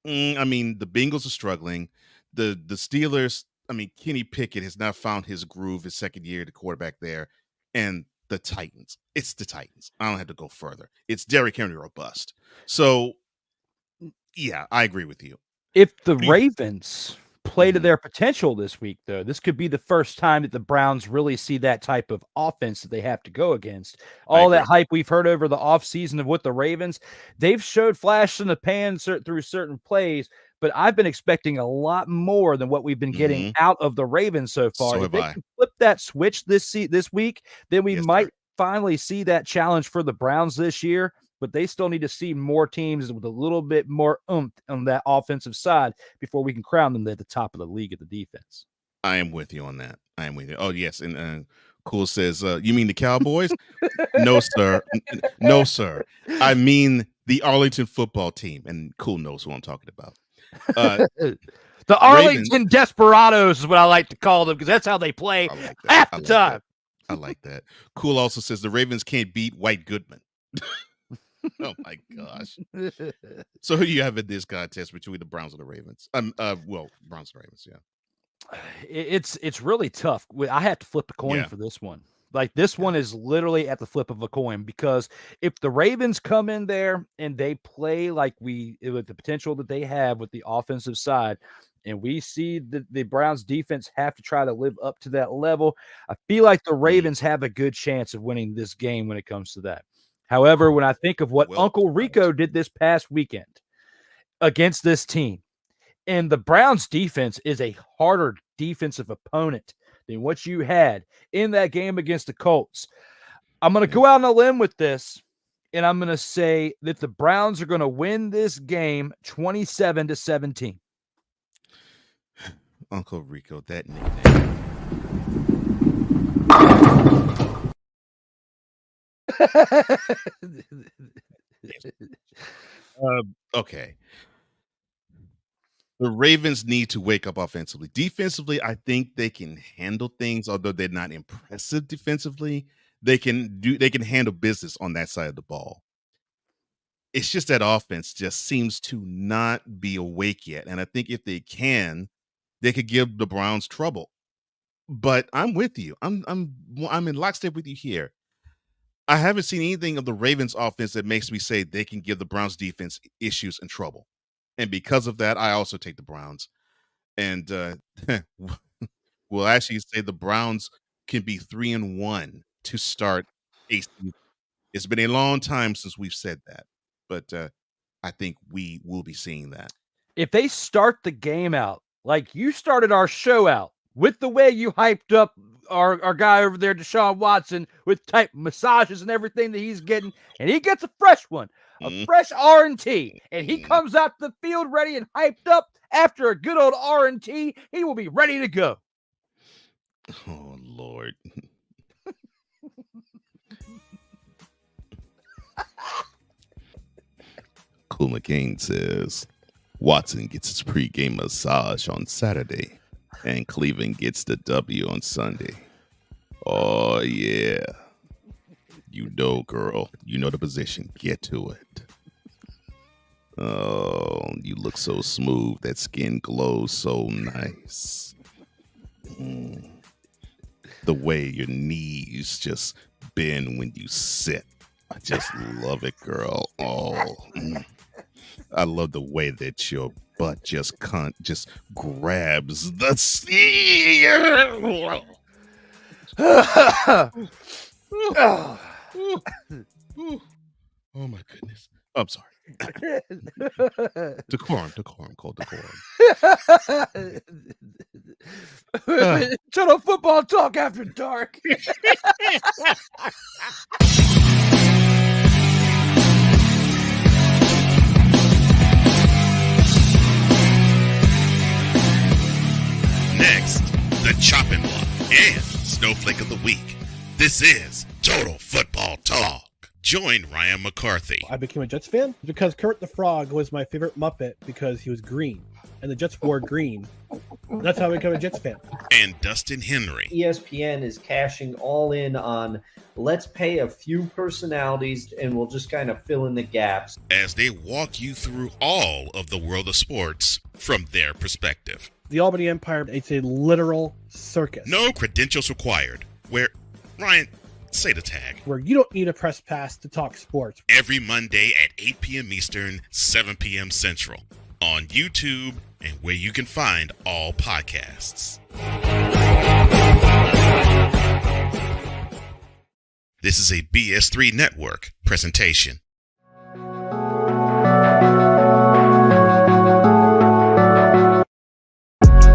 I mean, the Bengals are struggling. The Steelers, I mean, Kenny Pickett has not found his groove his second year, the quarterback there. And the Titans. It's the Titans. I don't have to go further. It's Derrick Henry or bust. So, yeah, I agree with you.
If the Ravens play to their potential this week, though, this could be the first time that the Browns really see that type of offense that they have to go against. All that hype we've heard over the offseason of what the Ravens, they've showed flash in the pan through certain plays, but I've been expecting a lot more than what we've been getting out of the Ravens so far.
So
if they can flip that switch this week, then we might finally see that challenge for the Browns this year. But they still need to see more teams with a little bit more oomph on that offensive side before we can crown them at the top of the league at the defense.
I am with you on that. I am with you. Oh, yes. And Cool says, you mean the Cowboys? No, sir. No, sir. I mean the Arlington football team. And Cool knows who I'm talking about.
The Arlington Desperados is what I like to call them because that's how they play half the time.
I like that. Cool also says the Ravens can't beat White Goodman. Oh my gosh! So who do you have in this contest between the Browns and the Ravens? Browns and Ravens. Yeah,
it's really tough. I have to flip a coin for this one. Like this one is literally at the flip of a coin because if the Ravens come in there and they play like with the potential that they have with the offensive side, and we see the Browns defense have to try to live up to that level, I feel like the Ravens have a good chance of winning this game when it comes to that. However, when I think of what Uncle Rico did this past weekend against this team, and the Browns defense is a harder defensive opponent than what you had in that game against the Colts. I'm going to go out on a limb with this, and I'm going to say that the Browns are going to win this game 27-17.
Uncle Rico, that nickname. Okay. The Ravens need to wake up offensively. Defensively, I think they can handle things, although they're not impressive defensively. They can handle business on that side of the ball. It's just that offense just seems to not be awake yet. And I think if they can, they could give the Browns trouble. But I'm with you. I'm in lockstep with you here. I haven't seen anything of the Ravens offense that makes me say they can give the Browns defense issues and trouble. And because of that, I also take the Browns. And we'll actually say the Browns can be 3-1 to start a season. It's been a long time since we've said that. But I think we will be seeing that.
If they start the game out like you started our show out with the way you hyped up our guy over there, Deshaun Watson, with type massages and everything that he's getting, and he gets a fresh one, a fresh R&T, and he comes out the field ready and hyped up after a good old R&T, he will be ready to go.
Oh, Lord. Cool McCain says, Watson gets his pregame massage on Saturday, and Cleveland gets the W on Sunday. Oh, yeah. You know, girl. You know the position. Get to it. Oh, you look so smooth. That skin glows so nice. The way your knees just bend when you sit. I just love it, girl. Oh, I love the way that your butt just grabs the sea. Oh my goodness. I'm sorry. Decorum, called decorum.
Total football talk after dark.
Next, the chopping block and snowflake of the week. This is Total Football Talk. Join Ryan McCarthy.
I became a Jets fan because Kurt the Frog was my favorite Muppet because he was green, and the Jets wore green. That's how I became a Jets fan.
And Dustin Henry.
ESPN is cashing all in on let's pay a few personalities and we'll just kind of fill in the gaps.
As they walk you through all of the world of sports from their perspective.
The Albany Empire, it's a literal circus.
No credentials required. Where, Ryan, Say the tag.
Where you don't need a press pass to talk sports.
Every Monday at 8 p.m. Eastern, 7 p.m. Central. On YouTube and where you can find all podcasts. This is a BS3 Network presentation.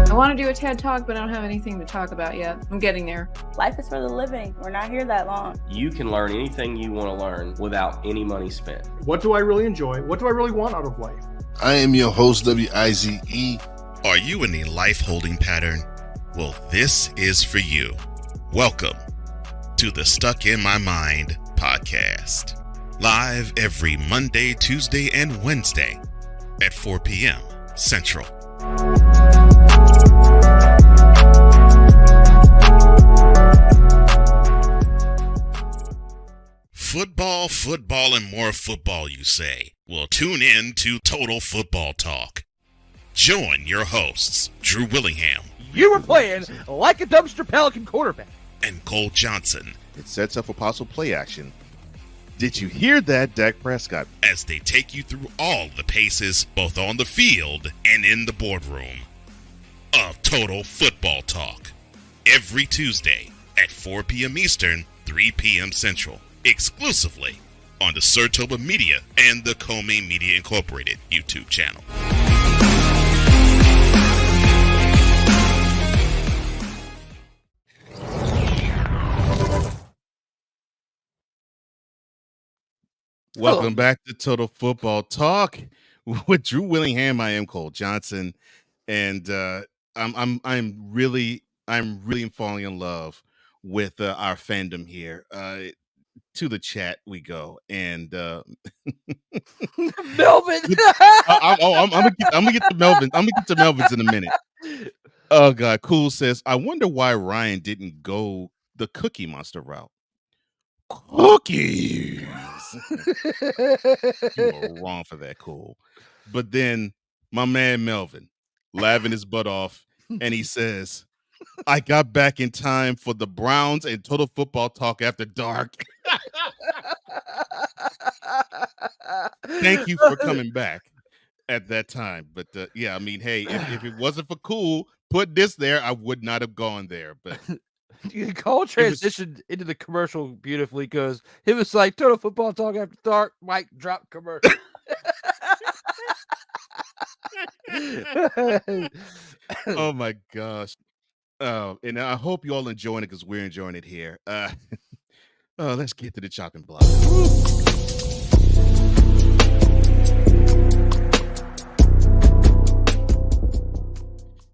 I want to do a TED Talk, but I don't have anything to talk about yet. I'm getting there.
Life is for the living. We're not here that long.
You can learn anything you want to learn without any money spent.
What do I really enjoy? What do I really want out of life?
I am your host, WIZE.
Are you in a life holding pattern? Well, this is for you. Welcome to the Stuck in My Mind podcast. Live every Monday, Tuesday, and Wednesday at 4 p.m. Central. Football, and more football, you say? Well, tune in to Total Football Talk. Join your hosts, Drew Willingham.
You were playing like a dumpster Pelican quarterback.
And Cole Johnson.
It sets up for possible play action. Did you hear that, Dak Prescott?
As they take you through all the paces, both on the field and in the boardroom, of Total Football Talk. Every Tuesday at 4 p.m. Eastern, 3 p.m. Central. Exclusively on the Sertoba Media and the Comey Media Incorporated YouTube channel.
Welcome back to Total Football Talk with Drew Willingham. I am Cole Johnson, and I'm really falling in love with our fandom here. To the chat we go, and
Melvin.
I'm gonna get to Melvin. I'm gonna get to Melvin's in a minute. Oh God, Cool says, I wonder why Ryan didn't go the Cookie Monster route. Cookies. You were wrong for that, Cool. But then my man Melvin laughing his butt off, and he says, I got back in time for the Browns and Total Football Talk After Dark. Thank you for coming back at that time. But yeah, I mean, hey, if it wasn't for Cool, put this there, I would not have gone there. But
Cole transitioned into the commercial beautifully because it was like Total Football Talk After Dark, Mike drop commercial.
Oh my gosh. And I hope you all enjoying it because we're enjoying it here. Let's get to the chopping block.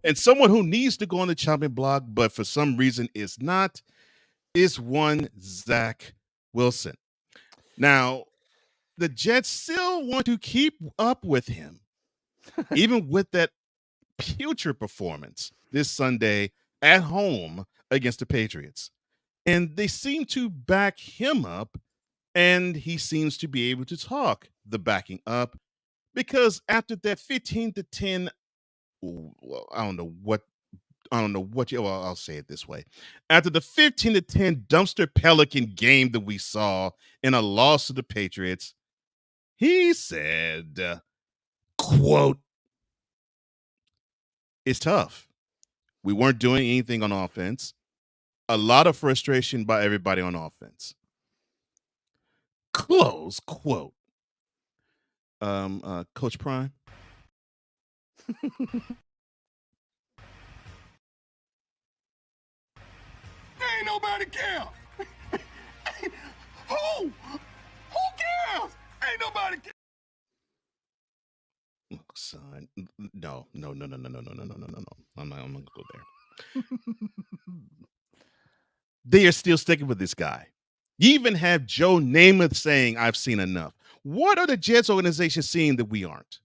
And someone who needs to go on the chopping block, but for some reason is not, is one Zach Wilson. Now, the Jets still want to keep up with him, even with that putrid performance this Sunday at home against the Patriots. And they seem to back him up, and he seems to be able to talk the backing up, because after that 15-10, well, I'll say it this way. After the 15-10 dumpster Pelican game that we saw in a loss to the Patriots, he said, quote, it's tough. We weren't doing anything on offense. A lot of frustration by everybody on offense. Close quote. Coach Prime.
Ain't nobody care. Who cares? Ain't nobody care.
Look, son, no. I'm not gonna go there. They are still sticking with this guy. You even have Joe Namath saying, I've seen enough. What are the Jets organization seeing that we aren't?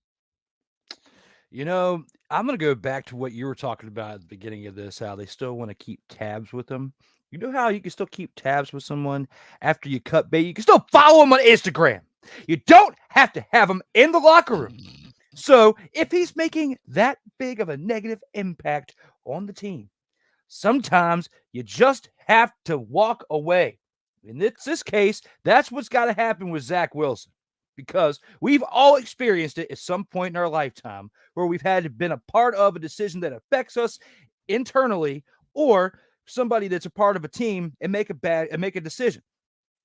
You know, I'm going to go back to what you were talking about at the beginning of this, how they still want to keep tabs with them. You know how you can still keep tabs with someone after you cut bait? You can still follow them on Instagram. You don't have to have them in the locker room. So if he's making that big of a negative impact on the team, sometimes you just have to walk away. In this case, that's what's got to happen with Zach Wilson, because we've all experienced it at some point in our lifetime where we've had been a part of a decision that affects us internally, or somebody that's a part of a team and make a decision,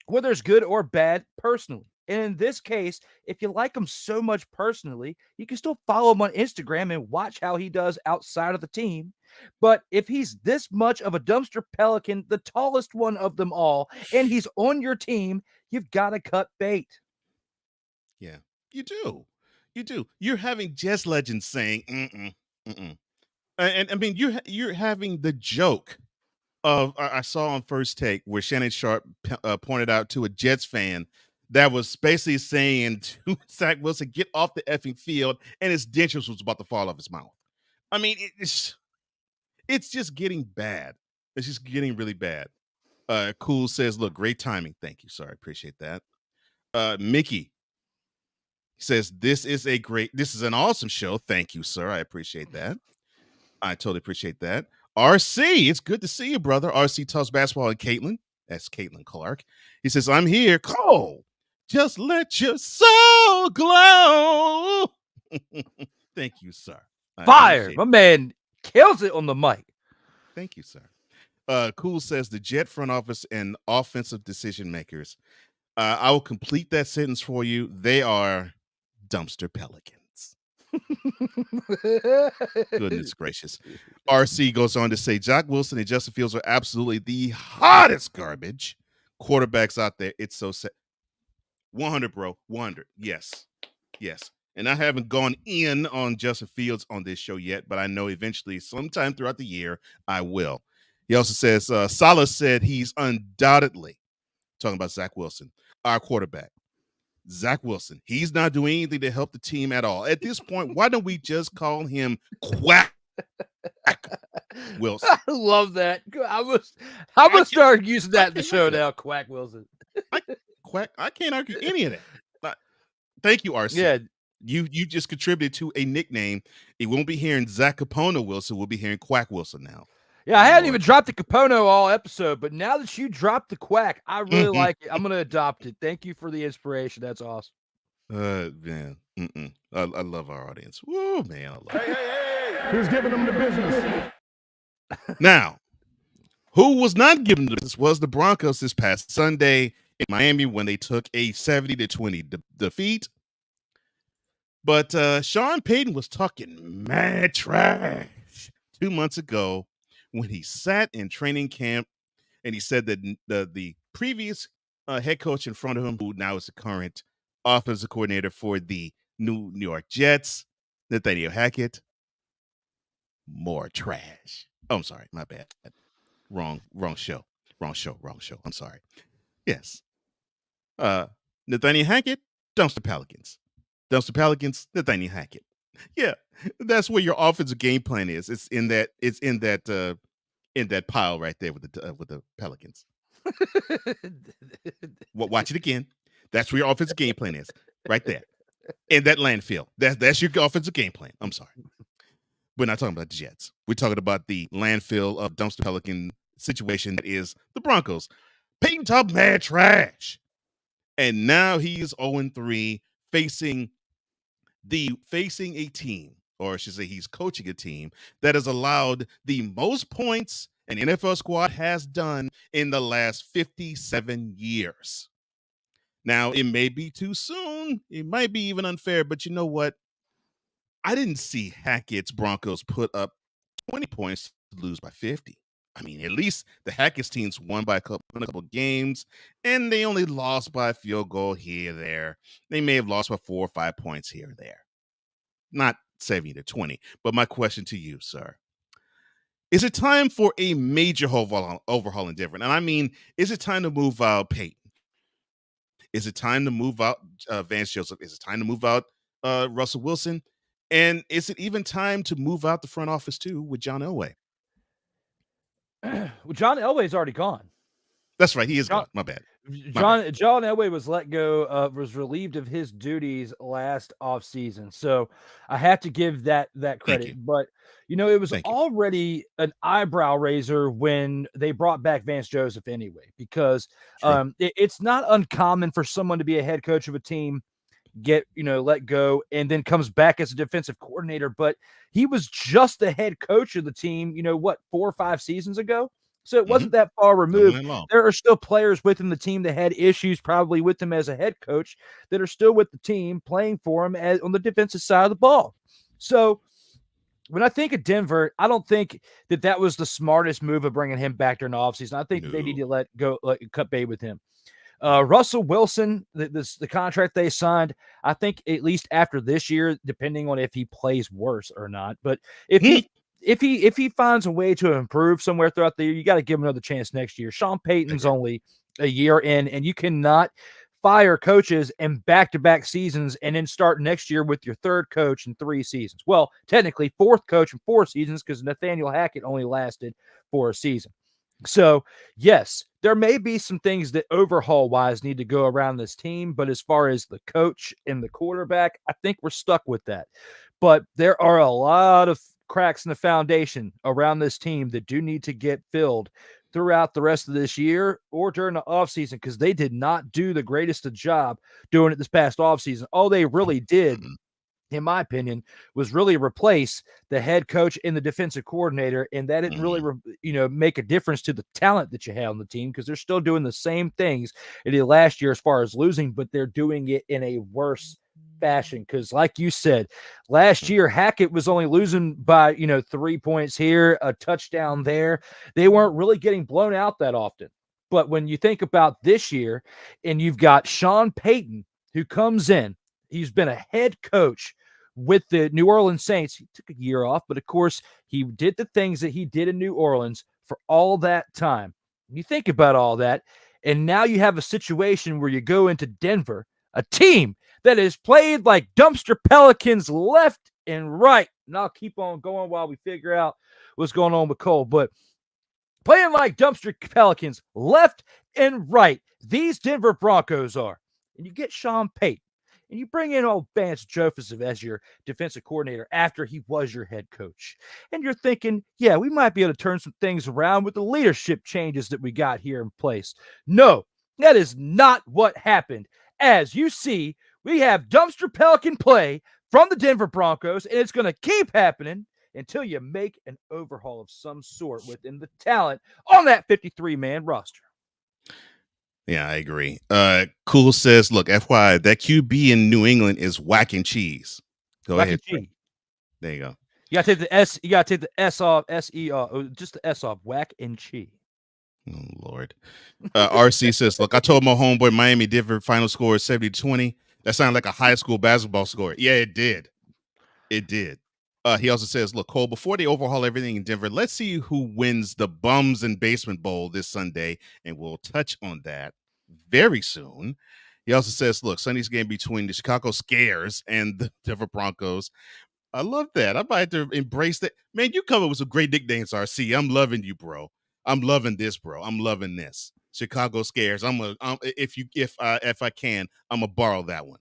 whether it's good or bad personally. And in this case, if you like him so much personally, you can still follow him on Instagram and watch how he does outside of the team. But if he's this much of a dumpster pelican, the tallest one of them all, and he's on your team, you've got to cut bait.
Yeah, you do. You do. You're having Jets legends saying, and I mean, you're having the joke of, I saw on First Take where Shannon Sharp pointed out to a Jets fan that was basically saying to Zach Wilson, get off the effing field, and his dentures was about to fall off his mouth. I mean, it's just getting bad. It's just getting really bad. Cool says, look, great timing. Thank you, sir. I appreciate that. Mickey says, this is an awesome show. Thank you, sir. I appreciate that. I totally appreciate that. RC, it's good to see you, brother. RC Talks Basketball and Caitlin. That's Caitlin Clark. He says, I'm here. Cole, just let your soul glow. Thank you, sir.
Fire. My man kills it on the mic.
Thank you, sir. Cool says, the Jet front office and offensive decision makers. I will complete that sentence for you. They are dumpster pelicans. Goodness gracious. RC goes on to say, Zach Wilson and Justin Fields are absolutely the hottest garbage quarterbacks out there. It's so sad. 100, bro. 100. Yes. And I haven't gone in on Justin Fields on this show yet, but I know eventually, sometime throughout the year, I will. He also says, Salah said he's undoubtedly, talking about Zach Wilson, our quarterback. Zach Wilson, he's not doing anything to help the team at all. At this point, why don't we just call him Quack Wilson?
I love that. I'm gonna start using that in the show now. Quack Wilson.
I can't argue any of that. Thank you, RC.
Yeah.
You just contributed to a nickname. It won't be hearing Zach Capono Wilson. We'll be hearing Quack Wilson now.
Yeah, I hadn't even dropped the Capono all episode, but now that you dropped the Quack, I really like it. I'm going to adopt it. Thank you for the inspiration. That's awesome.
Man. I love our audience. Woo, man. I love it.
Hey. Who's giving them the business?
Now, who was not given the business was the Broncos this past Sunday in Miami when they took a 70-20 defeat. But Sean Payton was talking mad trash 2 months ago when he sat in training camp and he said that the previous head coach in front of him, who now is the current offensive coordinator for the New York Jets, Nathaniel Hackett, more trash. Oh, I'm sorry. My bad. Wrong show. I'm sorry. Yes. Nathaniel Hackett, Dumpster Pelicans. Nathaniel Hackett. Yeah, that's where your offensive game plan is. It's in that pile right there with the Pelicans. Watch it again. That's where your offensive game plan is, right there, in that landfill. That's your offensive game plan. I'm sorry, we're not talking about the Jets. We're talking about the landfill of dumpster pelican situation that is the Broncos. Peyton talk mad trash, and now he is 0-3, facing a team, or I should say he's coaching a team that has allowed the most points an NFL squad has done in the last 57 years. Now, it may be too soon. It might be even unfair, but you know what? I didn't see Hackett's Broncos put up 20 points to lose by 50. I mean, at least the Hackett's teams won by a couple games, and they only lost by a field goal here or there. They may have lost by 4 or 5 points here or there. Not 70-20. But my question to you, sir, is it time for a major overhaul and different? And I mean, is it time to move out Peyton? Is it time to move out Vance Joseph? Is it time to move out Russell Wilson? And is it even time to move out the front office too with John Elway?
Well, John Elway's already gone.
That's right. He is
John,
gone. My bad.
John Elway was let go, was relieved of his duties last offseason. So I have to give that credit. But, it was already an eyebrow raiser when they brought back Vance Joseph anyway, because it's not uncommon for someone to be a head coach of a team, get let go, and then comes back as a defensive coordinator. But he was just the head coach of the team 4 or 5 seasons ago, so it wasn't that far removed. There are still players within the team that had issues probably with him as a head coach that are still with the team playing for him on the defensive side of the ball. So when I think of Denver, I don't think that was the smartest move of bringing him back during the offseason. I think they need to cut bait with him. Russell Wilson, the contract they signed, I think at least after this year, depending on if he plays worse or not, but if he finds a way to improve somewhere throughout the year, you got to give him another chance next year. Sean Payton's only a year in, and you cannot fire coaches in back-to-back seasons and then start next year with your third coach in 3 seasons. Well, technically 4th coach in 4 seasons, because Nathaniel Hackett only lasted for a season. So, yes, there may be some things that overhaul-wise need to go around this team, but as far as the coach and the quarterback, I think we're stuck with that. But there are a lot of cracks in the foundation around this team that do need to get filled throughout the rest of this year or during the offseason, because they did not do the greatest of job doing it this past offseason. All they really did, in my opinion, was really replace the head coach and the defensive coordinator, and that didn't really, make a difference to the talent that you have on the team, because they're still doing the same things they did last year as far as losing, but they're doing it in a worse fashion. Because, like you said, last year Hackett was only losing by 3 points here, a touchdown there. They weren't really getting blown out that often. But when you think about this year, and you've got Sean Payton who comes in, he's been a head coach with the New Orleans Saints. He took a year off, but of course he did the things that he did in New Orleans for all that time. You think about all that, and now you have a situation where you go into Denver, a team that is played like dumpster pelicans left and right. And I'll keep on going while we figure out what's going on with Cole, but playing like dumpster pelicans left and right, these Denver Broncos are. And you get Sean Payton, and you bring in old Vance Joseph as your defensive coordinator after he was your head coach. And you're thinking, yeah, we might be able to turn some things around with the leadership changes that we got here in place. No, that is not what happened. As you see, we have dumpster pelican play from the Denver Broncos, and it's going to keep happening until you make an overhaul of some sort within the talent on that 53-man roster.
Yeah, I agree. Cool says, look, FYI, that QB in New England is whack and cheese. Go ahead. There you go.
You gotta take the S. You gotta take the S off. S-E off. Just the S off. Whack and cheese.
Oh Lord. RC says, look, I told my homeboy Miami Denver final score is 70-20. That sounded like a high school basketball score. Yeah, it did. It did. He also says, look, Cole, before they overhaul everything in Denver, let's see who wins the Bums and Basement Bowl this Sunday, and we'll touch on that very soon. He also says, look, Sunday's game between the Chicago Scares and the Denver Broncos. I love that. I might have to embrace that. Man, you come up with some great nicknames, RC. I'm loving you, bro. I'm loving this, bro. I'm loving this. Chicago Scares. If I can, I'm gonna borrow that one.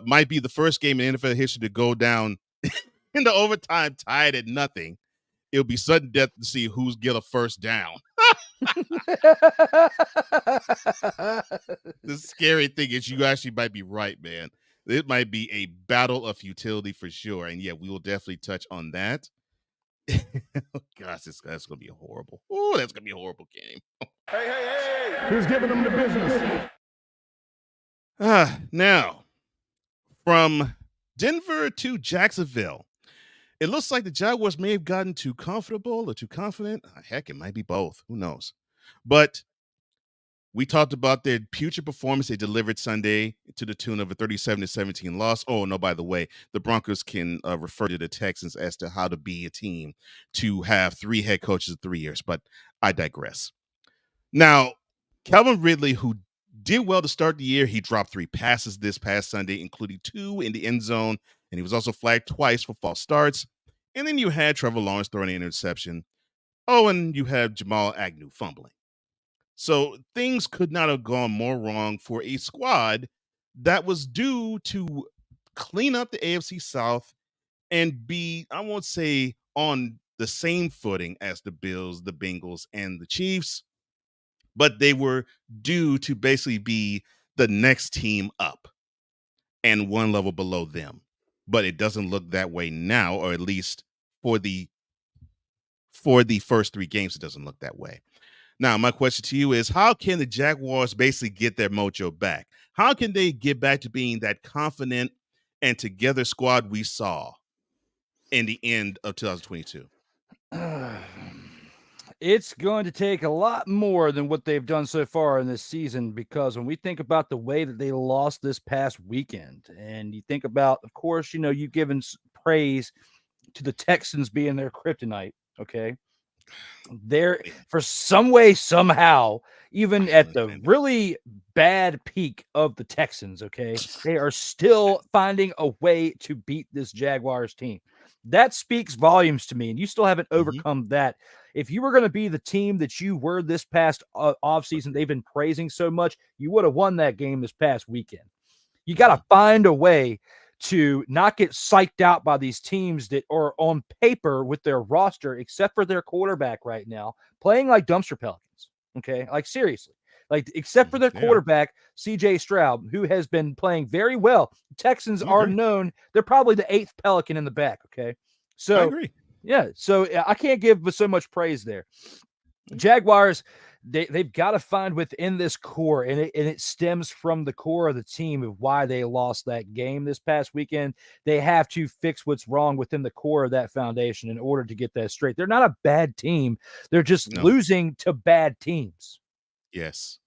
Might be the first game in NFL history to go down in the overtime tied at nothing. It'll be sudden death to see who's get a first down. The scary thing is you actually might be right, man. It might be a battle of futility for sure. And yeah, we will definitely touch on that. Oh, gosh, that's going to be horrible. Oh, that's going to be a horrible game.
Hey. Who's giving them the business?
Now, from Denver to Jacksonville, it looks like the Jaguars may have gotten too comfortable or too confident. Heck, it might be both. Who knows? But we talked about their putrid performance they delivered Sunday to the tune of a 37-17 loss. Oh, no, by the way, the Broncos can refer to the Texans as to how to be a team to have 3 head coaches in 3 years, but I digress. Now, Calvin Ridley, who did well to start the year, he dropped 3 passes this past Sunday, including 2 in the end zone, and he was also flagged twice for false starts. And then you had Trevor Lawrence throwing an interception. Oh, and you had Jamal Agnew fumbling. So things could not have gone more wrong for a squad that was due to clean up the AFC South and be, I won't say on the same footing as the Bills, the Bengals, and the Chiefs, but they were due to basically be the next team up and one level below them. But it doesn't look that way now, or at least for the first 3 games, it doesn't look that way. Now, my question to you is, how can the Jaguars basically get their mojo back? How can they get back to being that confident and together squad we saw in the end of 2022?
It's going to take a lot more than what they've done so far in this season, because when we think about the way that they lost this past weekend, and you think about, of course, you've given praise to the Texans being their kryptonite, okay? They're, for some way, somehow, even at the really bad peak of the Texans, okay, they are still finding a way to beat this Jaguars team. That speaks volumes to me, and you still haven't overcome that. If you were going to be the team that you were this past offseason, they've been praising so much, you would have won that game this past weekend. You got to find a way to not get psyched out by these teams that are on paper with their roster, except for their quarterback right now, playing like dumpster Pelicans. Okay. Like, seriously, like, except for their quarterback, CJ Stroud, who has been playing very well. Texans are known. They're probably the 8th Pelican in the back. Okay. So
I agree.
Yeah. So I can't give so much praise there. Jaguars, they've got to find within this core, and it stems from the core of the team of why they lost that game this past weekend. They have to fix what's wrong within the core of that foundation in order to get that straight. They're not a bad team. They're just losing to bad teams.
Yes.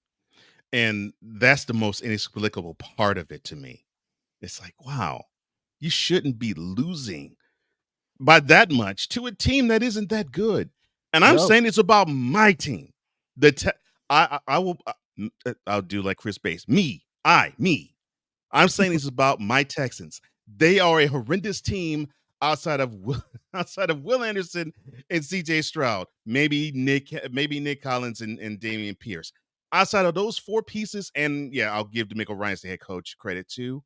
And that's the most inexplicable part of it to me. It's like, wow, you shouldn't be losing by that much to a team that isn't that good. And I'm saying it's about my team. I'll do like Chris Bates. Me. I'm saying it's about my Texans. They are a horrendous team outside of Will Anderson and CJ Stroud. Maybe Nick Collins and Damian Pierce. Outside of those 4 pieces, and yeah, I'll give DeMeco Ryans, the head coach, credit too.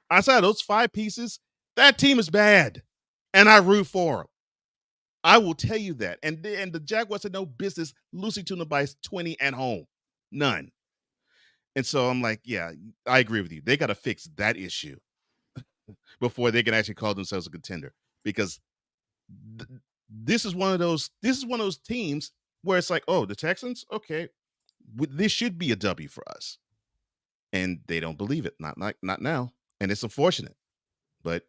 Outside of those 5 pieces, that team is bad, and I root for them. I will tell you that. And the Jaguars had no business losing to them by 20 at home. None. And so I'm like, yeah, I agree with you. They got to fix that issue before they can actually call themselves a contender. Because this is one of those teams where it's like, oh, the Texans, okay, this should be a W for us. And they don't believe it. Not now. And it's unfortunate. But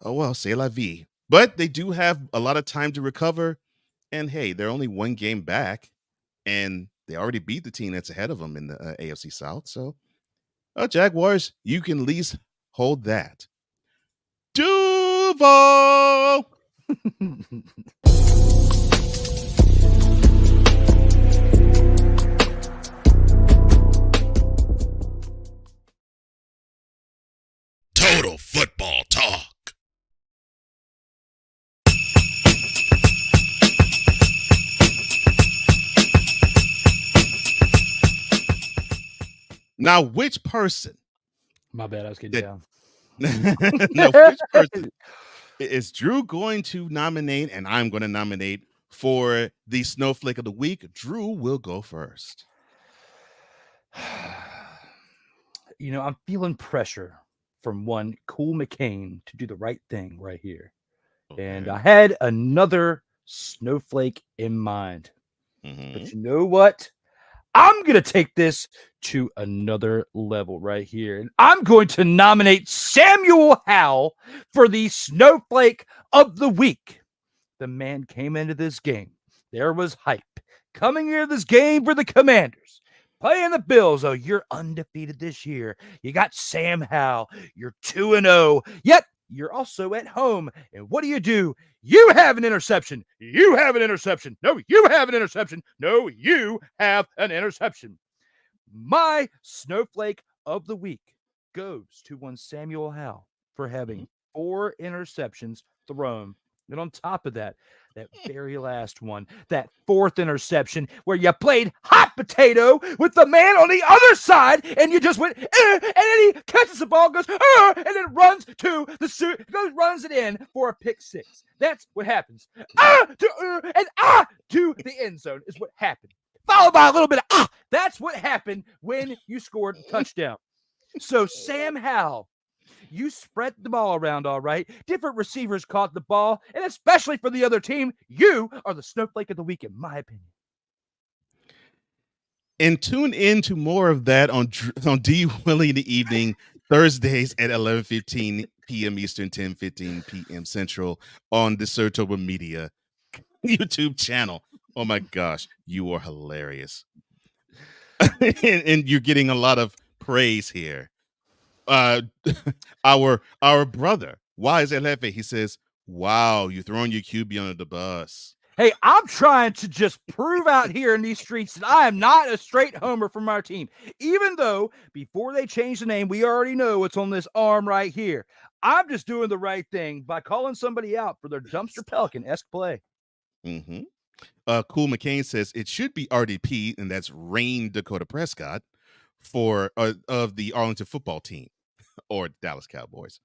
oh well, c'est la vie. But they do have a lot of time to recover. And hey, they're only 1 game back. And they already beat the team that's ahead of them in the AFC South. So, Jaguars, you can at least hold that. Duval!
Total Football Talk.
Now, which person?
My bad, I was getting down.
Now, which person is Drew going to nominate, and I'm going to nominate for the Snowflake of the Week? Drew will go first.
I'm feeling pressure from one Cool McCain to do the right thing right here. Okay. And I had another snowflake in mind. But you know what? I'm going to take this to another level right here. And I'm going to nominate Samuel Howell for the Snowflake of the Week. The man came into this game. There was hype. Coming into this game for the Commanders. Playing the Bills. Oh, you're undefeated this year. You got Sam Howell. You're 2-0. Yet you're also at home. And what do? You have an interception. You have an interception. No, you have an interception. No, you have an interception. My Snowflake of the Week goes to one Samuel Howell for having 4 interceptions thrown. And on top of that, That very last one, that fourth interception where you played hot potato with the man on the other side and you just went, and then he catches the ball, goes, and then runs to the runs it in for a pick six. That's what happens. To the end zone is what happened. Followed by a little bit of That's what happened when you scored a touchdown. So Sam Howell, you spread the ball around all right. Different receivers caught the ball, and especially for the other team, you are the snowflake of the week, in my opinion.
And tune in to more of that on D. Willie in the evening, Thursdays at 11:15 p.m. Eastern, 10:15 p.m. Central on the Sartoba Media YouTube channel. Oh my gosh, you are hilarious. and you're getting a lot of praise here. Our brother, why is Elefe? He says, wow, you're throwing your QB under the bus.
Hey, I'm trying to just prove out here in these streets that I am not a straight homer from our team. Even though before they change the name, we already know what's on this arm right here. I'm just doing the right thing by calling somebody out for their dumpster Pelican-esque play.
Mm-hmm. Cool McCain says it should be RDP, and that's Rain Dakota Prescott for of the Arlington football team or Dallas Cowboys.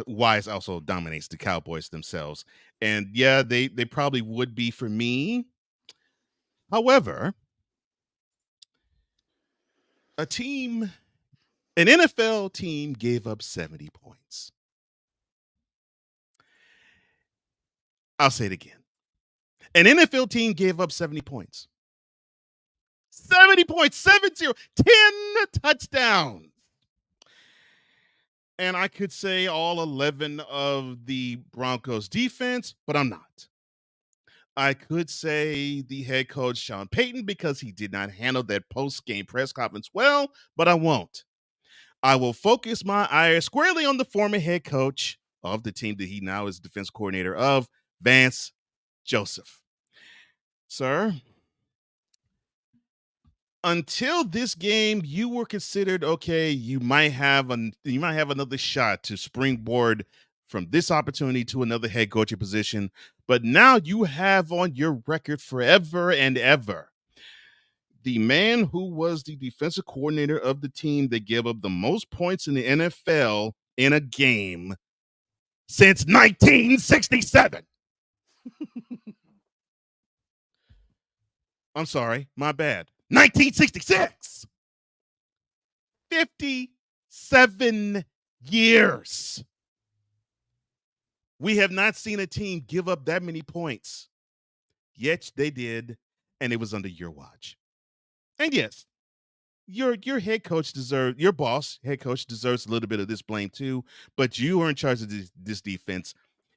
Wise also dominates the Cowboys themselves. And yeah, they probably would be for me. However, an NFL team gave up 70 points. I'll say it again. An NFL team gave up 70 points. 70 points, 70, 10 touchdowns. And I could say all 11 of the Broncos defense, but I'm not. I could say the head coach, Sean Payton, because he did not handle that post-game press conference well, but I won't. I will focus my eye squarely on the former head coach of the team that he now is defense coordinator of, Vance Joseph. Sir, until this game, you were considered okay. You might have another shot to springboard from this opportunity to another head coaching position, but now you have on your record forever and ever the man who was the defensive coordinator of the team that gave up the most points in the NFL in a game since 1967. I'm sorry, my bad. 1966. 57 years. We have not seen a team give up that many points. Yet they did, and it was under your watch. And yes, your head coach your boss, head coach, deserves a little bit of this blame too, but you are in charge of this defense.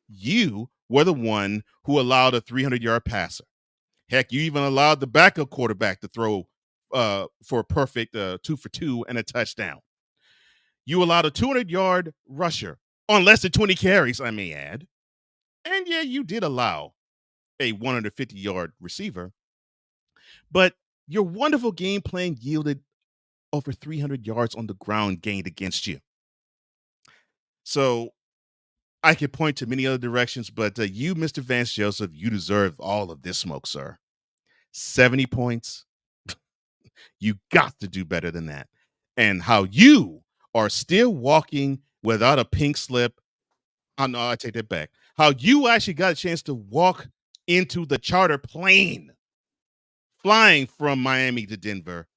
You were the one who allowed a 300-yard passer. Heck, you even allowed the backup quarterback to throw for a perfect 2-for-2 and a touchdown. You allowed a 200-yard rusher on less than 20 carries, I may add. And yeah, you did allow a 150-yard receiver. But your wonderful game plan yielded over 300 yards on the ground gained against you. So I could point to many other directions, but you, Mr. Vance Joseph, you deserve all of this smoke, sir. 70 points. You got to do better than that. And how you are still walking without a pink slip. Oh, no, I take that back. How you actually got a chance to walk into the charter plane flying from Miami to Denver.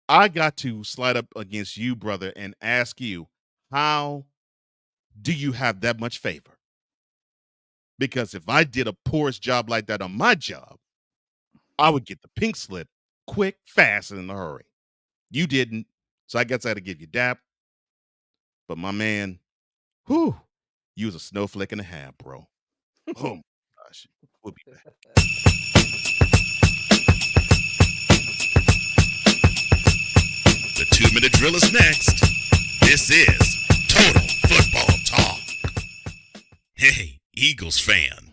I got to slide up against you, brother, and ask you, how do you have that much favor? Because if I did a porous job like that on my job, I would get the pink slip quick, fast, and in a hurry. You didn't, so I guess I had to give you dap. But my man, you was a snowflake and a half, bro. Oh my gosh. We'll be back.
The 2-minute drill is next. This is Total Football Talk. Hey, Eagles fan.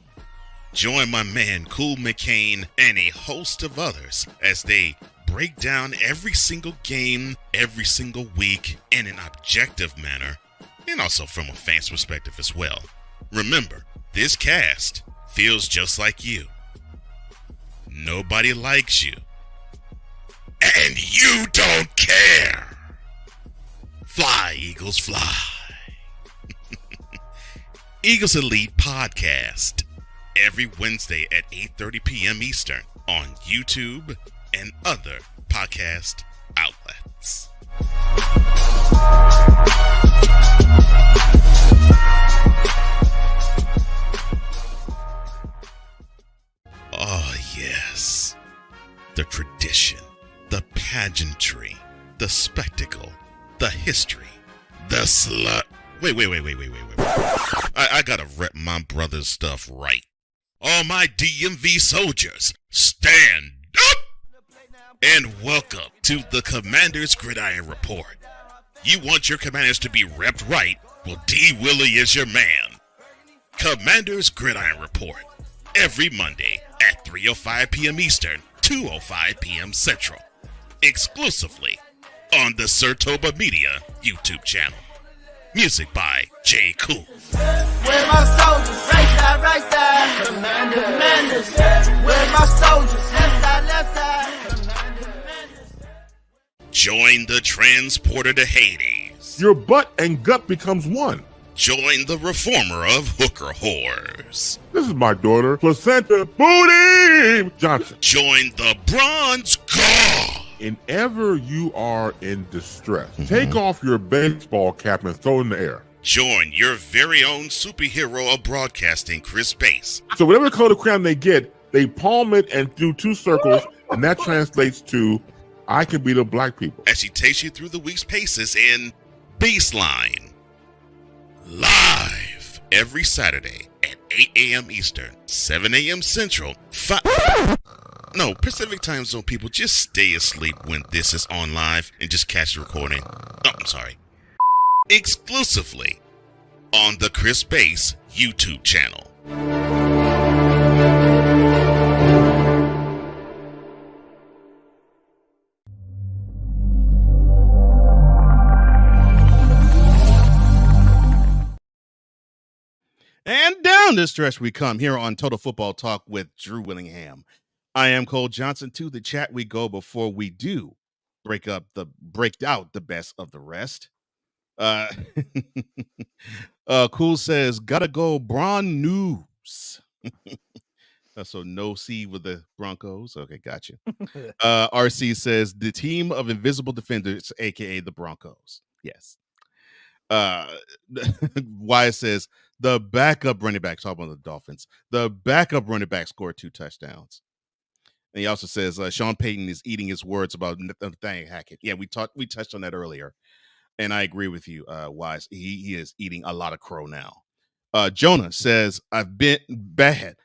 Join my man Cool McCain and a host of others as they break down every single game, every single week in an objective manner, and also from a fan's perspective as well. Remember, this cast feels just like you. Nobody likes you. And you don't care. Fly, Eagles, fly. Eagles Elite Podcast. Every Wednesday at 8:30 p.m. Eastern on YouTube and other podcast outlets. Oh, yes. The tradition, the pageantry, the spectacle, the history, the slut. Wait. I gotta rep my brother's stuff right. All my DMV soldiers, stand up! And welcome to the Commander's Gridiron Report. You want your Commanders to be repped right? Well, D. Willie is your man. Commander's Gridiron Report. Every Monday at 3:05 p.m. Eastern, 2:05 p.m. Central. Exclusively on the Sertoba Media YouTube channel. Music by J. Cool.
Where my soldiers? Right side. Commanders. Where my soldiers? Left side.
Join the transporter to Hades.
Your butt and gut becomes one.
Join the reformer of hooker whores.
This is my daughter, Placenta Booty Johnson.
Join the bronze guard.
Whenever you are in distress, take off your baseball cap and throw it in the air.
Join your very own superhero of broadcasting, Chris Bass.
So whatever color crayon they get, they palm it and do 2 circles, and that translates to, I can be the black people.
As she takes you through the week's paces in Baseline. Live every Saturday at 8 a.m. Eastern, 7 a.m. Central, Pacific Time Zone people, just stay asleep when this is on live and just catch the recording. Oh, I'm sorry. Exclusively on the Chris Bass YouTube channel.
And down this stretch we come here on Total Football Talk with Drew Willingham. I am Cole Johnson. To the chat we go before we do break out the best of the rest. Cool says, gotta go Braun News. So no C with the Broncos. Okay, gotcha. RC says the team of invisible defenders, aka the Broncos. Yes. Wyatt says the backup running back, talking about the Dolphins, the backup running back scored 2 touchdowns. And he also says Sean Payton is eating his words about Nathaniel Hackett. Yeah, we touched on that earlier. And I agree with you, Wise. He is eating a lot of crow now. Jonah says, I've been bad.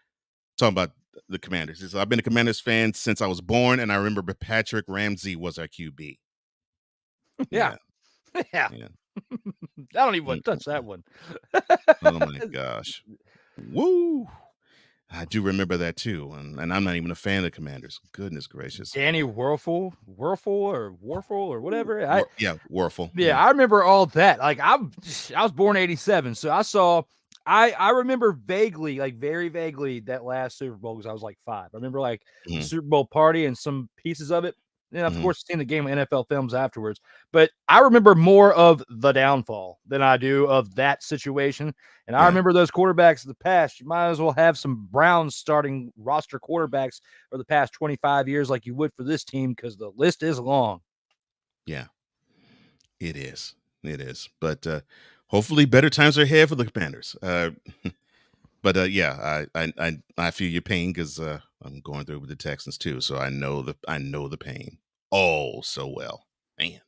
Talking about the Commanders. He says, I've been a Commanders fan since I was born, and I remember Patrick Ramsey was our QB.
Yeah. I don't even want to touch that one.
Oh, my gosh. Woo. I do remember that, too. And I'm not even a fan of the Commanders. Goodness gracious.
Danny Werfel or whatever.
Werfel.
Yeah, I remember all that. Like, I was born 87, so I remember vaguely, like very vaguely, that last Super Bowl because I was like 5. I remember like the Super Bowl party and some pieces of it. And of course, seeing the game of NFL films afterwards. But I remember more of the downfall than I do of that situation. And I remember those quarterbacks of the past. You might as well have some Browns starting roster quarterbacks for the past 25 years like you would for this team because the list is long.
Yeah, it is. It is. But hopefully better times are ahead for the Commanders. But I feel your pain because I'm going through with the Texans too, so I know the pain oh so well, man.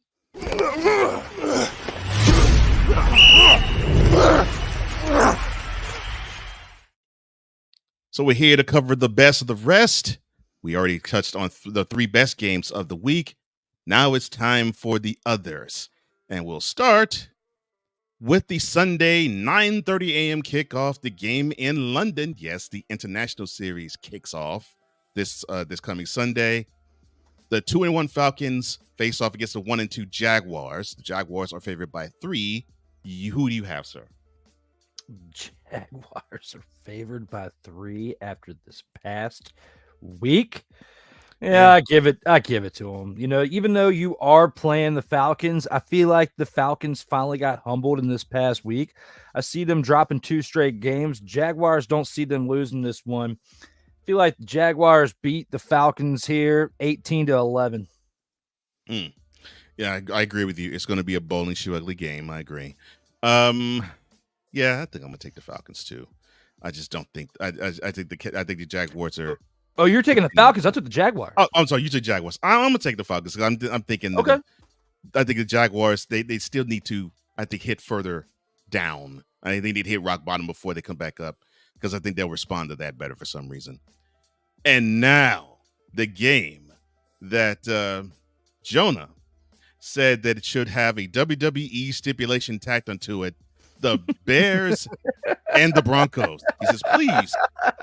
So we're here to cover the best of the rest. We already touched on the 3 best games of the week. Now it's time for the others, and we'll start with the Sunday 9:30 a.m. kickoff, the game in London. Yes, the International Series kicks off this coming Sunday. The 2-1 Falcons face off against the 1-2 Jaguars. The Jaguars are favored by 3. Who do you have, sir?
Jaguars are favored by 3 after this past week. Yeah, I give it to them. You know, even though you are playing the Falcons, I feel like the Falcons finally got humbled in this past week. I see them dropping 2 straight games. Jaguars, don't see them losing this one. I feel like the Jaguars beat the Falcons here 18-11.
Yeah, I agree with you. It's going to be a bowling shoe ugly game. I agree. Yeah, I think I'm going to take the Falcons too. I just don't think I think the Jaguars are.
Oh, you're taking the Falcons. I took the Jaguars.
Oh, I'm sorry. You took Jaguars. I'm going to take the Falcons because I'm thinking.
Okay.
I think the Jaguars they still need to hit further down. I think they need to hit rock bottom before they come back up because I think they'll respond to that better for some reason. And now the game that Jonah said that it should have a WWE stipulation tacked onto it. The Bears and the Broncos. He says, please,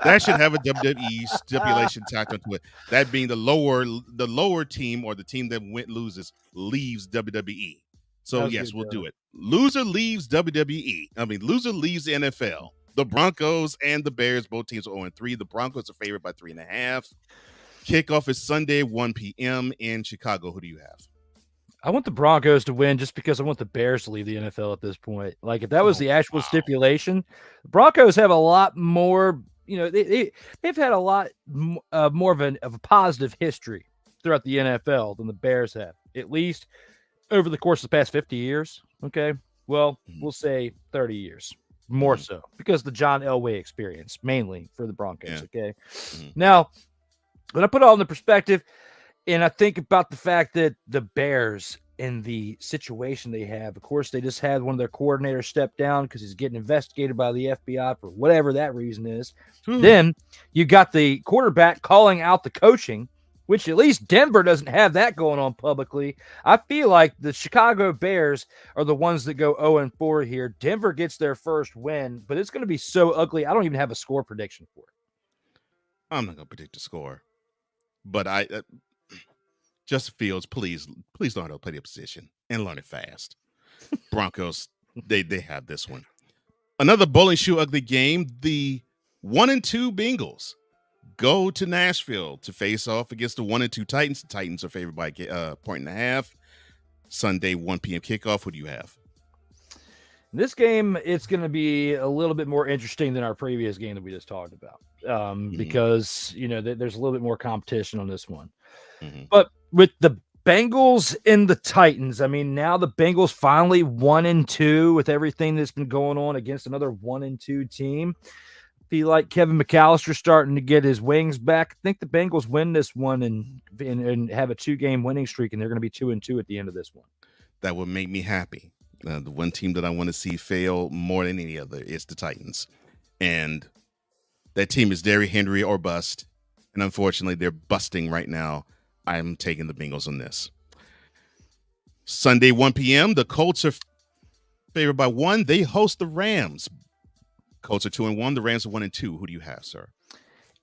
that should have a WWE stipulation tacked onto it. That being the lower team or the team that loses leaves WWE. So yes, we'll do it. Loser leaves WWE. Loser leaves the NFL. The Broncos and the Bears, both teams are 0-3. The Broncos are favored by 3.5. Kickoff is Sunday, 1 p.m. in Chicago. Who do you have?
I want the Broncos to win just because I want the Bears to leave the NFL at this point. Like, if that was the actual stipulation, the Broncos have a lot more, you know, they've had a lot more of a positive history throughout the NFL than the Bears have, at least over the course of the past 50 years. Okay. Well, we'll say 30 years more so because the John Elway experience mainly for the Broncos.
Yeah.
Okay. Now, when I put it all in the perspective, and I think about the fact that the Bears and the situation they have, of course, they just had one of their coordinators step down because he's getting investigated by the FBI for whatever that reason is. Then you got the quarterback calling out the coaching, which at least Denver doesn't have that going on publicly. I feel like the Chicago Bears are the ones that go 0-4 here. Denver gets their first win, but it's going to be so ugly. I don't even have a score prediction for it.
I'm not going to predict the score, but Justin Fields, please learn how to play the position and learn it fast. Broncos, they have this one. Another bowling shoe ugly game. The 1-2 Bengals go to Nashville to face off against the 1-2 Titans. The Titans are favored by 1.5. Sunday, 1 p.m. kickoff. Who do you have?
This game, it's going to be a little bit more interesting than our previous game that we just talked about because, you know, there's a little bit more competition on this one. But with the Bengals and the Titans, I mean, now the Bengals finally 1-2 with everything that's been going on against another 1-2 team. Feel like Kevin McAllister starting to get his wings back. I think the Bengals win this one and have a 2-game winning streak, and they're going to be 2-2 at the end of this one.
That would make me happy. The one team that I want to see fail more than any other is the Titans. And that team is Derrick Henry or bust. And unfortunately, they're busting right now. I'm taking the Bengals on this. Sunday, 1 p.m., the Colts are favored by 1. They host the Rams. Colts are 2-1. The Rams are 1-2. Who do you have, sir?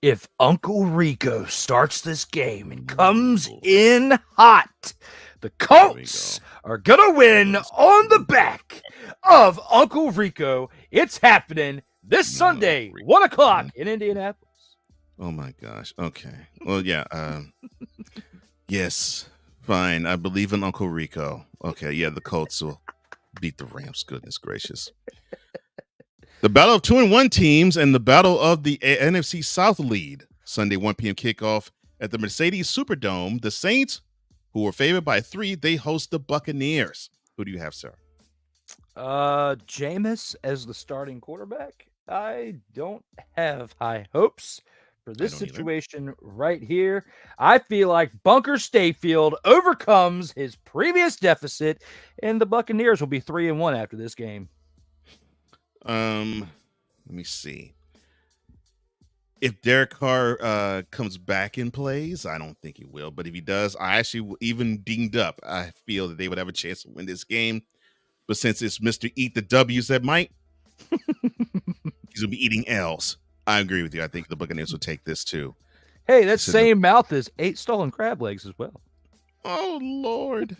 If Uncle Rico starts this game and comes in hot, the Colts are going to win on the back of Uncle Rico. It's happening this Sunday, 1 o'clock in Indianapolis.
Oh, my gosh. Okay. Well, yeah. Yes. Fine. I believe in Uncle Rico. Okay. Yeah, the Colts will beat the Rams. Goodness gracious. The battle of 2-1 teams and the battle of the NFC South lead. Sunday, 1 p.m. kickoff at the Mercedes Superdome. The Saints, who are favored by 3, they host the Buccaneers. Who do you have, sir?
Jameis as the starting quarterback. I don't have high hopes for this situation right here. I feel like Bunker Stayfield overcomes his previous deficit, and the Buccaneers will be 3-1 after this game.
Let me see. If Derek Carr comes back and plays, I don't think he will. But if he does, I actually even dinged up. I feel that they would have a chance to win this game. But since it's Mr. Eat the W's that might, he's gonna be eating L's. I agree with you. I think the Buccaneers will take this too.
Hey, that same mouth is 8 stolen crab legs as well.
Oh Lord.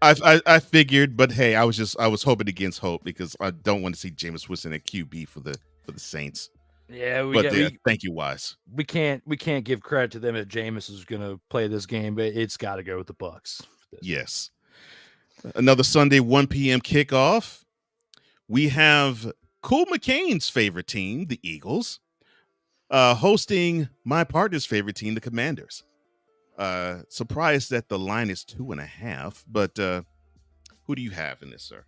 I figured, but hey, I was hoping against hope because I don't want to see Jameis Winston at QB for the Saints.
Yeah,
thank you, Wise.
We can't give credit to them if Jameis is going to play this game, but it's got to go with the Bucs.
Yes. Another Sunday 1 p.m. kickoff. We have Cool McCain's favorite team, the Eagles, hosting my partner's favorite team, the Commanders. Surprised that the line is 2.5, but who do you have in this, sir?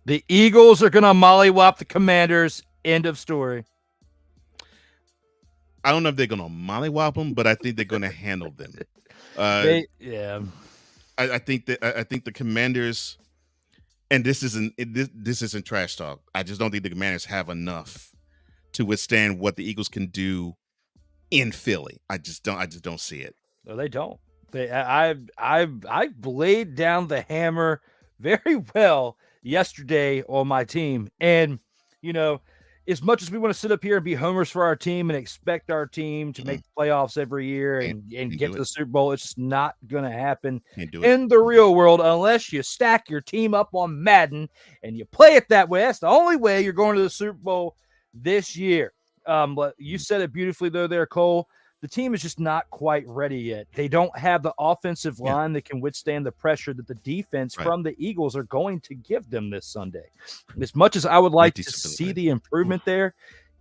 The Eagles are going to mollywop the Commanders. End of story.
I don't know if they're going to mollywop them, but I think they're going to handle them.
Yeah.
I think the Commanders, and this isn't trash talk. I just don't think the Commanders have enough to withstand what the Eagles can do in Philly. I just don't see it.
No, they don't. I laid down the hammer very well yesterday on my team, and as much as we want to sit up here and be homers for our team and expect our team to make the playoffs every year and get to the Super Bowl, it's just not going to happen in the real world unless you stack your team up on Madden and you play it that way. That's the only way you're going to the Super Bowl this year. But you said it beautifully, though, there, Cole. The team is just not quite ready yet. They don't have the offensive line that can withstand the pressure that the defense from the Eagles are going to give them this Sunday. As much as I would like to see the improvement there,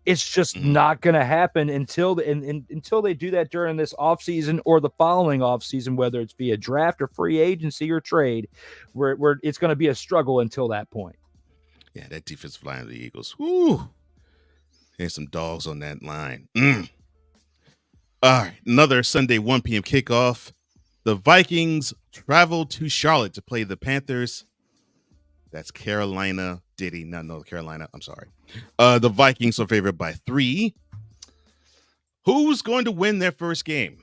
it's just not going to happen until until they do that during this offseason or the following offseason, whether it's via draft or free agency or trade, where it's going to be a struggle until that point.
Yeah, that defensive line of the Eagles. Woo! There's some dogs on that line. All right, another Sunday 1 p.m. kickoff. The Vikings travel to Charlotte to play the Panthers. That's Carolina. Did he not know Carolina? I'm sorry. The Vikings are favored by 3. Who's going to win their first game?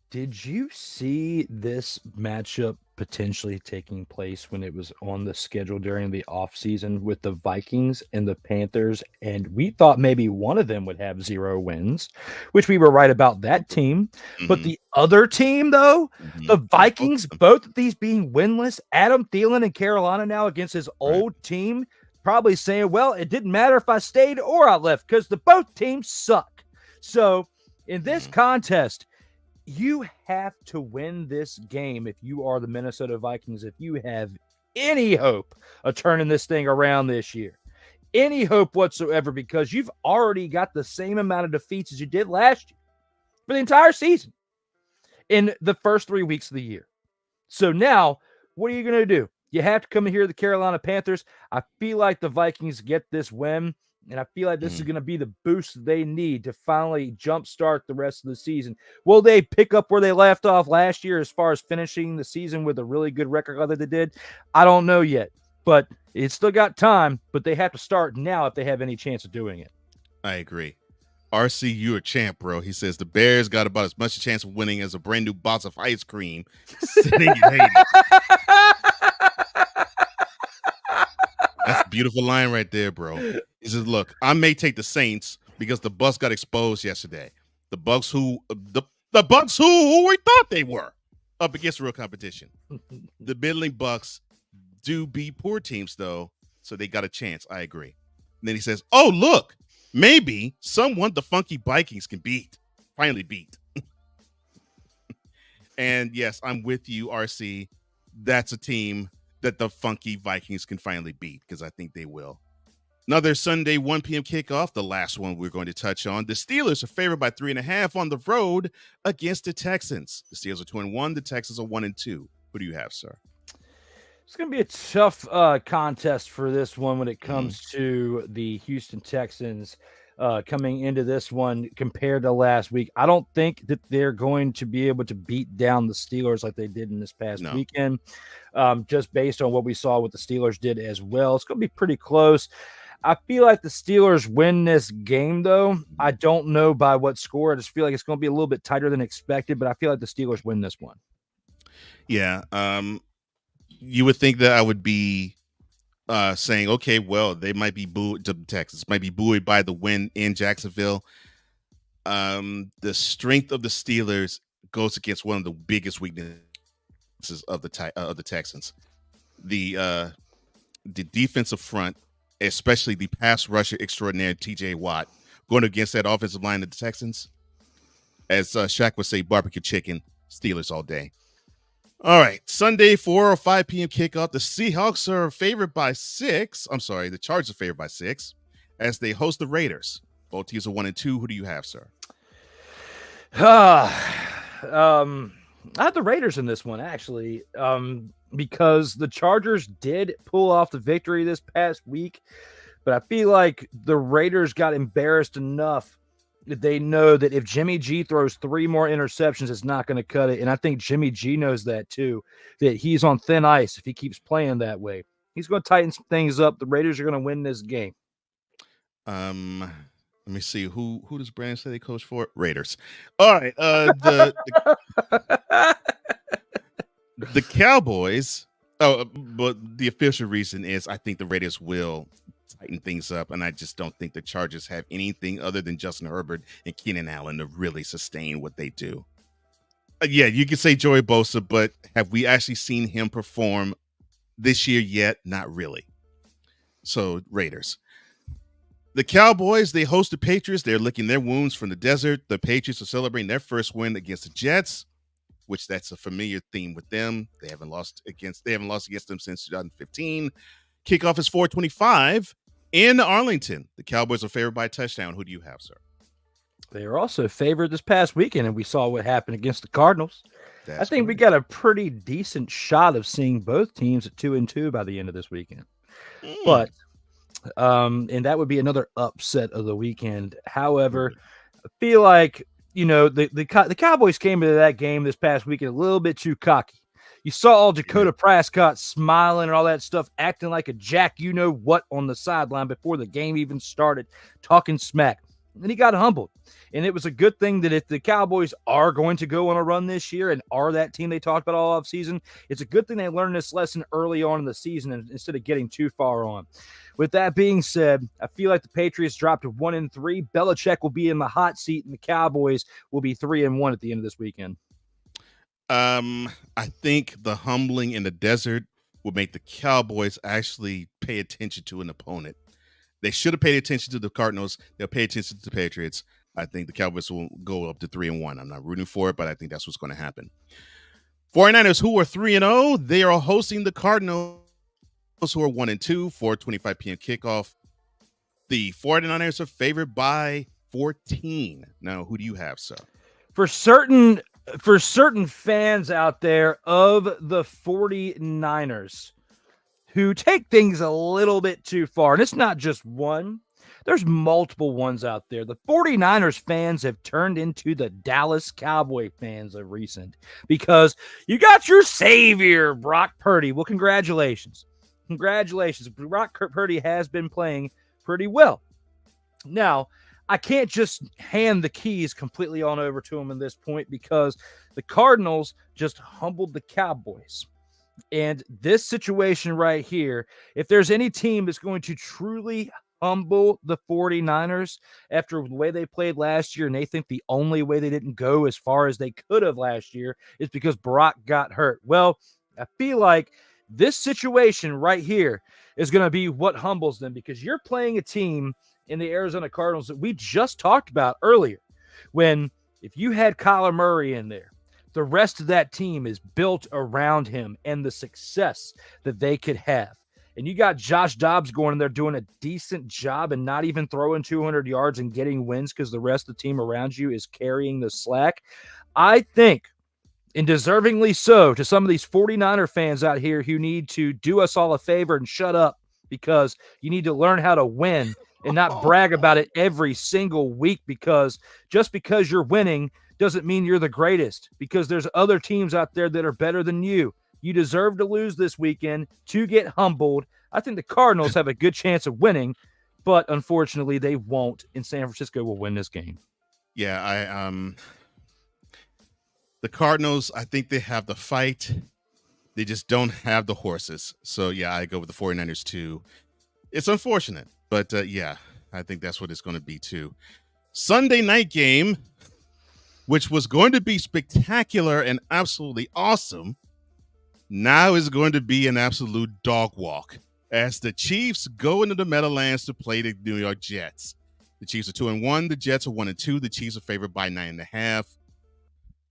Did you see this matchup potentially taking place when it was on the schedule during the offseason with the Vikings and the Panthers? And we thought maybe one of them would have 0 wins, which we were right about that team. But the other team, though, the Vikings, both of these being winless, Adam Thielen in Carolina now against his old team, probably saying, well, it didn't matter if I stayed or I left because both teams suck. So in this contest, you have to win this game if you are the Minnesota Vikings, if you have any hope of turning this thing around this year. Any hope whatsoever, because you've already got the same amount of defeats as you did last year for the entire season in the first 3 weeks of the year. So now, what are you going to do? You have to come in here to the Carolina Panthers. I feel like the Vikings get this win, and I feel like this is going to be the boost they need to finally jumpstart the rest of the season. Will they pick up where they left off last year as far as finishing the season with a really good record like they did? I don't know yet, but it's still got time, but they have to start now if they have any chance of doing it.
I agree. RC, you a champ, bro. He says the Bears got about as much a chance of winning as a brand new box of ice cream sitting in Haiti. That's a beautiful line right there, bro. He says, look, I may take the Saints because the Bucs got exposed yesterday. The Bucs who we thought they were up against real competition. The middling Bucs do beat poor teams, though, so they got a chance. I agree. And then he says, oh, look, maybe someone the funky Vikings can finally beat. And yes, I'm with you, RC. That's a team that the funky Vikings can finally beat, because I think they will. Another Sunday 1 p.m. kickoff, the last one we're going to touch on. The Steelers are favored by 3.5 on the road against the Texans. The Steelers are 2-1. The Texans are 1-2. Who do you have, sir?
It's going to be a tough contest for this one when it comes to the Houston Texans coming into this one compared to last week. I don't think that they're going to be able to beat down the Steelers like they did in this past weekend, just based on what we saw what the Steelers did as well. It's going to be pretty close. I feel like the Steelers win this game, though. I don't know by what score. I just feel like it's going to be a little bit tighter than expected, but I feel like the Steelers win this one.
Yeah. You would think that I would be saying, okay, well, they might be booed to Texas, might be buoyed by the win in Jacksonville. The strength of the Steelers goes against one of the biggest weaknesses of the Texans. The defensive front, especially the pass rusher extraordinaire TJ Watt, going against that offensive line of the Texans. As Shaq would say, barbecue chicken, Steelers all day. All right, Sunday, 4 or 5 p.m. kickoff. The Seahawks are favored by 6. I'm sorry, the Chargers are favored by 6 as they host the Raiders. Both teams are 1-2. Who do you have, sir?
I have the Raiders in this one, actually, because the Chargers did pull off the victory this past week, but I feel like the Raiders got embarrassed enough that they know that if Jimmy G throws 3 more interceptions, it's not going to cut it. And I think Jimmy G knows that too, that he's on thin ice if he keeps playing that way. He's going to tighten some things up. The Raiders are going to win this game.
Let me see. Who does Brandon say they coach for? Raiders. All right. The Cowboys. Oh, but the official reason is I think the Raiders will tighten things up, and I just don't think the Chargers have anything other than Justin Herbert and Keenan Allen to really sustain what they do. Yeah, you can say Joey Bosa, but have we actually seen him perform this year yet? Not really. So, Raiders. The Cowboys, they host the Patriots. They're licking their wounds from the desert. The Patriots are celebrating their first win against the Jets, which that's a familiar theme with them. They haven't lost against them since 2015. Kickoff is 4:25 in Arlington. The Cowboys are favored by a touchdown. Who do you have, sir?
They are also favored this past weekend, and we saw what happened against the Cardinals. I think we got a pretty decent shot of seeing both teams at 2-2 by the end of this weekend. But and that would be another upset of the weekend. However, I feel like, you know, the Cowboys came into that game this past weekend a little bit too cocky. You saw all Dakota Prescott smiling and all that stuff, acting like a jack you-know-what on the sideline before the game even started, talking smack. And he got humbled. And it was a good thing that if the Cowboys are going to go on a run this year and are that team they talked about all offseason, it's a good thing they learned this lesson early on in the season instead of getting too far on. With that being said, I feel like the Patriots dropped to 1-3. Belichick will be in the hot seat, and the Cowboys will be 3-1 at the end of this weekend.
I think the humbling in the desert will make the Cowboys actually pay attention to an opponent. They should have paid attention to the Cardinals. They'll pay attention to the Patriots. I think the Cowboys will go up to 3-1. I'm not rooting for it, but I think that's what's going to happen. 49ers, who are 3-0, they are hosting the Cardinals, who are 1-2, 4:25 p.m. kickoff. The 49ers are favored by 14. Now, who do you have, sir?
For certain fans out there of the 49ers who take things a little bit too far, and it's not just one, there's multiple ones out there. The 49ers fans have turned into the Dallas Cowboy fans of recent because you got your savior, Brock Purdy. Well, congratulations. Congratulations. Brock Purdy has been playing pretty well. Now, I can't just hand the keys completely on over to him at this point because the Cardinals just humbled the Cowboys. And this situation right here, if there's any team that's going to truly humble the 49ers after the way they played last year, and they think the only way they didn't go as far as they could have last year is because Brock got hurt. Well, I feel like this situation right here is going to be what humbles them because you're playing a team in the Arizona Cardinals that we just talked about earlier. When if you had Kyler Murray in there, the rest of that team is built around him and the success that they could have. And you got Josh Dobbs going in there doing a decent job and not even throwing 200 yards and getting wins because the rest of the team around you is carrying the slack. I think, and deservingly so, to some of these 49er fans out here who need to do us all a favor and shut up because you need to learn how to win and not brag about it every single week because just because you're winning doesn't mean you're the greatest because there's other teams out there that are better than you. You deserve to lose this weekend to get humbled. I think the Cardinals have a good chance of winning, but unfortunately they won't, and San Francisco will win this game.
Yeah, the Cardinals, I think they have the fight. They just don't have the horses. So, yeah, I go with the 49ers too. It's unfortunate, but yeah, I think that's what it's going to be too. Sunday night game, which was going to be spectacular and absolutely awesome, now is going to be an absolute dog walk as the Chiefs go into the Meadowlands to play the New York Jets. The Chiefs are 2-1. The Jets are 1-2. The Chiefs are favored by 9.5.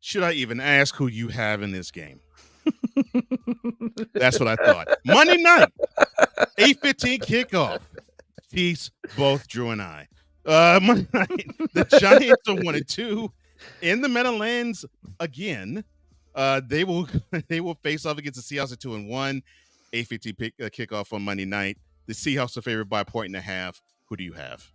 Should I even ask who you have in this game? That's what I thought. Monday night, 8:15 kickoff. Chiefs, both Drew and I. Monday night, the Giants are 1-2 in the Meadowlands again. They will face off against the Seahawks at 2-1. 8:15 kickoff on Monday night. The Seahawks are favored by 1.5. Who do you have?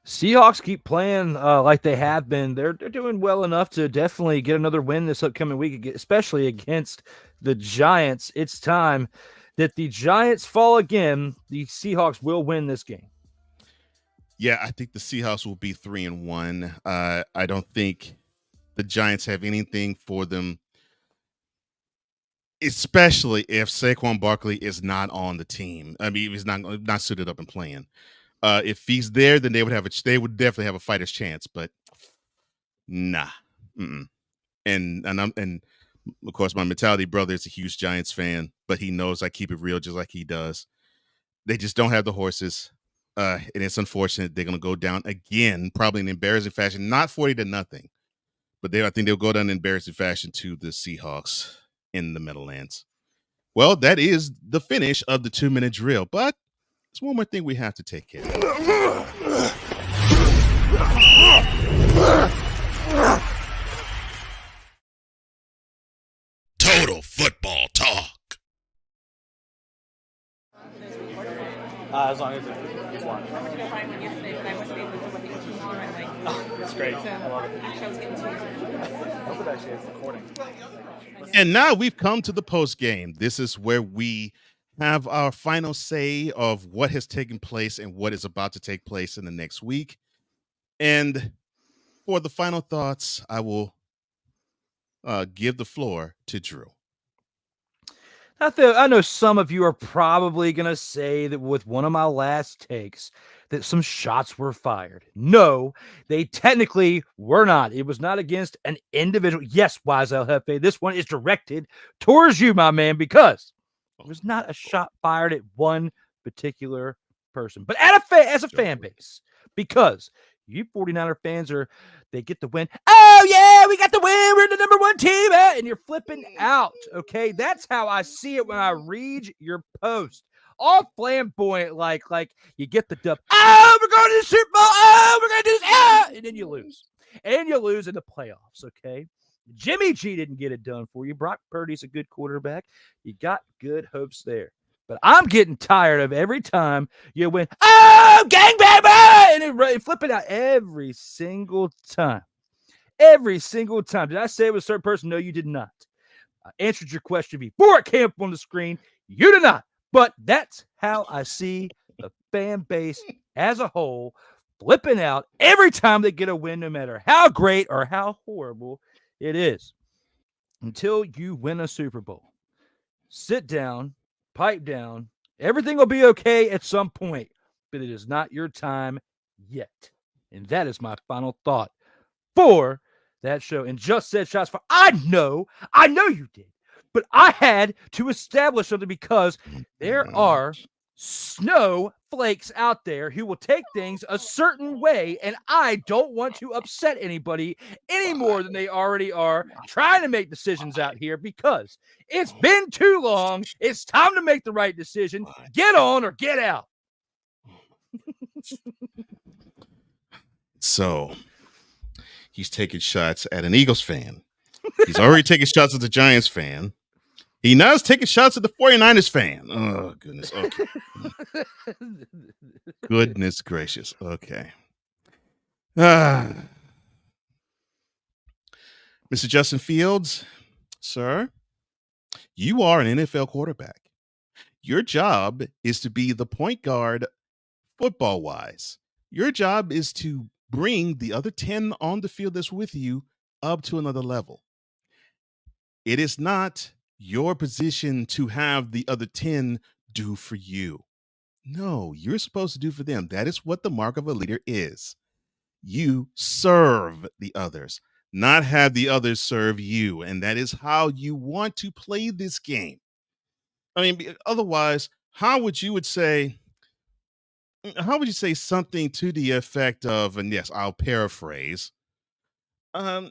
Seahawks keep playing like they have been. They're doing well enough to definitely get another win this upcoming week, especially against the Giants. It's time that the Giants fall again. The Seahawks will win this game.
Yeah, I think the Seahawks will be 3-1. I don't think the Giants have anything for them, especially if Saquon Barkley is not on the team. I mean, if he's not suited up and playing. If he's there, then they would definitely have a fighter's chance. But nah, and of course my mentality brother is a huge Giants fan, but he knows I keep it real just like he does. They just don't have the horses, and it's unfortunate. They're going to go down again, probably in embarrassing fashion, not 40-0, but I think they'll go down in embarrassing fashion to the Seahawks in the Meadowlands. Well, that is the finish of the 2-minute drill, but there's one more thing we have to take care of.
Total football talk.
As long as it's one. Oh, that's great. I love it. I hope it actually is recording.
And now we've come to the post game. This is where we have our final say of what has taken place and what is about to take place in the next week. And for the final thoughts, I will give the floor to Drew.
I know some of you are probably going to say that with one of my last takes that some shots were fired. No, they technically were not. It was not against an individual. Yes, Wise El Jefe, this one is directed towards you, my man, because it was not a shot fired at one particular person, but as a fan base, because you 49er fans they get the win. Oh, yeah, we got the win. We're the number one team. And you're flipping out, okay? That's how I see it when I read your post. All flamboyant, like you get the dub. Oh, we're going to the Super Bowl. Oh, we're going to do this. And then you lose. And you lose in the playoffs, okay? Jimmy G didn't get it done for you. Brock Purdy's a good quarterback. You got good hopes there. But I'm getting tired of every time you win. Oh, gang baby! And flip it out every single time. Every single time. Did I say it was a certain person? No, you did not. I answered your question before it came up on the screen. You did not. But that's how I see the fan base as a whole flipping out every time they get a win, no matter how great or how horrible it is. Until you win a Super Bowl. Sit down. Pipe down. Everything will be okay at some point, but it is not your time yet. And that is my final thought for that show. And just said shots for I know you did, but I had to establish something because there are snowflakes out there who will take things a certain way, and I don't want to upset anybody any more than they already are trying to make decisions out here because it's been too long. It's time to make the right decision. Get on or get out.
So he's taking shots at an Eagles fan. He's already taking shots at the Giants fan. He now is taking shots at the 49ers fan. Oh, goodness. Okay. Goodness gracious. Okay. Mr. Justin Fields, sir, you are an NFL quarterback. Your job is to be the point guard football-wise. Your job is to bring the other 10 on the field that's with you up to another level. It is not your position to have the other 10 do for you. No, you're supposed to do for them. That is what the mark of a leader is. You serve the others, not have the others serve you. And that is how you want to play this game. I mean, otherwise, how would you say something to the effect of, and yes, I'll paraphrase, I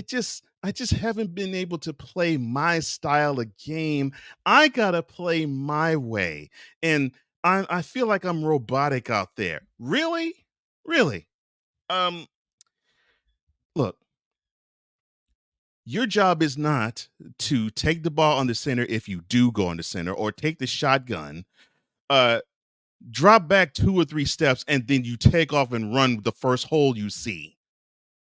just haven't been able to play my style of game. I gotta play my way. And I feel like I'm robotic out there. Really? Really? Um, Look, your job is not to take the ball on the center if you do go on the center, or take the shotgun, uh, drop back 2 or 3 steps, and then you take off and run the first hole you see.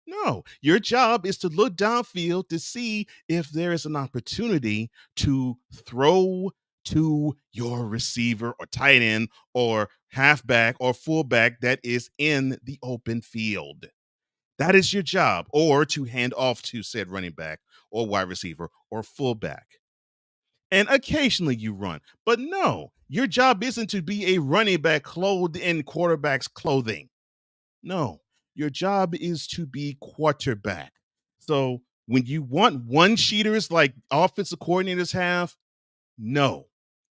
No, your job is to look downfield to see if there is an opportunity to throw to your receiver or tight end or halfback or fullback that is in the open field. That is your job, or to hand off to said running back or wide receiver or fullback. And occasionally you run, but no, your job isn't to be a running back clothed in quarterback's clothing. No, your job is to be quarterback. So when you want one-sheeters like offensive coordinators have, no,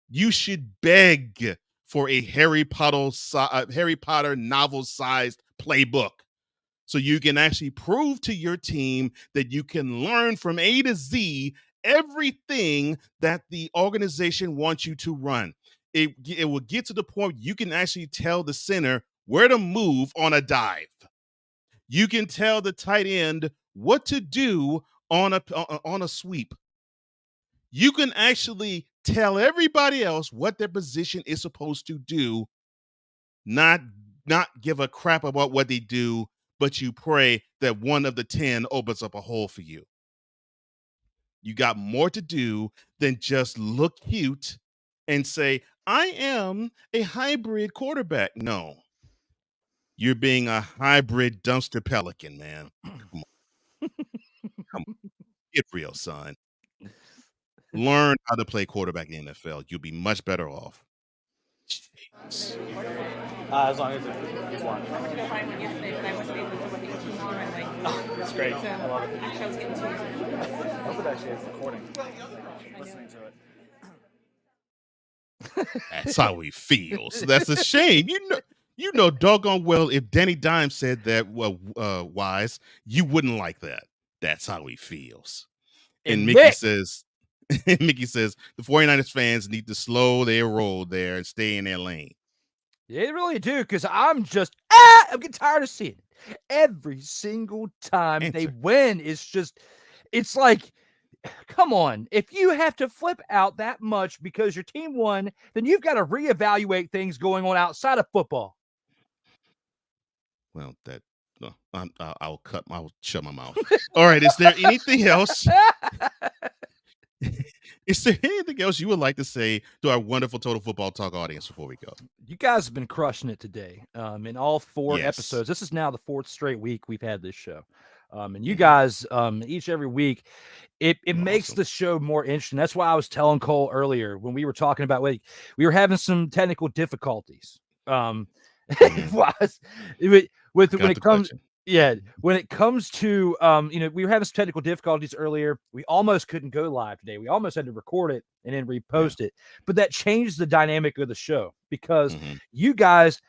you should beg for a Harry Potter novel-sized playbook, so you can actually prove to your team that you can learn from A to Z everything that the organization wants you to run. It will get to the point you can actually tell the center where to move on a dive. You can tell the tight end what to do on a sweep. You can actually tell everybody else what their position is supposed to do, not give a crap about what they do, but you pray that one of the 10 opens up a hole for you. You got more to do than just look cute and say, I am a hybrid quarterback. No. You're being a hybrid dumpster pelican, man. Come on. Come on. Get real, son. Learn how to play quarterback in the NFL. You'll be much better off.
As long as it's one. I went to go find one yesterday, but I wasn't able to look at the TV right away. Oh, that's great. So, I love it. Actually, I was getting to it. I hope it actually is recording. Listening to it.
That's how he feels. That's a shame. You know doggone well if Danny Dimes said that Wise, you wouldn't like that. That's how he feels. And Mickey says the 49ers fans need to slow their roll there and stay in their lane.
They really do, because I'm getting tired of seeing it. Every single time they win, it's like, come on. If you have to flip out that much because your team won, then you've got to reevaluate things going on outside of football.
Well, I'll shut my mouth. All right. Is there anything else? Is there anything else you would like to say to our wonderful Total Football Talk audience before we go?
You guys have been crushing it today. In all 4 episodes. This is now the 4th straight week we've had this show. And you guys, every week, it makes the show more interesting. That's why I was telling Cole earlier when we were talking about, we were having some technical difficulties. When it comes to, we were having some technical difficulties earlier. We almost couldn't go live today. We almost had to record it and then repost it. But that changed the dynamic of the show because you guys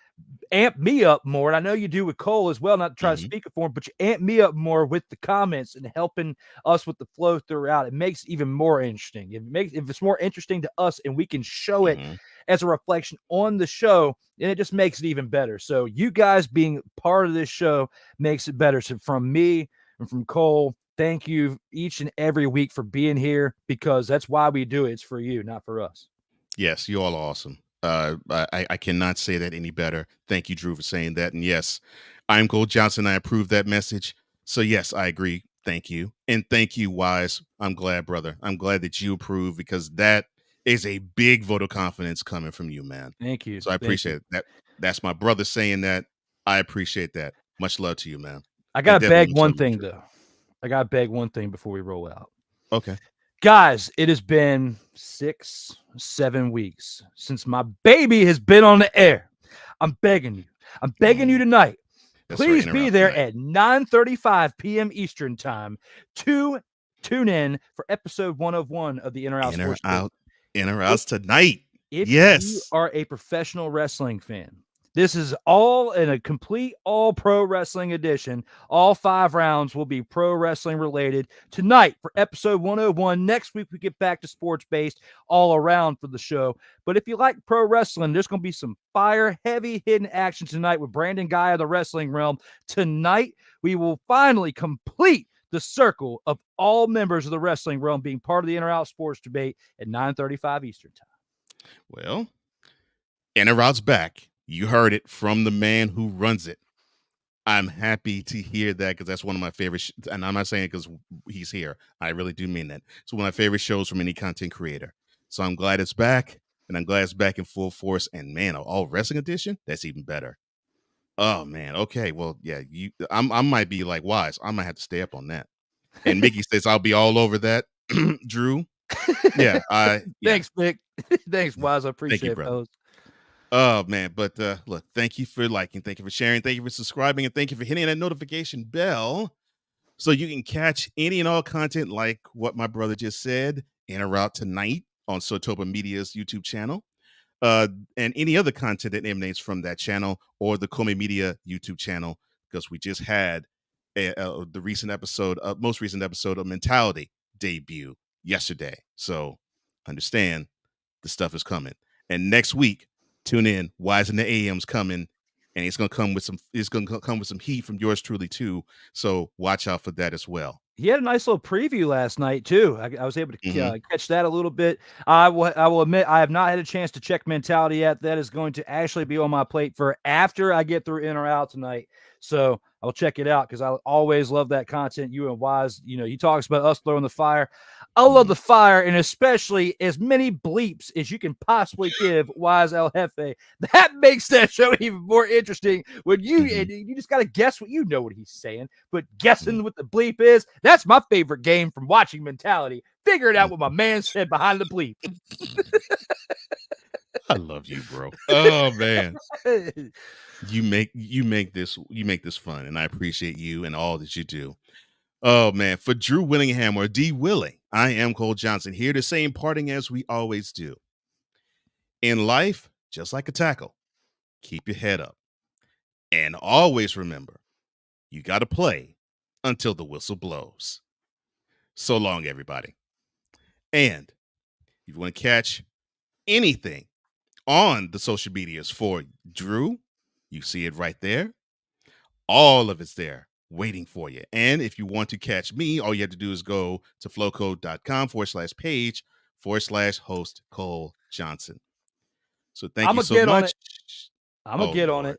amp me up more. And I know you do with Cole as well, not to try to speak for him, but you amp me up more with the comments and helping us with the flow throughout. It makes it even more interesting. If it's more interesting to us and we can show it as a reflection on the show, and it just makes it even better. So you guys being part of this show makes it better. So from me and from Cole, thank you each and every week for being here, because that's why we do it. It's for you, not for us.
Yes, you all are awesome. I cannot say that any better. Thank you, Drew, for saying that. And yes, I'm Cole Johnson. I approve that message. So yes, I agree. Thank you. And thank you, Wise. I'm glad, brother. I'm glad that you approve, because that is a big vote of confidence coming from you, man.
Thank you.
So I appreciate it. That's my brother saying that. I appreciate that. Much love to you, man.
I got to beg one thing, though. I got to beg one thing before we roll out.
Okay.
Guys, it has been 6-7 weeks since my baby has been on the air. I'm begging you. I'm begging you tonight.
That's right,
Please
In or
be
Out
there
tonight.
at 9:35 p.m. Eastern time to tune in for episode 101 of the In or Out
In or
Sports Show.
Out, In or Out's tonight.
If
Yes.
you are a professional wrestling fan, this is all in a complete all pro wrestling edition. All 5 rounds will be pro wrestling related tonight for episode 101. Next week, we get back to sports based all around for the show. But if you like pro wrestling, there's going to be some fire, heavy hidden action tonight with Brandon Guy of the Wrestling Realm. Tonight, we will finally complete the circle of all members of the Wrestling Realm being part of the In or Out Sports Debate at 9:35 Eastern time.
Well, In or Out's back. You heard it from the man who runs it. I'm happy to hear that because that's one of my favorite. And I'm not saying it because he's here. I really do mean that. It's one of my favorite shows from any content creator. So I'm glad it's back, and I'm glad it's back in full force. And man, all wrestling edition, that's even better. Oh man. Okay. Well, yeah. I might be like Wise. I might have to stay up on that. And Mickey says I'll be all over that. Drew. Yeah.
Thanks, Mick. Thanks, Wise. I appreciate
you,
it,
brother.
fellas.
Oh man, but look, thank you for liking, thank you for sharing, thank you for subscribing, and thank you for hitting that notification bell so you can catch any and all content like what my brother just said In or Out tonight on Sotoba Media's YouTube channel, and any other content that emanates from that channel or the Comey Media YouTube channel, because we just had the most recent episode of Mentality debut yesterday. So understand the stuff is coming, and next week. Tune in. Wise in the AM's coming, and it's gonna come with some heat from yours truly too. So watch out for that as well.
He had a nice little preview last night too. I was able to catch that a little bit. I will admit I have not had a chance to check Mentality yet. That is going to actually be on my plate for after I get through In or Out tonight. So I'll check it out because I always love that content. You and Wise, he talks about us throwing the fire. I love the fire, and especially as many bleeps as you can possibly give Wise El Jefe. That makes that show even more interesting when and you just got to guess what what he's saying, but guessing what the bleep is, that's my favorite game from watching Mentality. Figuring out what my man said behind the bleep.
I love you, bro. Oh man. You make this fun, and I appreciate you and all that you do. Oh man, for Drew Willingham or D Willie, I am Cole Johnson here to say in parting as we always do. In life, just like a tackle, keep your head up. And always remember, you got to play until the whistle blows. So long, everybody. And if you want to catch anything on the social medias for Drew, you see it right there. All of it's there waiting for you. And if you want to catch me, all you have to do is go to flowcode.com/page/host Cole Johnson. So thank you so much.
I'm going to get on it.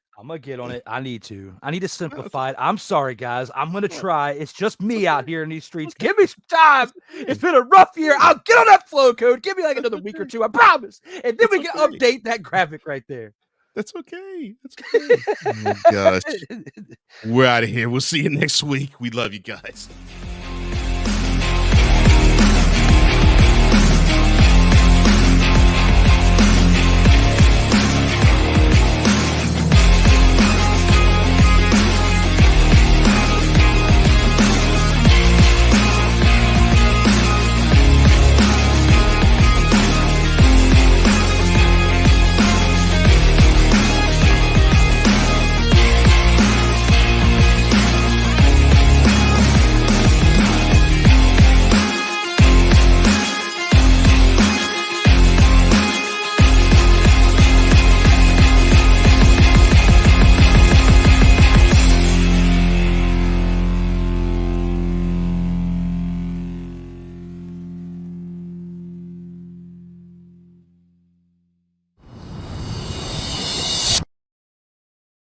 I need to simplify it. I'm sorry, guys. I'm going to try. It's just me out here in these streets. Give me some time. It's been a rough year. I'll get on that flow code. Give me like another week or two. I promise. And then we can update that graphic right there.
That's okay. Oh my gosh. We're out of here. We'll see you next week. We love you guys.